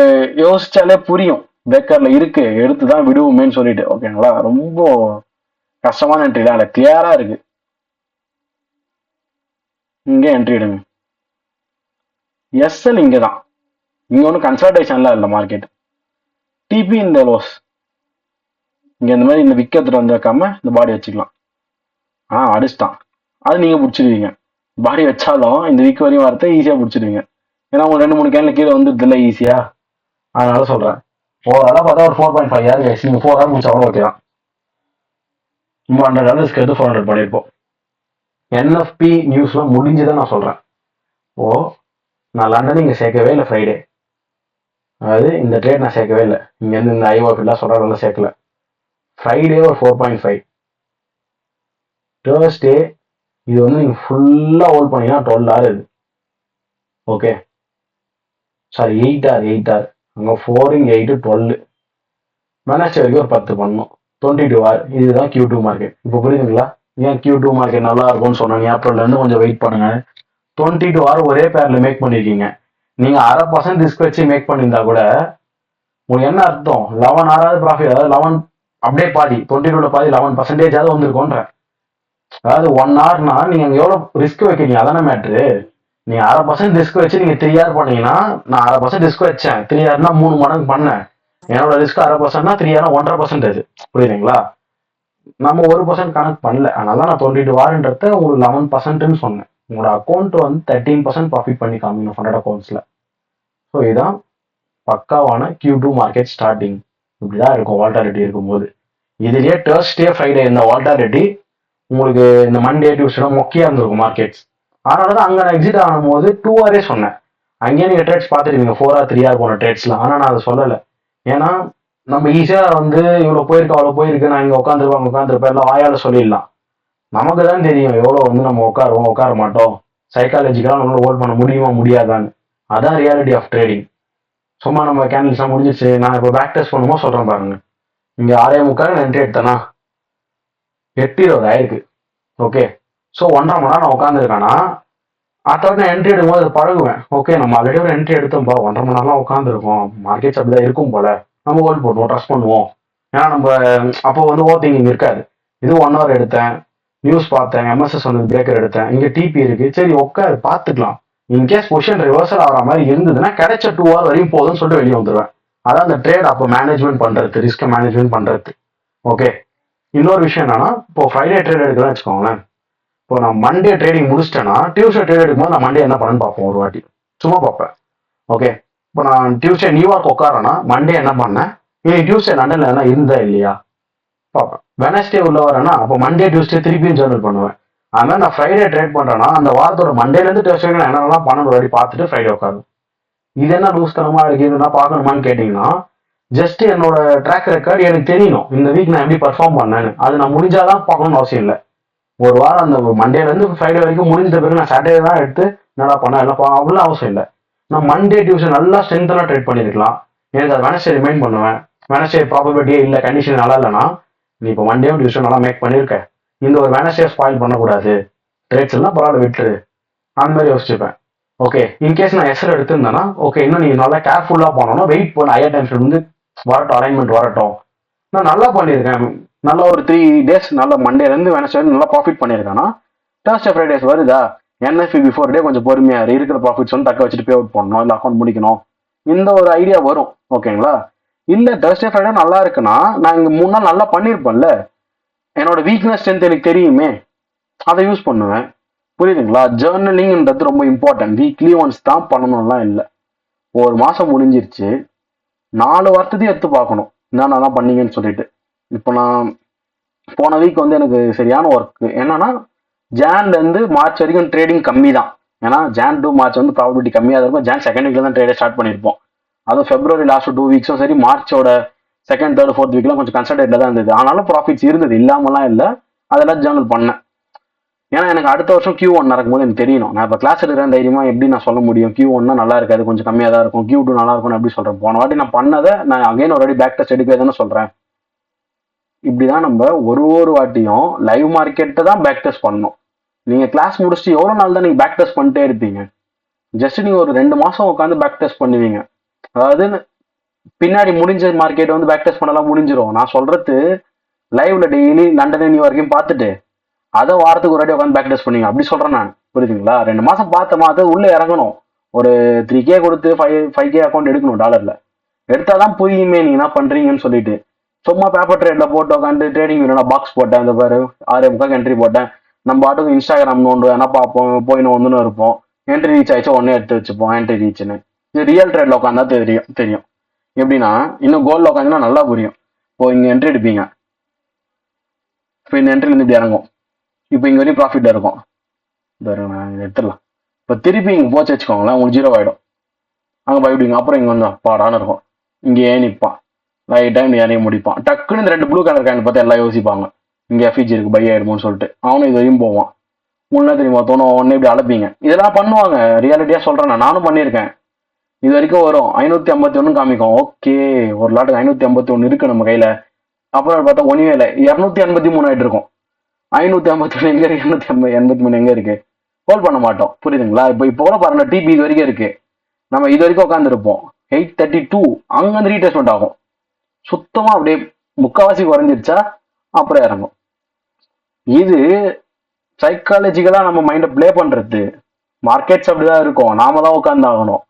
யோசிச்சாலே புரியும் பிரேக்கர்ல இருக்கு, எடுத்து தான் விடுவோமேன்னு சொல்லிட்டு. ஓகேங்களா, ரொம்ப கஷ்டமான என்ட்ரி தான், இல்லை கிளியரா இருக்கு. இங்கே என்ட்ரி எடுங்க. எஸ்எல் இங்கே தான், இங்கே ஒன்றும் கன்சல்டேஷன்லாம் இல்லை மார்க்கெட். டிபி இந்த லோஸ் இங்கே இந்த மாதிரி இந்த விக்கெட் வந்து வைக்காம இந்த பாடி வச்சுக்கலாம். அடிச்சுட்டான், அது நீங்கள் பிடிச்சிடுவீங்க. பாடி வச்சாலும் இந்த வீக் வரையும் வரத்தை ஈஸியாக பிடிச்சிடுவீங்க, ஏன்னா உங்களுக்கு 2-3 கேன்ல கீழே வந்துடுது இல்லை ஈஸியா. அதனால சொல்கிறேன், ஓவராலாக பார்த்தா ஒரு 4.5 யார் கேஸ், நீங்கள் 4 ஹவர் முடிச்சாலும் ஓகே தான். $200 எடுத்து 400 பண்ணியிருப்போம். என்எஃப்பி நியூஸ்லாம் முடிஞ்சுதான் நான் சொல்கிறேன். நான் லண்டன் இங்கே சேர்க்கவே இல்லை ஃப்ரைடே, அதாவது இந்த ட்ரேட் நான் சேர்க்கவே இல்லை, இங்கேருந்து இந்த ஐஓஎஃப்லாம் சொல்கிறாங்க சேர்க்கல. ஃப்ரைடே ஒரு 4.5, தேர்ஸ்டே இது வந்து நீங்கள் ஃபுல்லாக ஹோல்ட் பண்ணீங்கன்னா 12 hour இது. ஓகே, சாரி 8 hour, அங்கே 4 இங்கே 8 12, வெனஸ்டே வரைக்கும் ஒரு 10 பண்ணணும், 22 hour. இதுதான் Q2 மார்க்கெட். இப்போ புரியுதுங்களா ஏன் Q2 மார்க்கெட் நல்லா இருக்கும்னு சொன்னாங்க. ஏப்ரல்லேருந்து கொஞ்சம் வெயிட் பண்ணுங்க. 22 hour ஒரே பேரில் மேக் பண்ணியிருக்கீங்க. நீங்கள் 0.5% ரிஸ்க் வச்சு மேக் பண்ணியிருந்தா கூட உங்களுக்கு என்ன அர்த்தம், 11 hour ப்ராஃபிட், அதாவது 11 அப்படியே பாதி, 22ல பாதி 11% வந்திருக்கோன்ற. அதாவது 1 hourனா நீங்கள் அங்கே எவ்வளோ ரிஸ்க் வைக்கிறீங்க, அதானே மேட்ரு. நீங்கள் 0.5% ரிஸ்க் வச்சு நீங்கள் 3 hour பண்ணீங்கன்னா, நான் 0.5% ரிஸ்க் வச்சேன், 3 hourனா 3 மடங்கு பண்ணேன். என்னோட ரிஸ்க் 0.5%னா 3 hourனா 1.5%. புரியுதுங்களா, நம்ம 1% கணக்கு பண்ணல. அதனால நான் 22 hourன்றத உங்களுக்கு 11%ன்னு சொன்னேன். உங்களோட அக்கௌண்ட் வந்து 13% ப்ராஃபிட் பண்ணி காமிங்க 100 அக்கௌண்ட்ஸில். ஸோ இதுதான் பக்காவான Q2 மார்க்கெட் ஸ்டார்டிங். இப்படிதான் இருக்கும் வால்டாலிட்டி இருக்கும்போது. இதுலயே தேர்ஸ்டே ஃப்ரைடே இந்த வால்டாலிட்டி உங்களுக்கு இந்த மண்டே டியூஸ்டே மொக்கையா இருந்திருக்கும் மார்க்கெட்ஸ். அதனாலதான் அங்க நான் எக்ஸிட் ஆகும் போது 2 hour சொன்னேன். அங்கேயே நீங்க ட்ரேட்ஸ் பார்த்துருவீங்க 4 hour 3 hour போன ட்ரேட்ஸ்லாம். ஆனா நான் அதை சொல்லலை, ஏன்னா நம்ம ஈஸியா வந்து இவ்வளவு போயிருக்கு அவ்வளவு போயிருக்கு, நான் இங்க உட்காந்துருப்பேன் எல்லாம் வாயால சொல்லிடலாம். நமக்கு தான் தெரியும் எவ்வளவு வந்து நம்ம உட்கார மாட்டோம், சைக்காலஜிக்கலா நம்மளால ஹோல்ட் பண்ண முடியுமா முடியாதான்னு. அதான் ரியாலிட்டி ஆஃப் ட்ரேடிங். சும்மா நம்ம கேண்டில்ஸ்லாம் முடிஞ்சிச்சு, நான் இப்போ பேக் டெஸ்ட் பண்ணும்போது சொல்றேன் பாருங்க, இங்க 6:45 நான் என்ட்ரி எடுத்தேன்னா 8:20 ஆயிருக்கு. ஓகே, ஸோ 1.5 மணி நேரம் நான் உட்காந்துருக்கேன்னா அடுத்த நான் என்ட்ரி எடுக்கும்போது அதை பழகுவேன். ஓகே, நம்ம ஆல்ரெடி ஒரு என்ட்ரி எடுத்தோம்ப்பா, 1.5 மணி நேரம்லாம் உட்காந்துருக்கோம், மார்க்கெட்ஸ் அப்படிதான் இருக்கும் போல, நம்ம ஹோல்ட் பண்ணுவோம், ட்ரஸ்ட் பண்ணுவோம். ஏன்னா நம்ம அப்போ வந்து ஓவர் திங்கிங் இருக்காது. இது 1 hour எடுத்தேன், நியூஸ் பார்த்தேன், எம்எஸ்எஸ் வந்து பிரேக்கர் எடுத்தேன், இங்க டிபி இருக்கு, சரி உட்காரு பார்த்துக்கலாம். இன்கேஸ் பொசிஷன் ரிவர்சல் ஆகிற மாதிரி இருந்ததுன்னா கிடைச்ச 2 hour வரையும் போதும்னு சொல்லிட்டு வெளியே வந்துடுவேன். அதான் அந்த ட்ரேட் அப்போ மேனேஜ்மெண்ட் பண்றது, ரிஸ்க் மேனேஜ்மெண்ட் பண்றது. ஓகே, இன்னொரு விஷயம் என்னன்னா, இப்போ ஃப்ரைடே ட்ரேட் எடுக்கிறேன்னு வச்சுக்கோங்களேன். இப்போ நான் மண்டே ட்ரேடிங் முடிச்சிட்டேன்னா டியூஸ்டே ட்ரேட் எடுக்கும்போது நான் மண்டே என்ன பண்ணேன்னு பார்ப்போம், ஒரு வாட்டி சும்மா பார்ப்பேன். ஓகே, இப்போ நான் டியூஸ்டே நியூயார்க் உட்காரேன்னா மண்டே என்ன பண்ணேன், இன்னைக்கு டியூஸ்டே லண்டன்ல என்ன இருந்தா இல்லையா பார்ப்பேன். வெனஸ்டே உள்ள வரேன்னா அப்போ மண்டே டியூஸ்டே திருப்பியும் ஜேர்னல் பண்ணுவேன். அதனால நான் ஃப்ரைடே ட்ரேட் பண்றேன்னா அந்த வாரத்தோட மண்டேலேருந்து டெஸ்ட் நான் என்னென்னலாம் பண்ணணும் வாட்டி பார்த்துட்டு ஃப்ரைடே உட்காரும். இது என்ன லூஸ் தனமா இருக்கு, இது நான் பார்க்கணுமான்னு கேட்டீங்கன்னா, ஜஸ்ட் என்னோட ட்ராக் ரெக்கார்டு எனக்கு தெரியணும், இந்த வீக் நான் எப்படி பர்ஃபார்ம் பண்ணேன்னு. அது நான் முடிஞ்சாதான் பார்க்கணும்னு அவசியம் இல்லை. ஒரு வாரம் அந்த மண்டேலேருந்து ஃப்ரைடே வரைக்கும் முடிஞ்ச பிறகு நான் சாட்டர்டே தான் எடுத்து என்னடா பண்ண எல்லாம் அவ்வளோ அவசியம் இல்லை. நான் மண்டே டியூஸ்டே நல்லா ஸ்ட்ரென்த்தெல்லாம் ட்ரேட் பண்ணியிருக்கலாம். எனக்கு அது வெனஸ்டே ரிமைண்ட் பண்ணுவேன். வெனஸ்டே ப்ராபபிலிட்டியே இல்லை, கண்டிஷன் நல்லா இல்லைன்னா, நீ இப்போ மண்டேவும் டியூஸ்டே நல்லா மேக் பண்ணியிருக்க, இந்த ஒரு வெனஸ்டே ஸ்பாயில் பண்ணக்கூடாது, ட்ரேட்ஸ் எல்லாம் பரவாயில்ல விட்டுரு, அந்த மாதிரி யோசிச்சுப்பேன். ஓகே, இன்கேஸ் நான் எஸ்ஆர் எடுத்திருந்தேன்னா ஓகே, இன்னும் நீங்கள் நல்லா கேர்ஃபுல்லாக பண்ணணும், வெயிட் பண்ண ஹையர் டைம் வந்து வரட்டும், அலைன்மெண்ட் வரட்டும். நான் நல்லா பண்ணியிருக்கேன், நல்லா ஒரு 3 days நல்லா மண்டேலேருந்து வெனஸ்டே நல்லா ப்ராஃபிட் பண்ணியிருக்கேன்னா தேர்ஸ்டே ஃப்ரைடேஸ் வருதா, என்எஃப்பி பிஃபோர் டே கொஞ்சம் பொறுமையாக இருக்கிற ப்ராஃபிட்ஸ் வந்து தக்க வச்சுட்டு பே அவுட் பண்ணணும், இல்லை அக்கௌண்ட் முடிக்கணும், இந்த ஒரு ஐடியா வரும். ஓகேங்களா, இல்லை தேர்ஸ்டே ஃப்ரைடே நல்லா இருக்குன்னா நான் இங்கே 3 நாள் நல்லா பண்ணியிருப்பேன்ல, என்னோட வீக்னஸ் ஸ்ட்ரென்த் எனக்கு தெரியுமே, அதை யூஸ் பண்ணுவேன். புரியுதுங்களா, ஜேர்னலிங்ன்றது ரொம்ப இம்பார்ட்டன்ட். வீக்லி ஒன்ஸ் தான் பண்ணணும்லாம் இல்லை. ஒரு மாதம் முடிஞ்சிருச்சு, 4 வாரத்தையும் எடுத்து பார்க்கணும் என்னென்ன பண்ணீங்கன்னு சொல்லிட்டு. இப்போ நான் போன வீக் வந்து எனக்கு சரியான ஒர்க் என்னன்னா, ஜான்லேருந்து மார்ச் வரைக்கும் ட்ரேடிங் கம்மி தான், ஏன்னா ஜான் டு மார்ச் வந்து ப்ராபபிலிட்டி கம்மியாக இருக்கும். ஜான் செகண்ட் வீக்ல தான் ட்ரேடே ஸ்டார்ட் பண்ணியிருப்போம். அதுவும் பிப்ரவரி லாஸ்ட் 2 வீக்ஸும் சரி, மார்ச்சோட செகண்ட் தேர்ட் ஃபோர்த் வீக்லாம் கொஞ்சம் கன்சல்டேட்ல தான் இருந்தது. ஆனாலும் ப்ராஃபிட்ஸ் இருந்தது, இல்லாமலாம் இல்லை. அதெல்லாம் ஜேர்னல் பண்ணேன். ஏன்னா எனக்கு அடுத்த வருஷம் Q1 நடக்கும்போது எனக்கு தெரியணும். நான் இப்போ கிளாஸ் எடுக்கிறேன் தைரியமா எப்படி நான் சொல்ல முடியும் Q1 நல்லா இருக்காது, கொஞ்சம் கம்மியாக தான் இருக்கும், Q2 நல்லா இருக்கும்னு எப்படி சொல்றேன்? போன வாட்டி நான் பண்ணதை நான் அகைன் ஒரு வாட்டி பேக் டெஸ்ட் எடுக்கிறதுன்னு சொல்றேன். இப்படிதான் நம்ம ஒரு வாட்டியும் லைவ் மார்க்கெட்டை தான் பேக் டெஸ்ட் பண்ணணும். நீங்க கிளாஸ் முடிச்சுட்டு எவ்வளவு நாள் தான் நீங்க பேக் டெஸ்ட் பண்ணிட்டே இருப்பீங்க? ஜஸ்ட் நீங்க ஒரு 2 மாசம் உட்காந்து பேக் டெஸ்ட் பண்ணுவீங்க. அதாவது பின்னாடி முடிஞ்ச மார்க்கெட் வந்து பேக் டெஸ்ட் பண்ணலாம் முடிஞ்சிடும். நான் சொல்றது லைவ்ல டெய்லி லண்டன் நியூ வரைக்கும் பார்த்துட்டு அதை வாரத்துக்கு ஒரு வாட்டி உட்காந்து பேக் டெஸ்ட் பண்ணுவீங்க. அப்படி சொல்றேன் நான், புரியுதுங்களா? 2 மாசம் பார்த்தோமா அது உள்ள இறங்கணும். ஒரு 3K கொடுத்து 5K அக்கௌண்ட் எடுக்கணும் டாலர்ல. எடுத்தாதான் புரியுமே நீங்க என்ன பண்றீங்கன்னு சொல்லிட்டு. சும்மா பேப்பர் ட்ரேட்ல போட்டு உட்காந்து ட்ரேடிங் வேணும், பாக்ஸ் போட்டேன், இந்த பாரு 6 என்ட்ரி போட்டேன், நம்ம ஆட்டுக்கு இன்ஸ்டாகிராம் நோண்டு என்ன பார்ப்போம், போயின்னு வந்துன்னு இருப்போம். என்ட்ரி ரீச் ஆயிடுச்சு உடனே எடுத்து வச்சுப்போம் என்ட்ரி ரீச்னு. இது ரியல் ட்ரேட்ல உட்காந்தா தெரியும். எப்படின்னா இன்னும் கோல்ல உட்காந்துன்னா நல்லா புரியும். இப்போ இங்க என்ட்ரி எடுப்பீங்க, இப்போ இந்த என்ட்ரில இருந்து இப்படி இறங்கும், இப்போ இங்க வரையும் ப்ராஃபிட் இருக்கும், நான் எடுத்துடலாம். இப்போ திருப்பி இங்க போச்சு வச்சுக்கோங்களேன், உங்களுக்கு 0 ஆயிடும். அங்க பயப்படுவீங்க. அப்புறம் இங்க வந்து பாடான்னு இருக்கும், இங்க ஏன் நிற்பான், லைட்டா இந்த இறைய முடிப்பான். டக்குன்னு இந்த 2 ப்ளூ கலர் காயின் பார்த்து எல்லாம் யோசிப்பாங்க, இங்க எஃபிஜி இருக்கு பை ஆயிடுமோன்னு சொல்லிட்டு. அவனும் இது வரையும் போவான். முன்னே தெரியுமா தோணும், உடனே இப்படி அழைப்பீங்க. இதெல்லாம் பண்ணுவாங்க, ரியாலிட்டியா சொல்றேன், நானும் பண்ணியிருக்கேன். இது வரைக்கும் வரும் 551 காமிக்கும். ஓகே, ஒரு லாட்டுக்கு 551 இருக்கு நம்ம கையில. அப்புறம் பார்த்தா ஒன்றுமே இல்லை, 283 ஆயிட்டு இருக்கும். 551 எங்க இருக்கு, 283 எங்க இருக்கு? ஹோல்ட் பண்ண மாட்டோம், புரியுதுங்களா? இப்போ கூட பாருங்க, டிபி இது வரைக்கும் இருக்கு, நம்ம இது வரைக்கும் உட்காந்துருப்போம். 832 அங்க வந்து ரீடெஸ்ட்மெண்ட் ஆகும். சுத்தமா அப்படியே முக்காவாசி குறைஞ்சிருச்சா அப்புறம் இறங்கும். இது சைக்காலஜிக்கலா நம்ம மைண்ட பிளே பண்றது. மார்க்கெட்ஸ் அப்படிதான் இருக்கும், நாம தான் உட்காந்து ஆகணும்.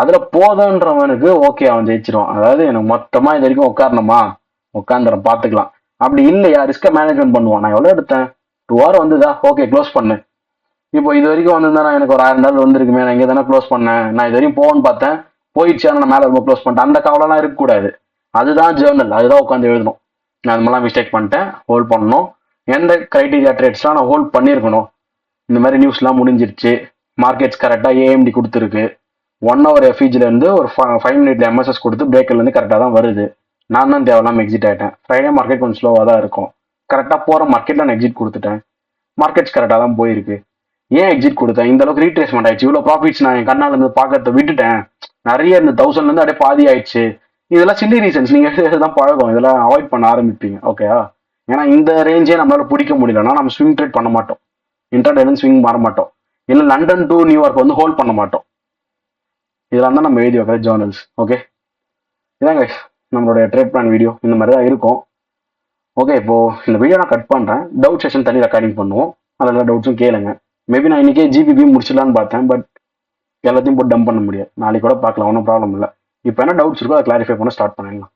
அதுல போதுன்றவனுக்கு ஓகே, அவன் ஜெயிச்சிருவான். அதாவது எனக்கு மொத்தமா இது வரைக்கும் உட்காரணுமா, உட்காந்துறேன் பாத்துக்கலாம். அப்படி இல்லையா, ரிஸ்க மேனேஜ்மெண்ட் பண்ணுவான். நான் எவ்வளவு எடுத்தேன், 2 hour வந்துதா, ஓகே க்ளோஸ் பண்ணு. இப்போ இது வரைக்கும் வந்திருந்தா எனக்கு ஒரு 1000 வந்திருக்குமே, நான் இங்க தானே க்ளோஸ் பண்ணேன், நான் இது வரையும் போகணும்னு பார்த்தேன், போயிடுச்சு, ஆனால் நான் மேலே ரொம்ப க்ளோஸ் பண்ணிட்டேன். அந்த கவலைலாம் இருக்கக்கூடாது. அதுதான் ஜேர்னல், அதுதான் உட்காந்து எழுதணும். நான் அது மாதிரிலாம் மிஸ்டேக் பண்ணிட்டேன், ஹோல்ட் பண்ணணும். எந்த கிரைட்டீரியா ட்ரேட்ஸ்லாம் நான் ஹோல்ட் பண்ணியிருக்கணும். இந்த மாதிரி நியூஸ்லாம் முடிஞ்சிருச்சு, மார்க்கெட்ஸ் கரெக்டாக ஏஎம்டி கொடுத்துருக்கு, 1 hour எஃபிஜில இருந்து ஒரு 5 minute எம்எஸ்எஸ் கொடுத்து பிரேக்ல இருந்து கரெக்டாக தான் வருது. நான் தான் தேவையில்லாம எக்ஸிட் ஆயிட்டேன். ஃப்ரைடே மார்க்கெட் கொஞ்சம் ஸ்லோவாக தான் இருக்கும், கரெக்டாக போகிற மார்க்கெட்டில் நான் எக்ஸிட் கொடுத்துட்டேன். மார்க்கெட்ஸ் கரெக்டாக தான் போயிருக்கு. ஏன் எக்ஸிட் கொடுத்தேன், இந்த அளவுக்கு ரீட்ரேஸ்மெண்ட் ஆயிடுச்சு, இவ்வளோ ப்ராஃபிட்ஸ் நான் என் கண்ணால இருந்து பார்க்கறத விட்டுட்டேன், நிறைய இந்த 1000 இருந்து அப்படியே பாதி ஆயிடுச்சு. இதெல்லாம் சில்லி ரீசன்ஸ், நீங்க தான் பழகும், இதெல்லாம் அவாய்ட் பண்ண ஆரம்பிப்பீங்க. ஓகேயா? ஏன்னா இந்த ரேஞ்சே நம்மளால பிடிக்க முடியலன்னா நம்ம ஸ்விங் ட்ரேட் பண்ண மாட்டோம், இன்டர்டேல ஸ்விங் மாற மாட்டோம், இல்லை லண்டன் டு நியூயார்க் வந்து ஹோல்ட் பண்ண மாட்டோம். இதெல்லாம் தான் நம்ம எழுதி வைக்கிற ஜேர்னல்ஸ். ஓகே, இதாங்க நம்மளுடைய ட்ரேட் பிளான் வீடியோ இந்த மாதிரி தான் இருக்கும். ஓகே, இப்போ இந்த வீடியோ நான் கட் பண்றேன், டவுட் செஷன் தனி ரெக்கார்டிங் பண்ணுவோம், அதெல்லாம் டவுட்ஸும் கேளுங்க. மேபி நான் இன்னைக்கே ஜிபிபி முடிச்சிடலான்னு பார்த்தேன், பட் எல்லாத்தையும் போட்டு டம்ப் பண்ண முடியாது, நாளைக்கு கூட பார்க்கலாம், ஒன்றும் ப்ராப்ளம் இல்லை. இப்போ என்ன டவுட்ஸ் இருக்கோ அதை கிளாரிஃபை பண்ண ஸ்டார்ட் பண்ணிடலாம்.